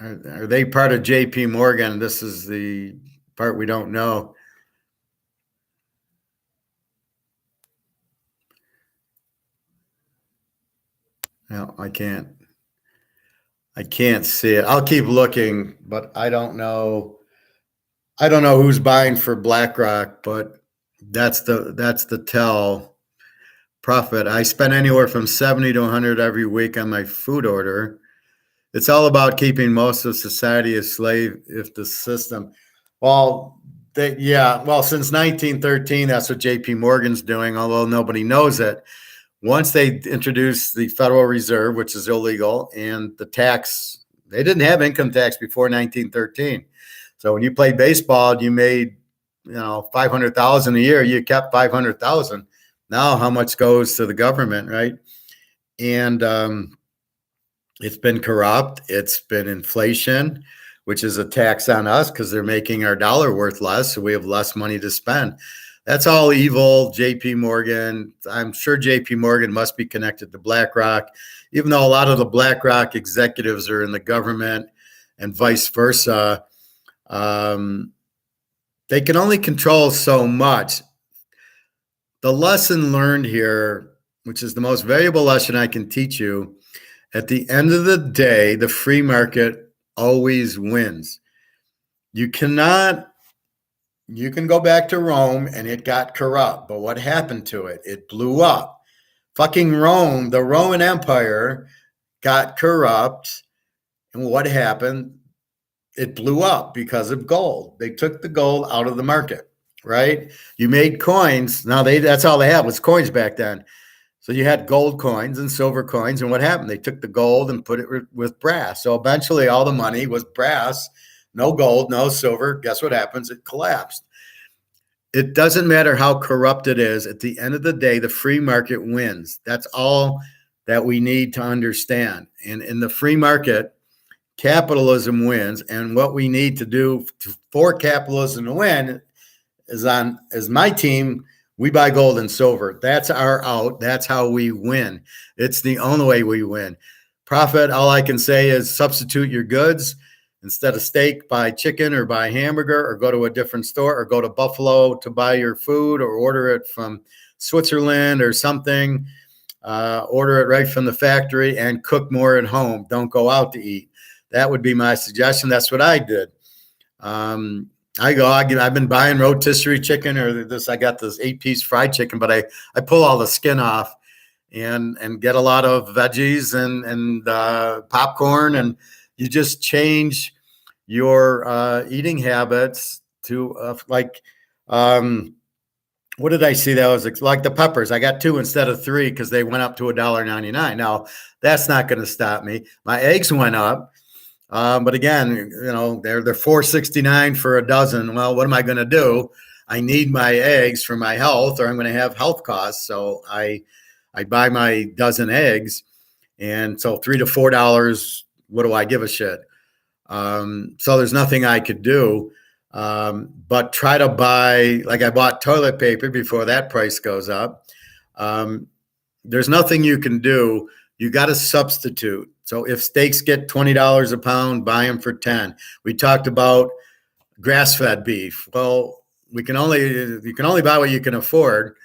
Are they part of JP Morgan? This is the part we don't know. No, I can't see it. I'll keep looking, but I don't know. I don't know who's buying for BlackRock, but that's the tell. Profit. I spend anywhere from 70 to 100 every week on my food order. It's all about keeping most of society a slave if the system. Well, since 1913, that's what JP Morgan's doing, although nobody knows it. Once they introduced the Federal Reserve, which is illegal, and the tax, they didn't have income tax before 1913. So when you played baseball, you made, 500,000 a year, you kept 500,000. Now how much goes to the government, right? And it's been corrupt. It's been inflation, which is a tax on us because they're making our dollar worth less, so we have less money to spend. That's all evil. JP Morgan, I'm sure JP Morgan must be connected to BlackRock, even though a lot of the BlackRock executives are in the government and vice versa. They can only control so much. The lesson learned here, which is the most valuable lesson I can teach you, at the end of the day, the free market always wins. You can go back to Rome and it got corrupt, but what happened to it? It blew up. Fucking Rome, the Roman Empire got corrupt, and what happened? It blew up because of gold. They took the gold out of the market, right? You made coins. Now that's all they had was coins back then. So you had gold coins and silver coins, and what happened? They took the gold and put it with brass. So eventually all the money was brass, no gold, no silver. Guess what happens? It collapsed. It doesn't matter how corrupt it is. At the end of the day, the free market wins. That's all that we need to understand. And in the free market, capitalism wins. And what we need to do for capitalism to win is my team, we buy gold and silver. That's our out. That's how we win. It's the only way we win. Profit, all I can say is substitute your goods. Instead of steak, buy chicken or buy hamburger, or go to a different store, or go to Buffalo to buy your food, or order it from Switzerland or something. Order it right from the factory and cook more at home. Don't go out to eat. That would be my suggestion. That's what I did. I've been buying rotisserie chicken, or I got this 8-piece fried chicken, but I pull all the skin off and get a lot of veggies and popcorn, and you just change your eating habits to what did I see? That was like the peppers. I got 2 instead of 3 because they went up to $1.99. Now that's not going to stop me. My eggs went up. But again, they're $4.69 for a dozen. Well, what am I going to do? I need my eggs for my health, or I'm going to have health costs. So I buy my dozen eggs, and so $3 to $4. What do I give a shit? So there's nothing I could do, but try to buy. Like, I bought toilet paper before that price goes up. There's nothing you can do. You got to substitute. So if steaks get $20 a pound, buy them for 10. We talked about grass-fed beef. Well, you can only buy what you can afford.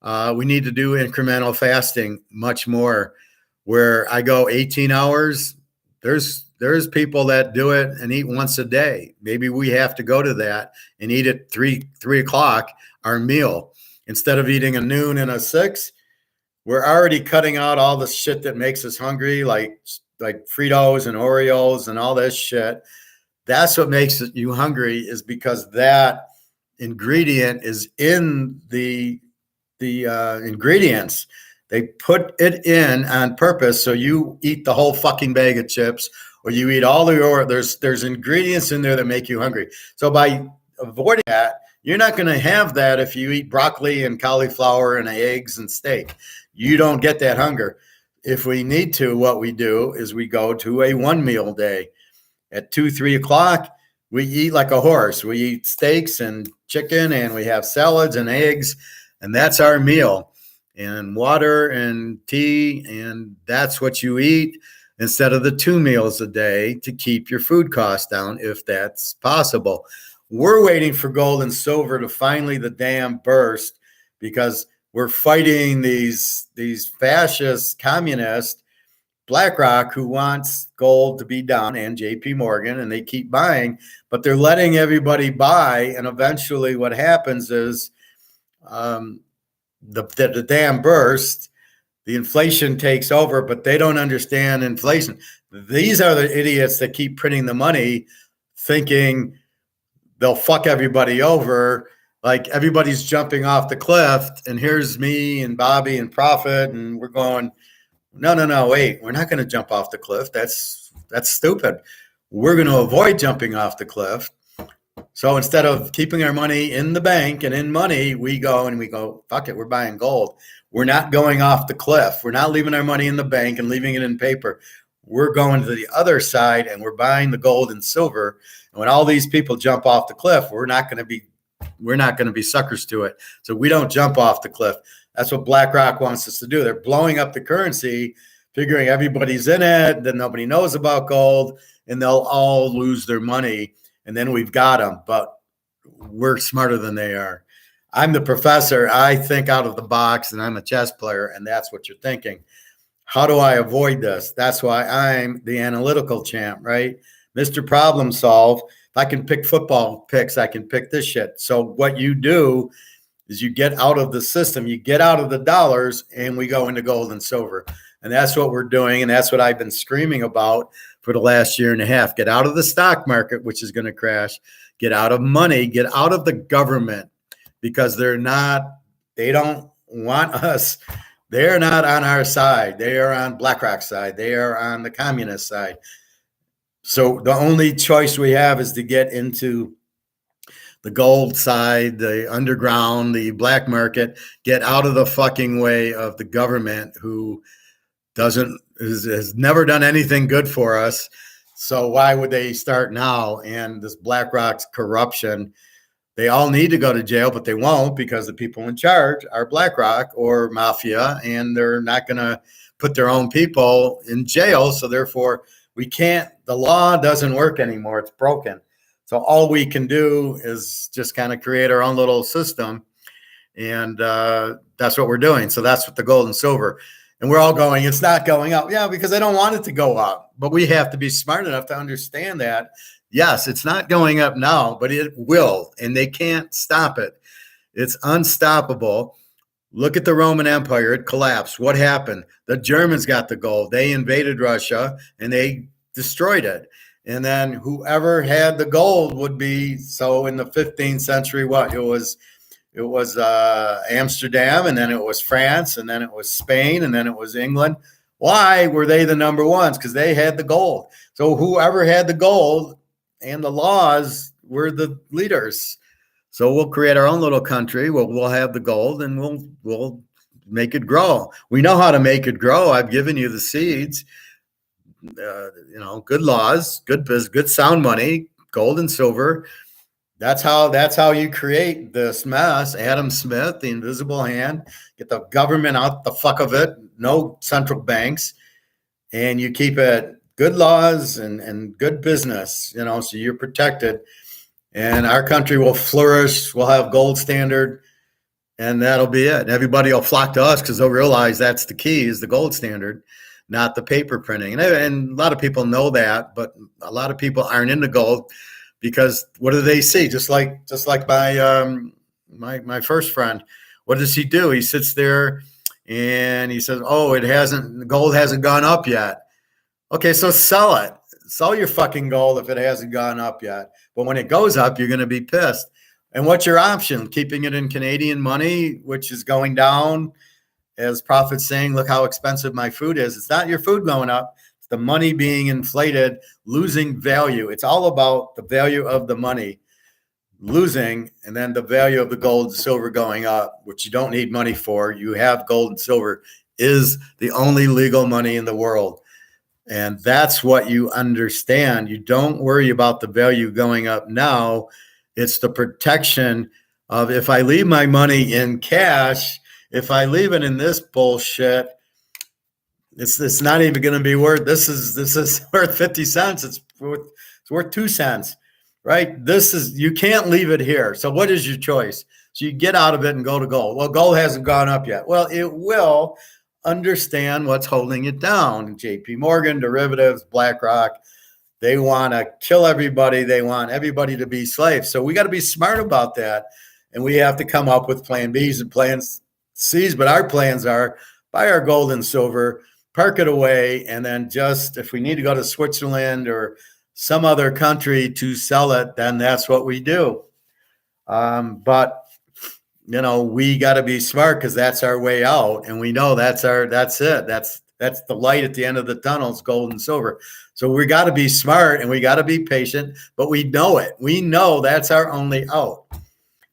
We need to do incremental fasting much more. Where I go 18 hours, there's people that do it and eat once a day. Maybe we have to go to that and eat at 3 o'clock our meal instead of eating a noon and a 6. We're already cutting out all the shit that makes us hungry, like Fritos and Oreos and all this shit. That's what makes you hungry, is because that ingredient is in the ingredients. They put it in on purpose so you eat the whole fucking bag of chips or you eat all the or there's ingredients in there that make you hungry. So by avoiding that, you're not going to have that if you eat broccoli and cauliflower and eggs and steak. You don't get that hunger. If we need to, what we do is we go to a 1 meal day. At 2, 3 o'clock, we eat like a horse. We eat steaks and chicken, and we have salads and eggs, and that's our meal. And water and tea, and that's what you eat instead of the 2 meals a day to keep your food costs down, if that's possible. We're waiting for gold and silver to finally the dam burst, because we're fighting these fascist communists, BlackRock, who wants gold to be down, and JP Morgan, and they keep buying, but they're letting everybody buy. And eventually what happens is the dam bursts, the inflation takes over, but they don't understand inflation. These are the idiots that keep printing the money, thinking they'll fuck everybody over. Like everybody's jumping off the cliff, and here's me and Bobby and Prophet, and we're going, no, wait, we're not going to jump off the cliff. That's stupid. We're going to avoid jumping off the cliff. So instead of keeping our money in the bank and in money, we go, fuck it, we're buying gold. We're not going off the cliff. We're not leaving our money in the bank and leaving it in paper. We're going to the other side, and we're buying the gold and silver. And when all these people jump off the cliff, we're not going to be suckers to it. So we don't jump off the cliff. That's what BlackRock wants us to do. They're blowing up the currency, figuring everybody's in it, then nobody knows about gold, and they'll all lose their money. And then we've got them, but we're smarter than they are. I'm the professor. I think out of the box, and I'm a chess player, and that's what you're thinking. How do I avoid this? That's why I'm the analytical champ, right? Mr. Problem Solve. If I can pick football picks, I can pick this shit. So what you do is you get out of the system, you get out of the dollars, and we go into gold and silver. And that's what we're doing, and that's what I've been screaming about for the last year and a half. Get out of the stock market, which is going to crash. Get out of money. Get out of the government, because they don't want us. They're not on our side. They are on BlackRock's side. They are on the communist side. So the only choice we have is to get into the gold side, the underground, the black market, get out of the fucking way of the government, who has never done anything good for us. So why would they start now? And this BlackRock's corruption, they all need to go to jail, but they won't, because the people in charge are BlackRock or mafia, and they're not going to put their own people in jail. So therefore the law doesn't work anymore. It's broken. So all we can do is just kind of create our own little system. And that's what we're doing. So that's what the gold and silver. And we're all going, it's not going up. Yeah, because I don't want it to go up. But we have to be smart enough to understand that, yes, it's not going up now, but it will. And they can't stop it. It's unstoppable. Look at the Roman Empire. It collapsed. What happened? The Germans got the gold. They invaded Russia, and they destroyed it. And then whoever had the gold would be, so in the 15th century, it was Amsterdam, and then it was France, and then it was Spain, and then it was England. Why were they the number ones? Because they had the gold. So whoever had the gold and the laws were the leaders. So we'll create our own little country. We'll have the gold, and we'll make it grow. We know how to make it grow. I've given you the seeds. Good laws, good sound money, gold and silver. That's how you create this mess. Adam Smith, the invisible hand, get the government out the fuck of it. No central banks, and you keep it good laws and good business. So you're protected, and our country will flourish. We'll have gold standard, and that'll be it. And everybody will flock to us because they'll realize that's the key, is the gold standard, not the paper printing. And a lot of people know that, but a lot of people aren't into gold, because what do they see? Just like my first friend, what does he do? He sits there and he says, "Oh, gold hasn't gone up yet." Okay, so sell it. Sell your fucking gold if it hasn't gone up yet. But when it goes up, you're going to be pissed. And what's your option? Keeping it in Canadian money, which is going down. As Prophet's saying, look how expensive my food is. It's not your food going up. It's the money being inflated, losing value. It's all about the value of the money losing, and then the value of the gold and silver going up, which you don't need money for. You have gold and silver is the only legal money in the world. And that's what you understand. You don't worry about the value going up now. It's the protection of, if I leave my money in cash, if I leave it in this bullshit, it's not even going to be worth, this is worth 50 cents. It's worth 2 cents, right? You can't leave it here. So what is your choice? So you get out of it and go to gold. Well, gold hasn't gone up yet. Well, it will. Understand what's holding it down. JP Morgan, derivatives, BlackRock, they want to kill everybody. They want everybody to be slaves. So we got to be smart about that. And we have to come up with plan Bs and plan Cs. But our plans are buy our gold and silver, park it away, and then just if we need to go to Switzerland or some other country to sell it, then that's what we do. But we got to be smart, because that's our way out, and we know that's it. That's the light at the end of the tunnel. It's gold and silver. So we got to be smart and we got to be patient, but we know it. We know that's our only out.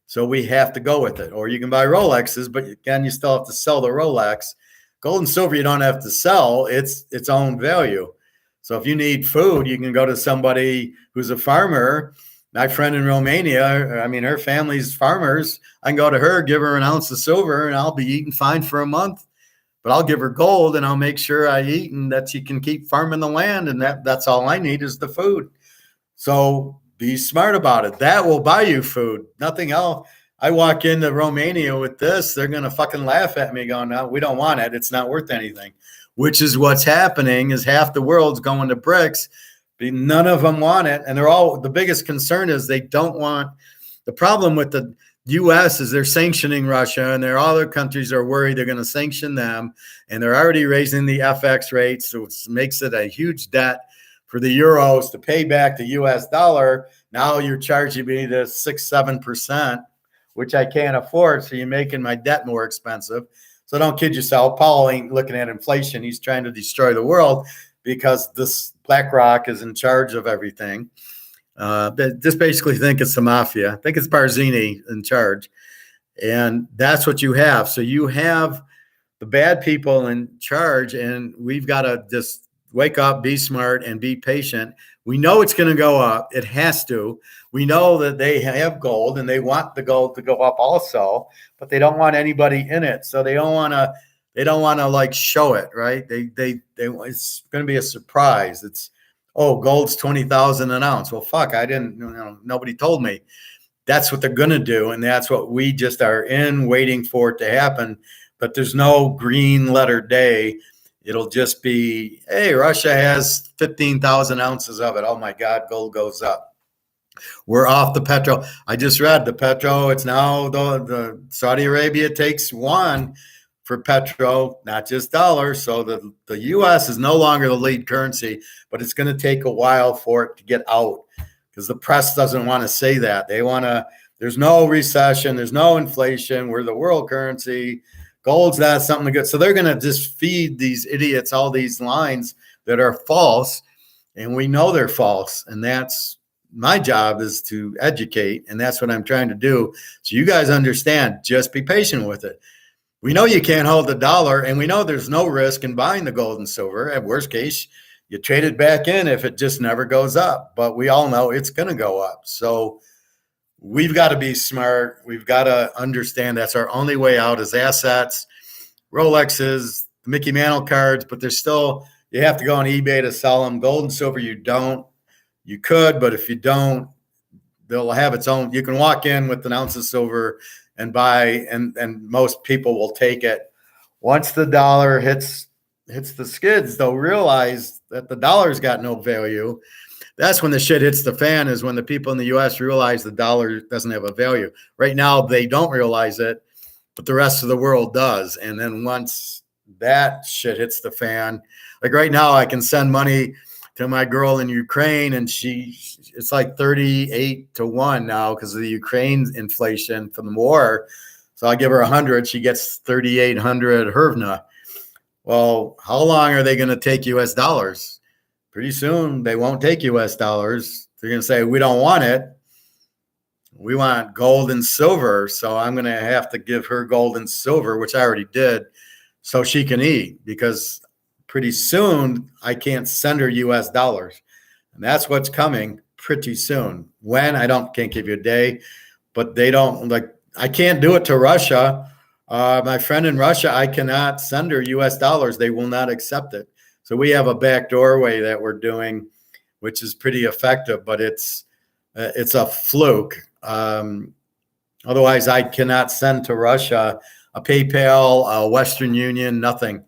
So we have to go with it. Or you can buy Rolexes, but again, you still have to sell the Rolex. Gold and silver, you don't have to sell. It's its own value. So if you need food, you can go to somebody who's a farmer. My friend in Romania, her family's farmers. I can go to her, give her an ounce of silver, and I'll be eating fine for a month. But I'll give her gold, and I'll make sure I eat, and that she can keep farming the land, and that's all I need is the food. So be smart about it. That will buy you food, nothing else. I walk into Romania with this, they're going to fucking laugh at me going, no, we don't want it. It's not worth anything, which is what's happening. Is half the world's going to BRICS. None of them want it. And the biggest concern is they don't want. The problem with the U.S. is they're sanctioning Russia, and other countries are worried they're going to sanction them. And they're already raising the FX rates, so it makes it a huge debt for the euros to pay back the U.S. dollar. Now you're charging me the 6-7%, which I can't afford. So you're making my debt more expensive. So don't kid yourself. Paul ain't looking at inflation. He's trying to destroy the world, because this BlackRock is in charge of everything. Just basically think it's the mafia. I think it's Barzini in charge. And that's what you have. So you have the bad people in charge, and we've got to just wake up, be smart, and be patient. We know it's going to go up. It has to. We know that they have gold, and they want the gold to go up also, but they don't want anybody in it. So they don't want to like show it, right? It's going to be a surprise. It's, gold's 20,000 an ounce. Well, fuck, I didn't, nobody told me. That's what they're going to do. And that's what we just are waiting for it to happen. But there's no green letter day. It'll just be, hey, Russia has 15,000 ounces of it. Oh my God, gold goes up. We're off the petro. I just read the petro. It's now the Saudi Arabia takes one for petro, not just dollars. So the U.S. is no longer the lead currency, but it's going to take a while for it to get out, because the press doesn't want to say that. They want to, there's no recession, there's no inflation, we're the world currency. Gold's not something good. So they're going to just feed these idiots all these lines that are false, and we know they're false. And that's my job, is to educate, and that's what I'm trying to do. So you guys understand, just be patient with it. We know you can't hold the dollar, and we know there's no risk in buying the gold and silver. At worst case, you trade it back in if it just never goes up. But we all know it's going to go up. So we've got to be smart. We've got to understand that's our only way out is assets, Rolexes, Mickey Mantle cards, but there's still, you have to go on eBay to sell them. Gold and silver, you don't. You could, but if you don't, they'll have its own. You can walk in with an ounce of silver and buy, and most people will take it. Once the dollar hits the skids, they'll realize that the dollar's got no value. That's when the shit hits the fan, is when the people in the U.S. realize the dollar doesn't have a value. Right now, they don't realize it, but the rest of the world does. And then once that shit hits the fan, like right now, I can send money to my girl in Ukraine, and it's like 38-1 now because of the Ukraine inflation from the war. So I give her 100, she gets 3,800 hryvnia. Well, how long are they going to take U.S. dollars? pretty soon they won't take US dollars. They're going to say, we don't want it. We want gold and silver. So I'm going to have to give her gold and silver, which I already did, so she can eat, because pretty soon I can't send her US dollars. And that's what's coming pretty soon. When, can't give you a day, but they don't, like, I can't do it to Russia. My friend in Russia, I cannot send her US dollars. They will not accept it. So we have a back doorway that we're doing, which is pretty effective, but it's a fluke. Otherwise, I cannot send to Russia a PayPal, a Western Union, nothing.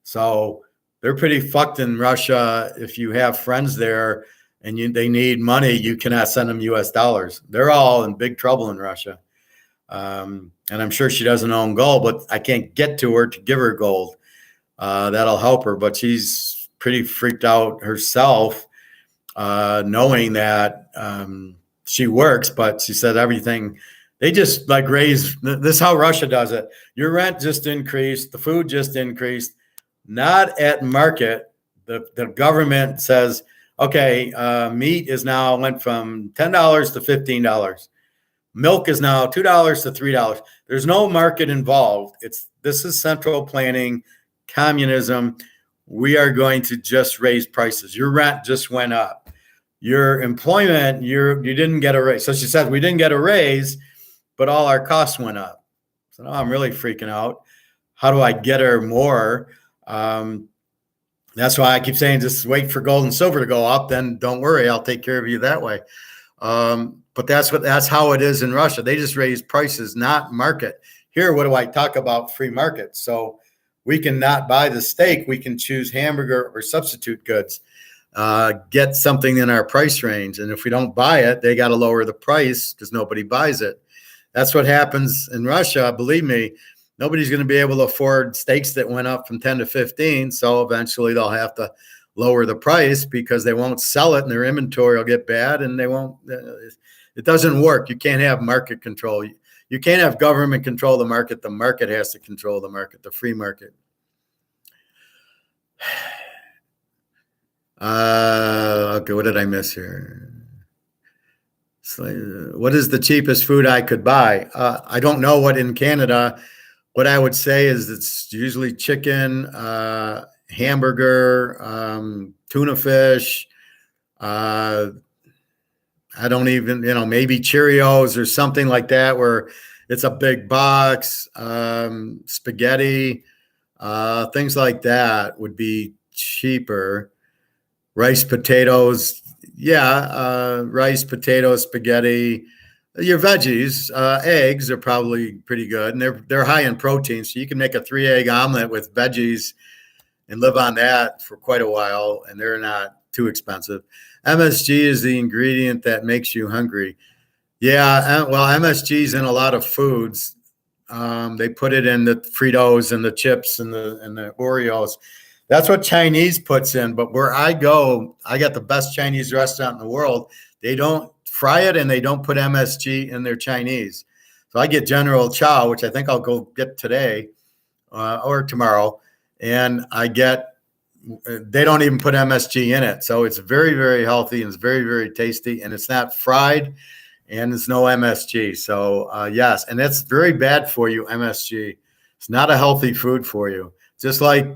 So they're pretty fucked in Russia. If you have friends there and they need money, you cannot send them US dollars. They're all in big trouble in Russia. And I'm sure she doesn't own gold, but I can't get to her to give her gold. That'll help her, but she's pretty freaked out herself, knowing that she works, but she said everything, they just like raise, this is how Russia does it. Your rent just increased, the food just increased, not at market. The government says, okay, meat is now went from $10 to $15. Milk is now $2 to $3. There's no market involved. This is central planning, communism. We are going to just raise prices. Your rent just went up. Your employment, you didn't get a raise. So she said, we didn't get a raise, but all our costs went up. So now I'm really freaking out. How do I get her more? That's why I keep saying, just wait for gold and silver to go up. Then don't worry, I'll take care of you that way. But that's how it is in Russia. They just raise prices, not market. Here, what do I talk about? Free market. So we can not buy the steak. We can choose hamburger or substitute goods, get something in our price range. And if we don't buy it, they got to lower the price because nobody buys it. That's what happens in Russia. Believe me, nobody's going to be able to afford steaks that went up from 10 to 15. So eventually they'll have to lower the price because they won't sell it and their inventory will get bad and they won't. It doesn't work. You can't have market control. You can't have government control the market. The market has to control the market, the free market. Okay, what did I miss here? What is the cheapest food I could buy? I don't know what in Canada. What I would say is it's usually chicken, hamburger, tuna fish. I don't even, maybe Cheerios or something like that where it's a big box, spaghetti, things like that would be cheaper. Rice, potatoes. Yeah. Rice, potatoes, spaghetti. Your veggies, eggs are probably pretty good, and they're high in protein. So you can make a 3-egg omelet with veggies and live on that for quite a while, and they're not too expensive. MSG is the ingredient that makes you hungry. Yeah, well, MSG is in a lot of foods. They put it in the Fritos and the chips and the Oreos. That's what Chinese puts in. But where I go, I got the best Chinese restaurant in the world. They don't fry it and they don't put MSG in their Chinese. So I get General Chow, which I think I'll go get today or tomorrow. And they don't even put MSG in it. So it's very, very healthy and it's very, very tasty. And it's not fried and there's no MSG. So yes, and that's very bad for you, MSG. It's not a healthy food for you. Just like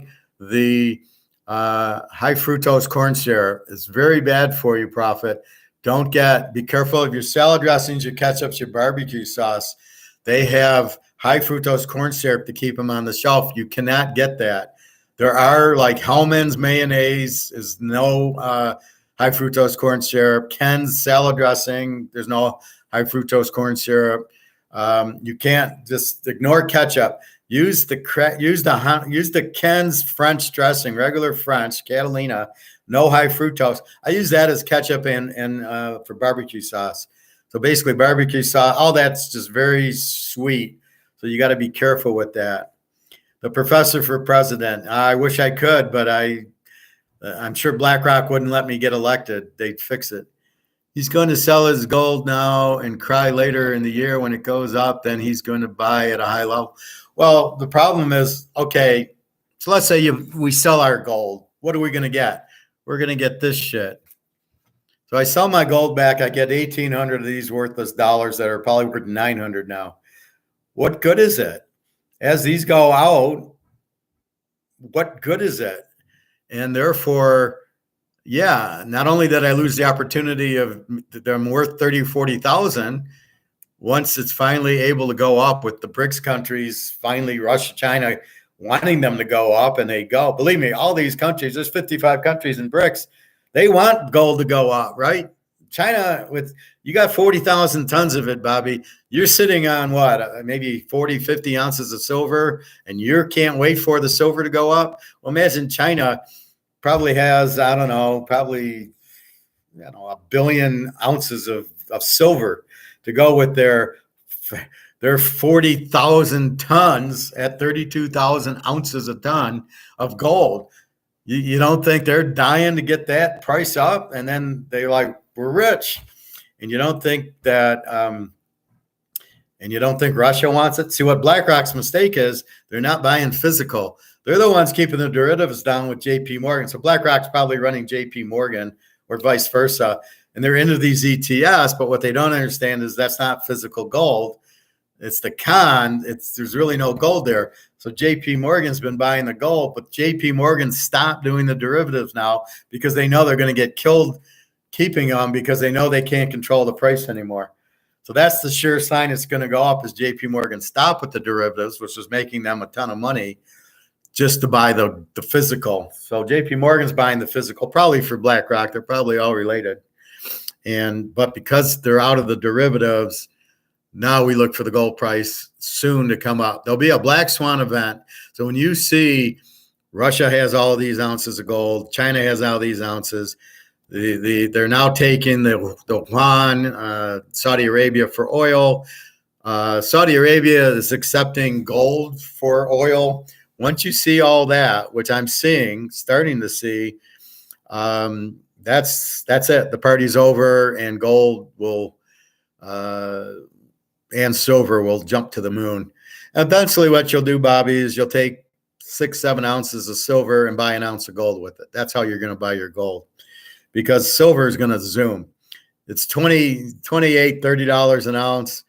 the high fructose corn syrup is very bad for you, Prophet. Be careful of your salad dressings, your ketchups, your barbecue sauce. They have high fructose corn syrup to keep them on the shelf. You cannot get that. There are like Hellmann's mayonnaise is no high fructose corn syrup. Ken's salad dressing, there's no high fructose corn syrup. You can't just ignore ketchup. Use the Ken's French dressing, regular French, Catalina, no high fructose. I use that as ketchup and for barbecue sauce. So basically barbecue sauce, all that's just very sweet. So you got to be careful with that. The professor for president. I wish I could, but I'm sure BlackRock wouldn't let me get elected. They'd fix it. He's going to sell his gold now and cry later in the year when it goes up. Then he's going to buy at a high level. Well, the problem is, okay, so let's say we sell our gold. What are we going to get? we're going to get this shit. So I sell my gold back. I get 1,800 of these worthless dollars that are probably worth 900 now. What good is it? As these go out, what good is it? And therefore, yeah, not only did I lose the opportunity of them worth 30, 40,000, once it's finally able to go up with the BRICS countries, finally Russia, China wanting them to go up, and they go. Believe me, all these countries, there's 55 countries in BRICS, they want gold to go up, right? China, with you got 40,000 tons of it, Bobby. You're sitting on what, maybe 40, 50 ounces of silver, and you can't wait for the silver to go up. Well, imagine China probably has, I don't know, probably, 1 billion ounces of silver to go with their 40,000 tons at 32,000 ounces a ton of gold. You don't think they're dying to get that price up? And then they're like, we're rich. And you don't think that, and you don't think Russia wants it? See, what BlackRock's mistake is, they're not buying physical. They're the ones keeping the derivatives down with JP Morgan. So BlackRock's probably running JP Morgan or vice versa. And they're into these ETFs, but what they don't understand is that's not physical gold. It's the con. There's really no gold there. So JP Morgan's been buying the gold, but JP Morgan stopped doing the derivatives now because they know they're going to get killed keeping them, because they know they can't control the price anymore. So that's the sure sign it's going to go up, is JP Morgan stop with the derivatives, which was making them a ton of money just to buy the physical. So JP Morgan's buying the physical, probably for BlackRock. They're probably all related. But because they're out of the derivatives, now we look for the gold price soon to come up. There'll be a black swan event. So when you see Russia has all these ounces of gold, China has all these ounces, they're now taking the yuan, Saudi Arabia for oil. Saudi Arabia is accepting gold for oil. Once you see all that, which I'm starting to see, that's it. The party's over, and gold will and silver will jump to the moon. Eventually, what you'll do, Bobby, is you'll take 6-7 ounces of silver and buy an ounce of gold with it. That's how you're going to buy your gold, because silver is going to zoom. It's $28, $30 an ounce.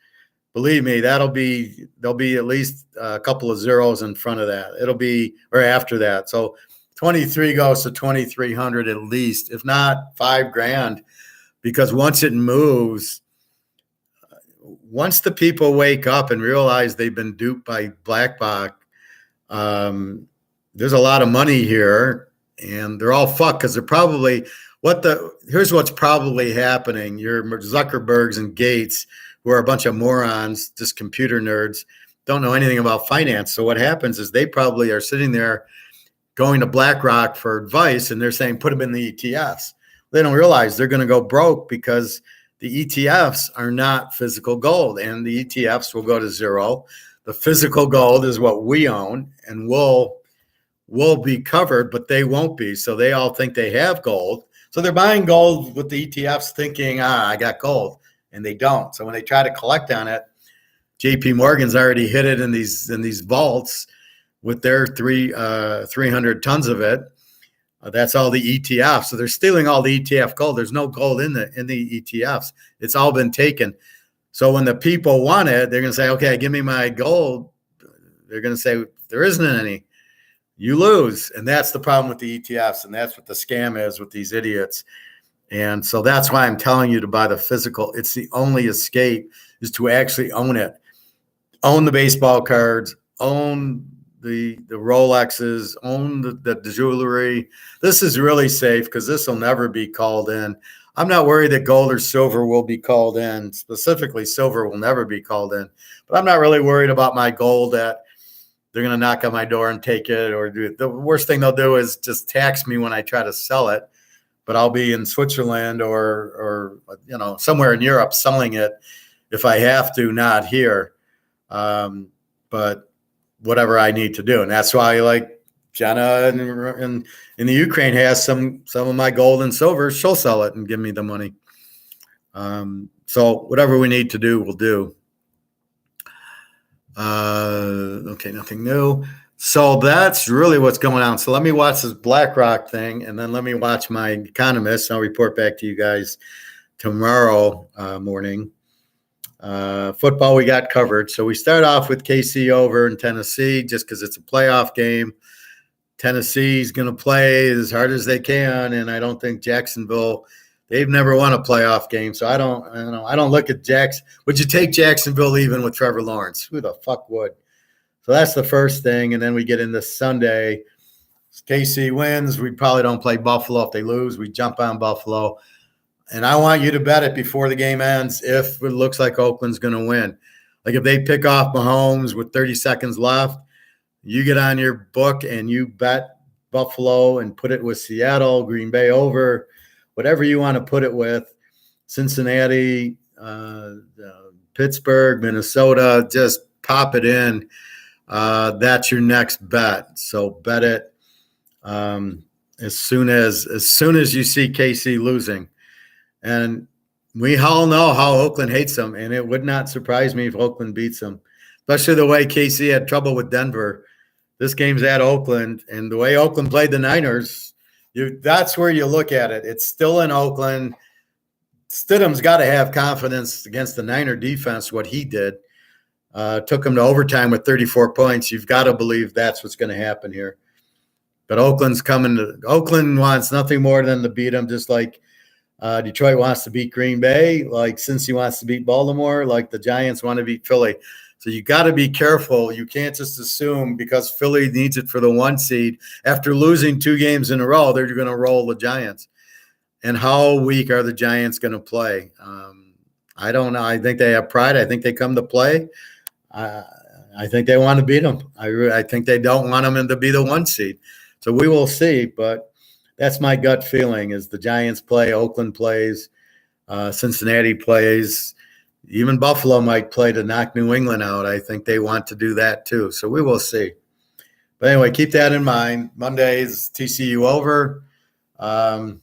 Believe me, there'll be at least a couple of zeros in front of that. It'll be, or after that. So 23 goes to 2,300 at least, if not $5,000, because once it moves, once the people wake up and realize they've been duped by BlackRock, there's a lot of money here, and they're all fucked because they're probably here's what's probably happening. Your Zuckerbergs and Gates, who are a bunch of morons, just computer nerds, don't know anything about finance. So what happens is they probably are sitting there going to BlackRock for advice, and they're saying, put them in the ETFs. They don't realize they're going to go broke because the ETFs are not physical gold, and the ETFs will go to zero. The physical gold is what we own, and we'll be covered, but they won't be. So they all think they have gold. So they're buying gold with the ETFs thinking, I got gold, and they don't. So when they try to collect on it, JP Morgan's already hit it in these vaults with their 300 tons of it. That's all the ETFs. So they're stealing all the ETF gold. There's no gold in the ETFs. It's all been taken. So when the people want it, they're going to say, okay, give me my gold. They're going to say, there isn't any. You lose. And that's the problem with the ETFs. And that's what the scam is with these idiots. And so that's why I'm telling you to buy the physical. It's the only escape, is to actually own it. Own the baseball cards, own the Rolexes, own the jewelry. This is really safe because this will never be called in. I'm not worried that gold or silver will be called in. Specifically, silver will never be called in. But I'm not really worried about my gold that they're going to knock on my door and take it or do it. The worst thing they'll do is just tax me when I try to sell it. But I'll be in Switzerland or somewhere in Europe selling it if I have to, not here. But whatever I need to do. And that's why, like, Jenna in the Ukraine has some of my gold and silver. She'll sell it and give me the money. So whatever we need to do, we'll do. Okay, nothing new. So that's really what's going on. So let me watch this BlackRock thing, and then let me watch my economist. I'll report back to you guys tomorrow morning. Football, we got covered. So we start off with KC over in Tennessee just because it's a playoff game. Tennessee's going to play as hard as they can, and I don't think Jacksonville. They've never won a playoff game, so I don't look at Jackson. Would you take Jacksonville even with Trevor Lawrence? Who the fuck would? So that's the first thing, and then we get into Sunday. KC wins. We probably don't play Buffalo. If they lose, we jump on Buffalo. And I want you to bet it before the game ends if it looks like Oakland's going to win. Like if they pick off Mahomes with 30 seconds left, you get on your book and you bet Buffalo and put it with Seattle, Green Bay over, whatever you want to put it with, Cincinnati, Pittsburgh, Minnesota, just pop it in. That's your next bet. So bet it as soon as you see KC losing. And we all know how Oakland hates them, and it would not surprise me if Oakland beats them, especially the way KC had trouble with Denver. This game's at Oakland, and the way Oakland played the Niners, that's where you look at it. It's still in Oakland. Stidham's got to have confidence against the Niner defense, what he did. Took him to overtime with 34 points. You've got to believe that's what's going to happen here. But Oakland wants nothing more than to beat them, just like Detroit wants to beat Green Bay, like Cincy wants to beat Baltimore, like the Giants want to beat Philly. So you got to be careful. You can't just assume because Philly needs it for the 1 seed. After losing 2 games in a row, they're going to roll the Giants. And how weak are the Giants going to play? I don't know. I think they have pride. I think they come to play. I think they want to beat them. I think they don't want them to be the 1 seed. So we will see, but that's my gut feeling is the Giants play, Oakland plays, Cincinnati plays. Even Buffalo might play to knock New England out. I think they want to do that too. So we will see. But anyway, keep that in mind. Monday's TCU over. So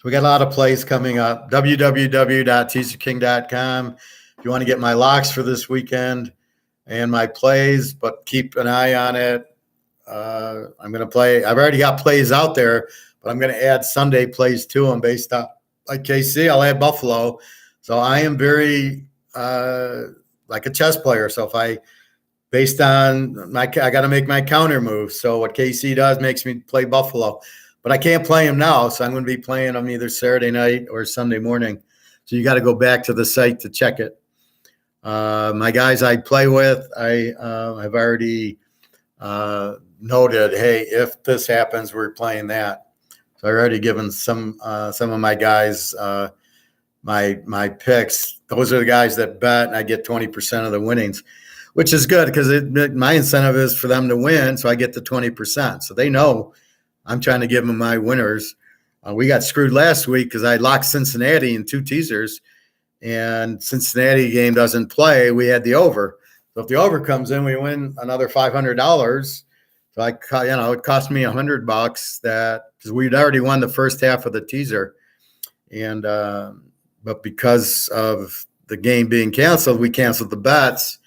we got a lot of plays coming up. www.teaserking.com. If you want to get my locks for this weekend and my plays, but keep an eye on it. I'm going to play. I've already got plays out there, but I'm going to add Sunday plays to them based on like KC. I'll add Buffalo. So I am very like a chess player. So if based on I got to make my counter move. So what KC does makes me play Buffalo, but I can't play him now. So I'm going to be playing them either Saturday night or Sunday morning. So you got to go back to the site to check it. My guys I play with, I have already noted, hey, if this happens, we're playing that. So I've already given some of my guys my picks. Those are the guys that bet, and I get 20% of the winnings, which is good because my incentive is for them to win, so I get the 20%. So they know I'm trying to give them my winners. We got screwed last week because I locked Cincinnati in 2 teasers, and Cincinnati game doesn't play. We had the over. So if the over comes in, we win another $500. So it cost me $100 because we'd already won the first half of the teaser, and but because of the game being canceled, we canceled the bets.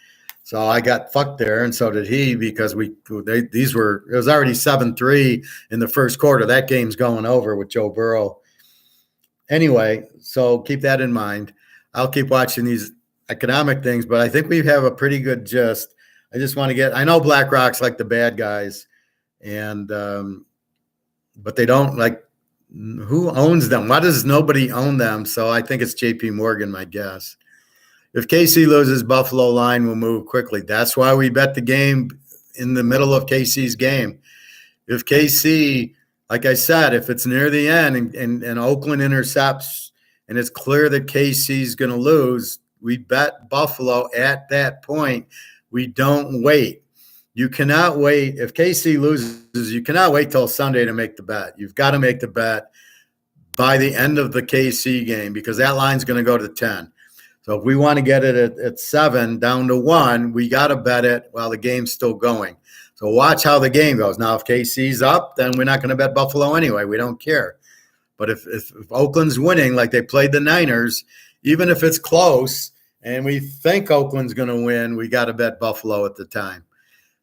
So I got fucked there, and so did he because it was already 7-3 in the first quarter. That game's going over with Joe Burrow. Anyway, so keep that in mind. I'll keep watching these economic things, but I think we have a pretty good gist. I just want to I know BlackRock's like the bad guys, and but they don't like who owns them. Why does nobody own them? So I think it's JP Morgan, my guess. If KC loses, Buffalo line will move quickly. That's why we bet the game in the middle of KC's game. If KC, like I said, if it's near the end and Oakland intercepts and it's clear that KC's going to lose, we bet Buffalo at that point. We don't wait. You cannot wait. If KC loses, you cannot wait till Sunday to make the bet. You've got to make the bet by the end of the KC game because that line's going to go to 10. So if we want to get it at 7 down to 1, we got to bet it while the game's still going. So watch how the game goes. Now, if KC's up, then we're not going to bet Buffalo anyway. We don't care. But if Oakland's winning like they played the Niners, even if it's close and we think Oakland's going to win, we got to bet Buffalo at the time.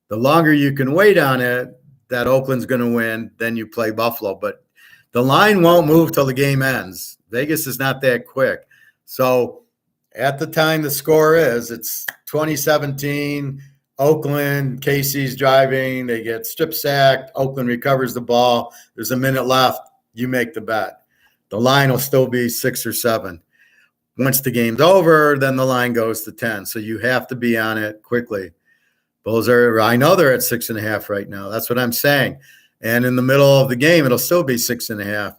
The longer you can wait on it, that Oakland's going to win, then you play Buffalo. But the line won't move till the game ends. Vegas is not that quick. So at the time the score is, it's 2017, Oakland, Casey's driving, they get strip sacked, Oakland recovers the ball, there's a minute left, you make the bet. The line will still be 6 or 7. Once the game's over, then the line goes to 10. So you have to be on it quickly. I know they're at 6.5 right now. That's what I'm saying. And in the middle of the game, it'll still be 6.5.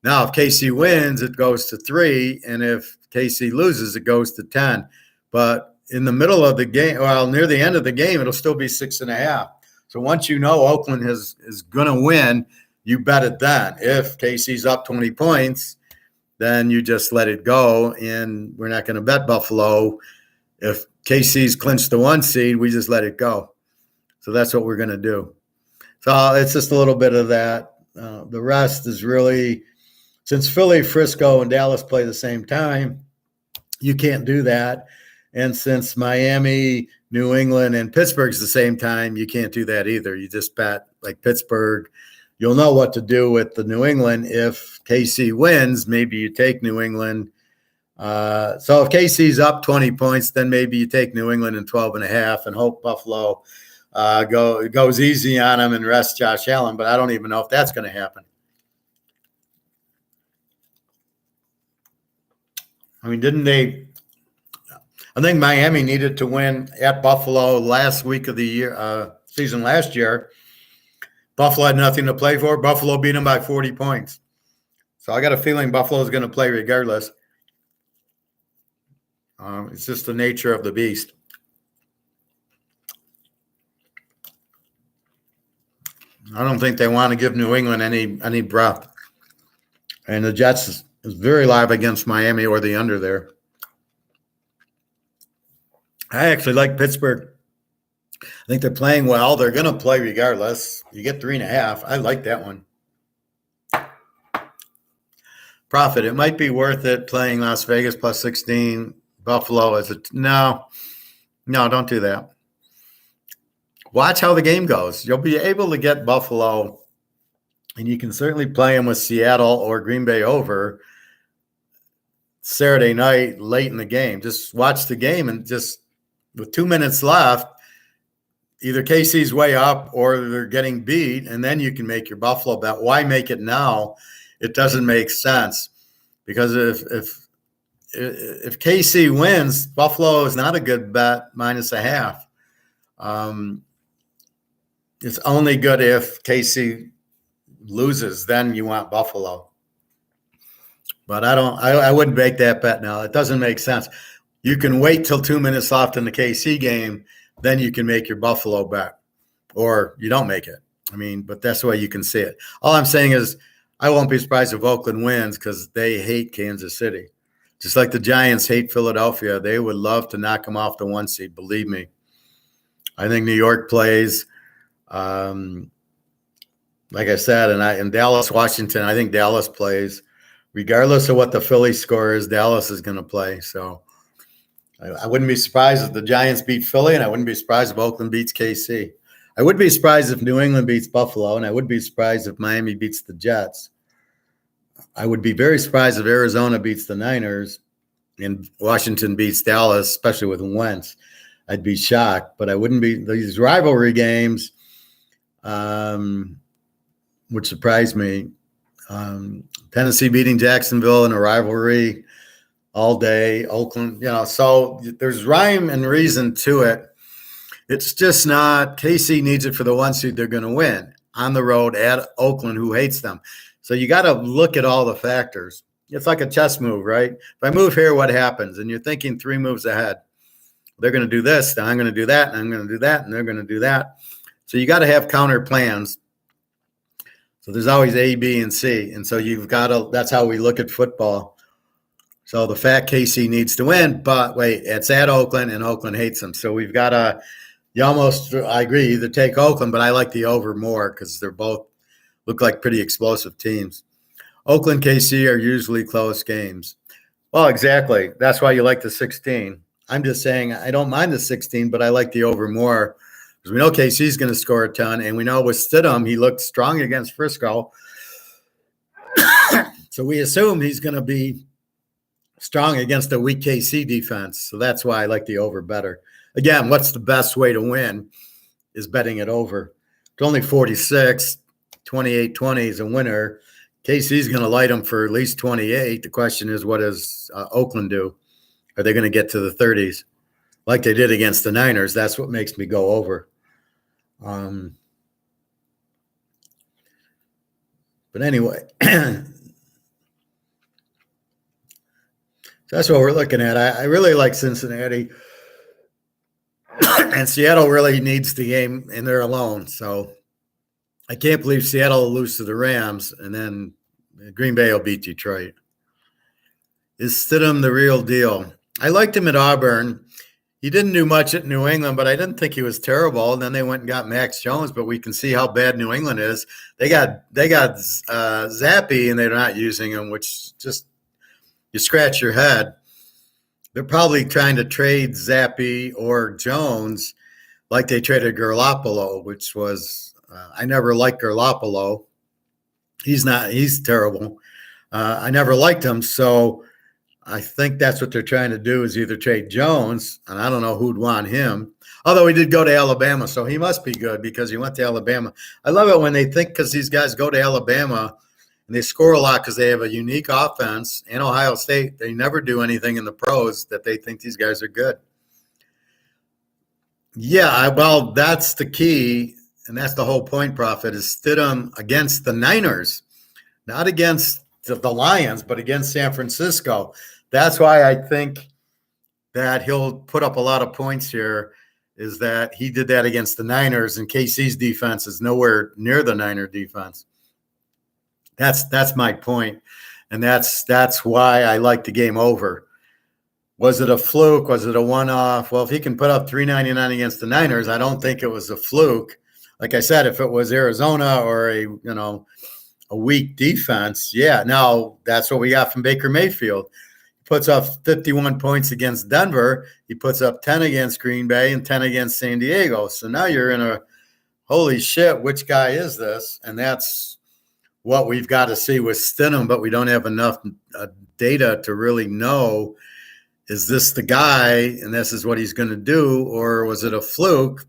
Now, if KC wins, it goes to 3. And if KC loses, it goes to 10. But in the middle of the game, well, near the end of the game, it'll still be 6.5. So once you know Oakland is going to win, you bet it then. If KC's up 20 points, then you just let it go. And we're not going to bet Buffalo. If KC's clinched the 1 seed, we just let it go. So that's what we're going to do. So it's just a little bit of that. The rest is really, since Philly, Frisco, and Dallas play the same time, you can't do that. And since Miami, New England, and Pittsburgh's the same time, you can't do that either. You just bet like Pittsburgh. You'll know what to do with the New England. If KC wins, maybe you take New England. So if KC's up 20 points, then maybe you take New England in 12.5 and hope Buffalo goes easy on them and rest Josh Allen. But I don't even know if that's going to happen. I mean, didn't they? I think Miami needed to win at Buffalo last week of the year, season last year. Buffalo had nothing to play for. Buffalo beat them by 40 points. So I got a feeling Buffalo is going to play regardless. It's just the nature of the beast. I don't think they want to give New England any breath. And the Jets is very live against Miami or the under there. I actually like Pittsburgh. I think they're playing well. They're going to play regardless. You get 3.5. I like that one. Profit. It might be worth it playing Las Vegas plus 16. Buffalo as no, don't do that. Watch how the game goes. You'll be able to get Buffalo, and you can certainly play them with Seattle or Green Bay over Saturday night late in the game. Just watch the game, and just with 2 minutes left, either KC's way up or they're getting beat, and then you can make your Buffalo bet. Why make it now? It doesn't make sense, because if KC wins, Buffalo is not a good bet, -0.5. It's only good if KC loses, then you want Buffalo. But I wouldn't make that bet now. It doesn't make sense. You can wait till 2 minutes left in the KC game, then you can make your Buffalo bet, or you don't make it. I mean, but that's the way you can see it. All I'm saying is I won't be surprised if Oakland wins, because they hate Kansas City. Just like the Giants hate Philadelphia, they would love to knock them off the 1 seed, believe me. I think New York plays, like I said, and Dallas, Washington, I think Dallas plays. Regardless of what the Philly score is, Dallas is going to play. So I wouldn't be surprised if the Giants beat Philly, and I wouldn't be surprised if Oakland beats KC. I would be surprised if New England beats Buffalo, and I would be surprised if Miami beats the Jets. I would be very surprised if Arizona beats the Niners and Washington beats Dallas, especially with Wentz. I'd be shocked, but I wouldn't be. These rivalry games would surprise me. Tennessee beating Jacksonville in a rivalry all day. Oakland, so there's rhyme and reason to it. It's just not. KC needs it for the 1 seed. They're going to win on the road at Oakland, who hates them. So you got to look at all the factors. It's like a chess move, right? If I move here, what happens? And you're thinking 3 moves ahead. They're going to do this, and I'm going to do that, and I'm going to do that, and they're going to do that. So you got to have counter plans. So there's always A, B, and C. And so you've got to – that's how we look at football. So the fact KC needs to win, but wait, it's at Oakland, and Oakland hates them. So we've got to – I agree, either take Oakland, but I like the over more because they're both – look like pretty explosive teams. Oakland, KC are usually close games. Well, exactly. That's why you like the 16. I'm just saying I don't mind the 16, but I like the over more Because we know KC's going to score a ton, and we know with Stidham, he looked strong against Frisco. So we assume he's going to be strong against a weak KC defense. So that's why I like the over better. Again, what's the best way to win is betting it over. It's only 46, 28-20 is a winner. KC's going to light them for at least 28. The question is, what does Oakland do? Are they going to get to the 30s like they did against the Niners? That's what makes me go over. But anyway, so that's what we're looking at. I really like Cincinnati. And Seattle really needs the game, and they're alone. So I can't believe Seattle will lose to the Rams, and then Green Bay will beat Detroit. Is Stidham the real deal? I liked him at Auburn. He didn't do much at New England, but I didn't think he was terrible. And then they went and got Max Jones, but we can see how bad New England is. They got Zappy, and they're not using him, which just you scratch your head. They're probably trying to trade Zappy or Jones like they traded Garoppolo, which was I never liked Garoppolo. He's terrible. I never liked him, so I think that's what they're trying to do is either trade Jones, and I don't know who'd want him. Although he did go to Alabama, so he must be good because he went to Alabama. I love it when they think because these guys go to Alabama and they score a lot because they have a unique offense. And Ohio State, they never do anything in the pros that they think these guys are good. Yeah, well, that's the key, and that's the whole point, Prophet, is Stidham against the Niners, not against the Lions, but against San Francisco. That's why I think that he'll put up a lot of points here, is that he did that against the Niners, and KC's defense is nowhere near the Niner defense. That's my point, and that's why I like the game over. Was it a fluke? Was it a one-off? Well, if he can put up 399 against the Niners, I don't think it was a fluke. Like I said, if it was Arizona or a weak defense, yeah. Now that's what we got from Baker Mayfield. He puts up 51 points against Denver. He puts up 10 against Green Bay and 10 against San Diego. So now you're in a holy shit, which guy is this? And that's what we've got to see with Stidham, but we don't have enough data to really know, is this the guy and this is what he's going to do, or was it a fluke?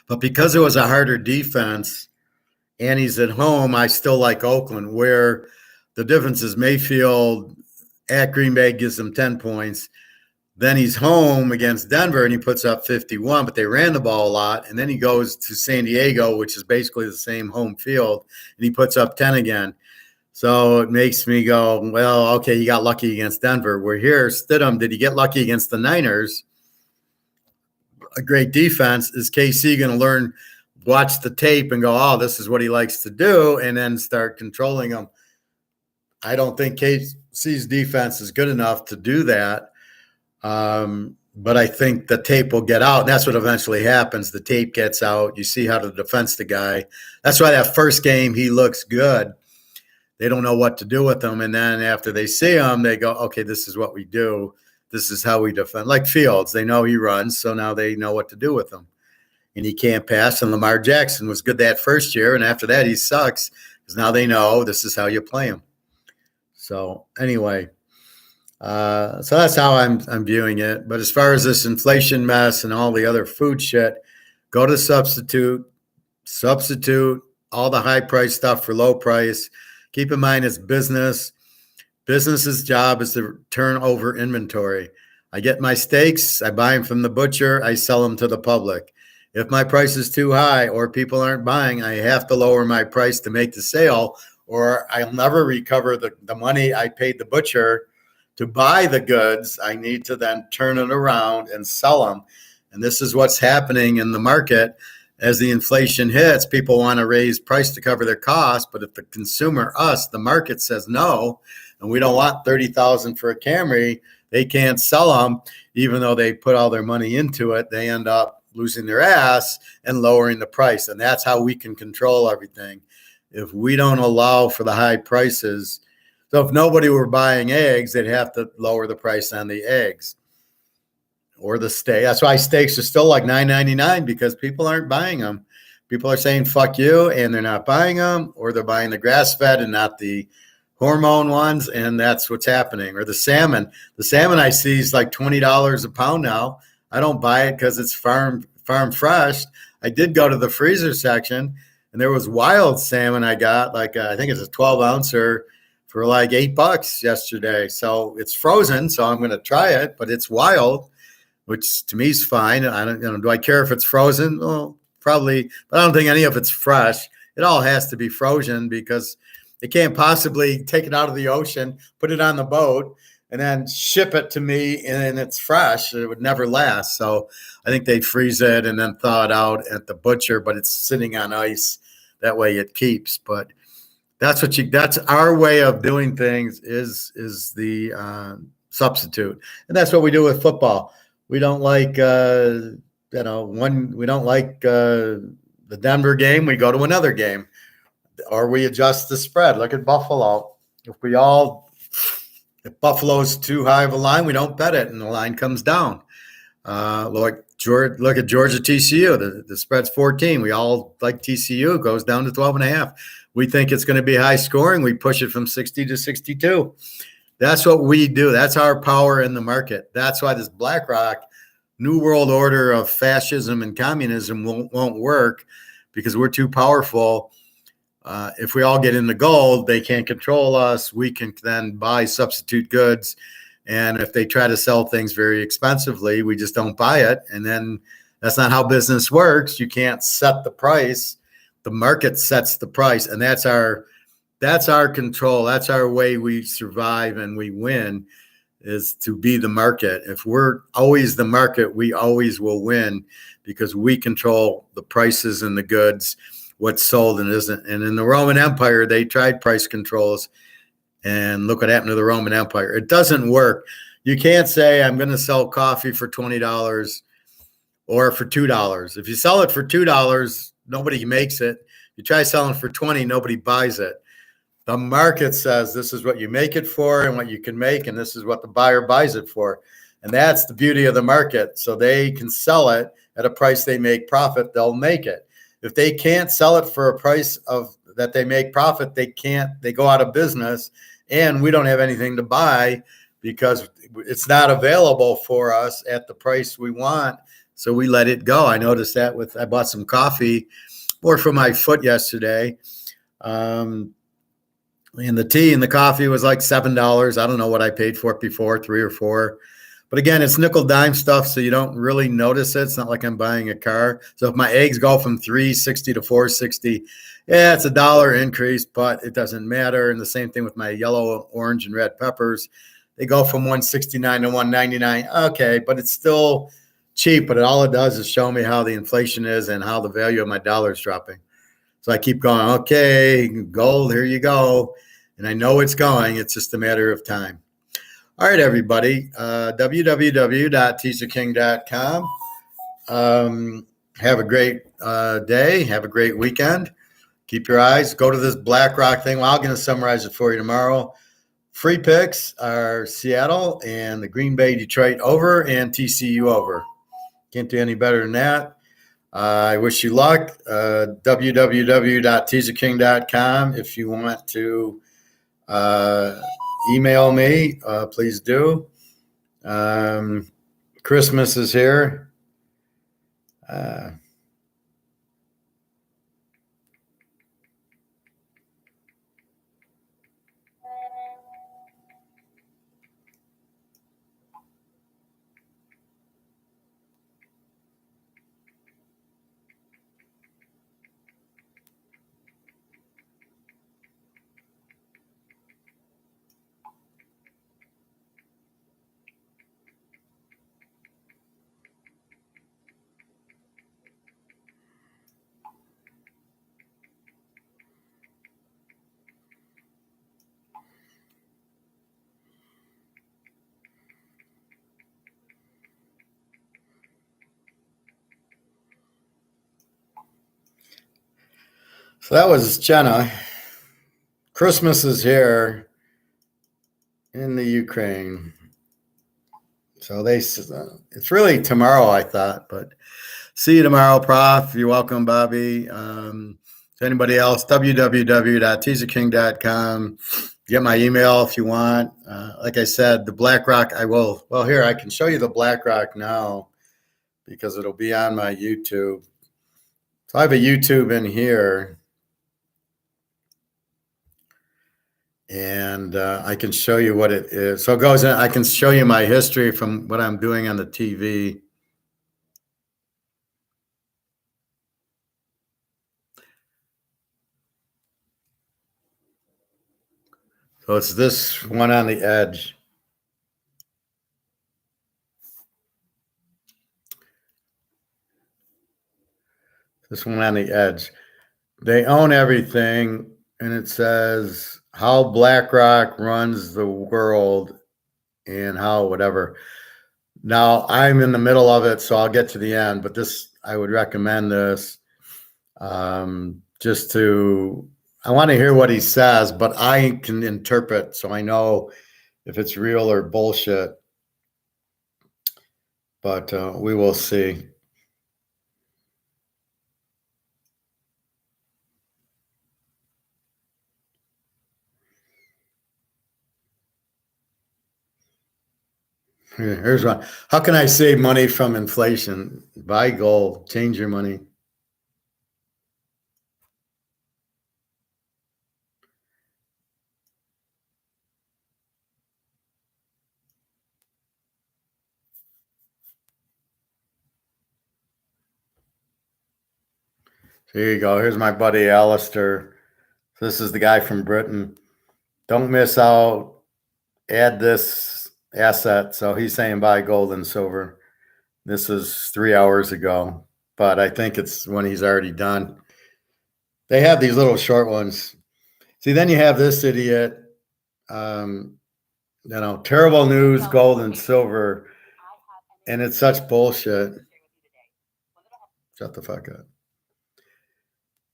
But because it was a harder defense and he's at home, I still like Oakland, where the difference is Mayfield at Green Bay gives him 10 points. Then he's home against Denver and he puts up 51, but they ran the ball a lot. And then he goes to San Diego, which is basically the same home field, and he puts up 10 again. So it makes me go, well, okay, you got lucky against Denver. We're here. Stidham, did he get lucky against the Niners? A great defense. Is KC going to learn, watch the tape and go, oh, this is what he likes to do, and then start controlling them? I don't think KC's defense is good enough to do that. But I think the tape will get out, and that's what eventually happens. The tape gets out. You see how to defend the guy. That's why that first game he looks good. They don't know what to do with him, and then after they see him, they go, okay, this is what we do. This is how we defend. Like Fields, they know he runs, so now they know what to do with him. And he can't pass, and Lamar Jackson was good that first year, and after that he sucks because now they know this is how you play him. So anyway, so that's how I'm viewing it. But as far as this inflation mess and all the other food shit, go to substitute all the high price stuff for low price. Keep in mind it's business. Business's job is to turn over inventory. I get my steaks, I buy them from the butcher, I sell them to the public. If my price is too high or people aren't buying, I have to lower my price to make the sale, or I'll never recover the money I paid the butcher to buy the goods. I need to then turn it around and sell them. And this is what's happening in the market. As the inflation hits, people want to raise price to cover their costs. But if the consumer, us, the market says no, and we don't want $30,000 for a Camry, they can't sell them, even though they put all their money into it. They end up losing their ass and lowering the price. And that's how we can control everything. If we don't allow for the high prices, so if nobody were buying eggs, they'd have to lower the price on the eggs. or the steak. That's why steaks are still like $9.99 because people aren't buying them. People are saying fuck you, and they're not buying them, or they're buying the grass fed and not the hormone ones, and that's what's happening. Or the salmon. The salmon I see is like $20 a pound now. I don't buy it because it's farm fresh. I did go to the freezer section, and there was wild salmon I got, like I think it's a 12 ouncer for like $8 yesterday. So it's frozen, so I'm going to try it, but it's wild, which to me is fine. I don't, do I care if it's frozen? Well, probably, but I don't think any of it's fresh. It all has to be frozen because they can't possibly take it out of the ocean, put it on the boat, and then ship it to me, and it's fresh. It would never last. So I think they freeze it and then thaw it out at the butcher, but it's sitting on ice. That way it keeps. But that's our way of doing things is the substitute. And that's what we do with football. We don't like, we don't like the Denver game. We go to another game, or we adjust the spread. Look at Buffalo. If Buffalo's too high of a line, we don't bet it, and the line comes down. Look at Georgia TCU. The spread's 14. We all like TCU. It goes down to 12.5. We think it's going to be high scoring. We push it from 60 to 62. That's what we do. That's our power in the market. That's why this BlackRock New World Order of fascism and communism won't work, because we're too powerful. If we all get into gold, they can't control us. We can then buy substitute goods. And if they try to sell things very expensively, we just don't buy it. And then that's not how business works. You can't set the price. The market sets the price. And that's our control. That's our way we survive and we win, is to be the market. If we're always the market, we always will win, because we control the prices and the goods, what's sold and isn't. And in the Roman Empire, they tried price controls, and look what happened to the Roman Empire. It doesn't work. You can't say, I'm going to sell coffee for $20 or for $2. If you sell it for $2, nobody makes it. You try selling for $20, nobody buys it. The market says this is what you make it for and what you can make, and this is what the buyer buys it for. And that's the beauty of the market. So they can sell it at a price they make profit, they'll make it. If they can't sell it for a price of that they make profit, they go out of business, and we don't have anything to buy because it's not available for us at the price we want. So we let it go. I noticed that I bought some coffee more for my foot yesterday. And the tea and the coffee was like $7. I don't know what I paid for it before, $3 or $4. But again, it's nickel dime stuff, so you don't really notice it. It's not like I'm buying a car. So if my eggs go from $3.60 to $4.60, yeah, it's $1 increase, but it doesn't matter. And the same thing with my yellow, orange, and red peppers. They go from $1.69 to $1.99. Okay, but it's still cheap. But all it does is show me how the inflation is and how the value of my dollar is dropping. So I keep going, okay, gold, here you go. And I know it's going. It's just a matter of time. All right, everybody, www.teaserking.com. Have a great day. Have a great weekend. Keep your eyes. Go to this BlackRock thing. Well, I'm going to summarize it for you tomorrow. Free picks are Seattle and the Green Bay Detroit over and TCU over. Can't do any better than that. I wish you luck. www.teaserking.com. If you want to email me, please do. Christmas is here. So that was Jenna. Christmas is here in the Ukraine. So it's really tomorrow, I thought, but see you tomorrow, Prof. You're welcome, Bobby. To anybody else, www.teaserking.com. Get my email if you want. Like I said, the BlackRock, well, here, I can show you the BlackRock now because it'll be on my YouTube. So I have a YouTube in here. And I can show you what it is. So it goes in, I can show you my history from what I'm doing on the TV. So it's this one on the edge. This one on the edge. They own everything, and it says how BlackRock runs the world and how whatever. Now I'm in the middle of it, so I'll get to the end. But I would recommend this just to. I want to hear what he says, but I can interpret, so I know if it's real or bullshit. But we will see. Here's one. How can I save money from inflation? Buy gold. Change your money. So here you go. Here's my buddy Alistair. This is the guy from Britain. Don't miss out. Add this asset. So he's saying buy gold and silver. This is 3 hours ago, but I think it's when he's already done. They have these little short ones. See, then you have this idiot. Terrible news, gold and silver, and it's such bullshit. Shut the fuck up.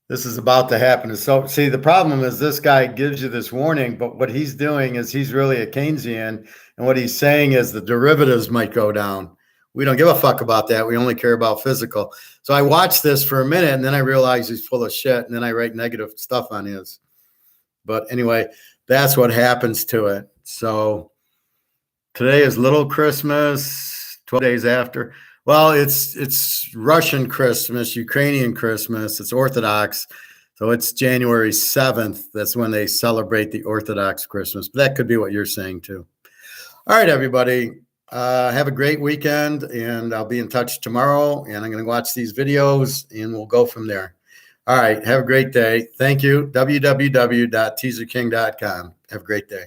This is about to happen. So, see, the problem is this guy gives you this warning, but what he's doing is he's really a Keynesian, and what he's saying is the derivatives might go down. We don't give a fuck about that. We only care about physical. So I watched this for a minute, and then I realized he's full of shit, and then I write negative stuff on his. But anyway, that's what happens to it. So today is Little Christmas, 12 days after. Well, it's Russian Christmas, Ukrainian Christmas. It's Orthodox. So it's January 7th. That's when they celebrate the Orthodox Christmas. But that could be what you're saying too. All right, everybody. Have a great weekend, and I'll be in touch tomorrow. And I'm going to watch these videos, and we'll go from there. All right. Have a great day. Thank you. www.teaserking.com. Have a great day.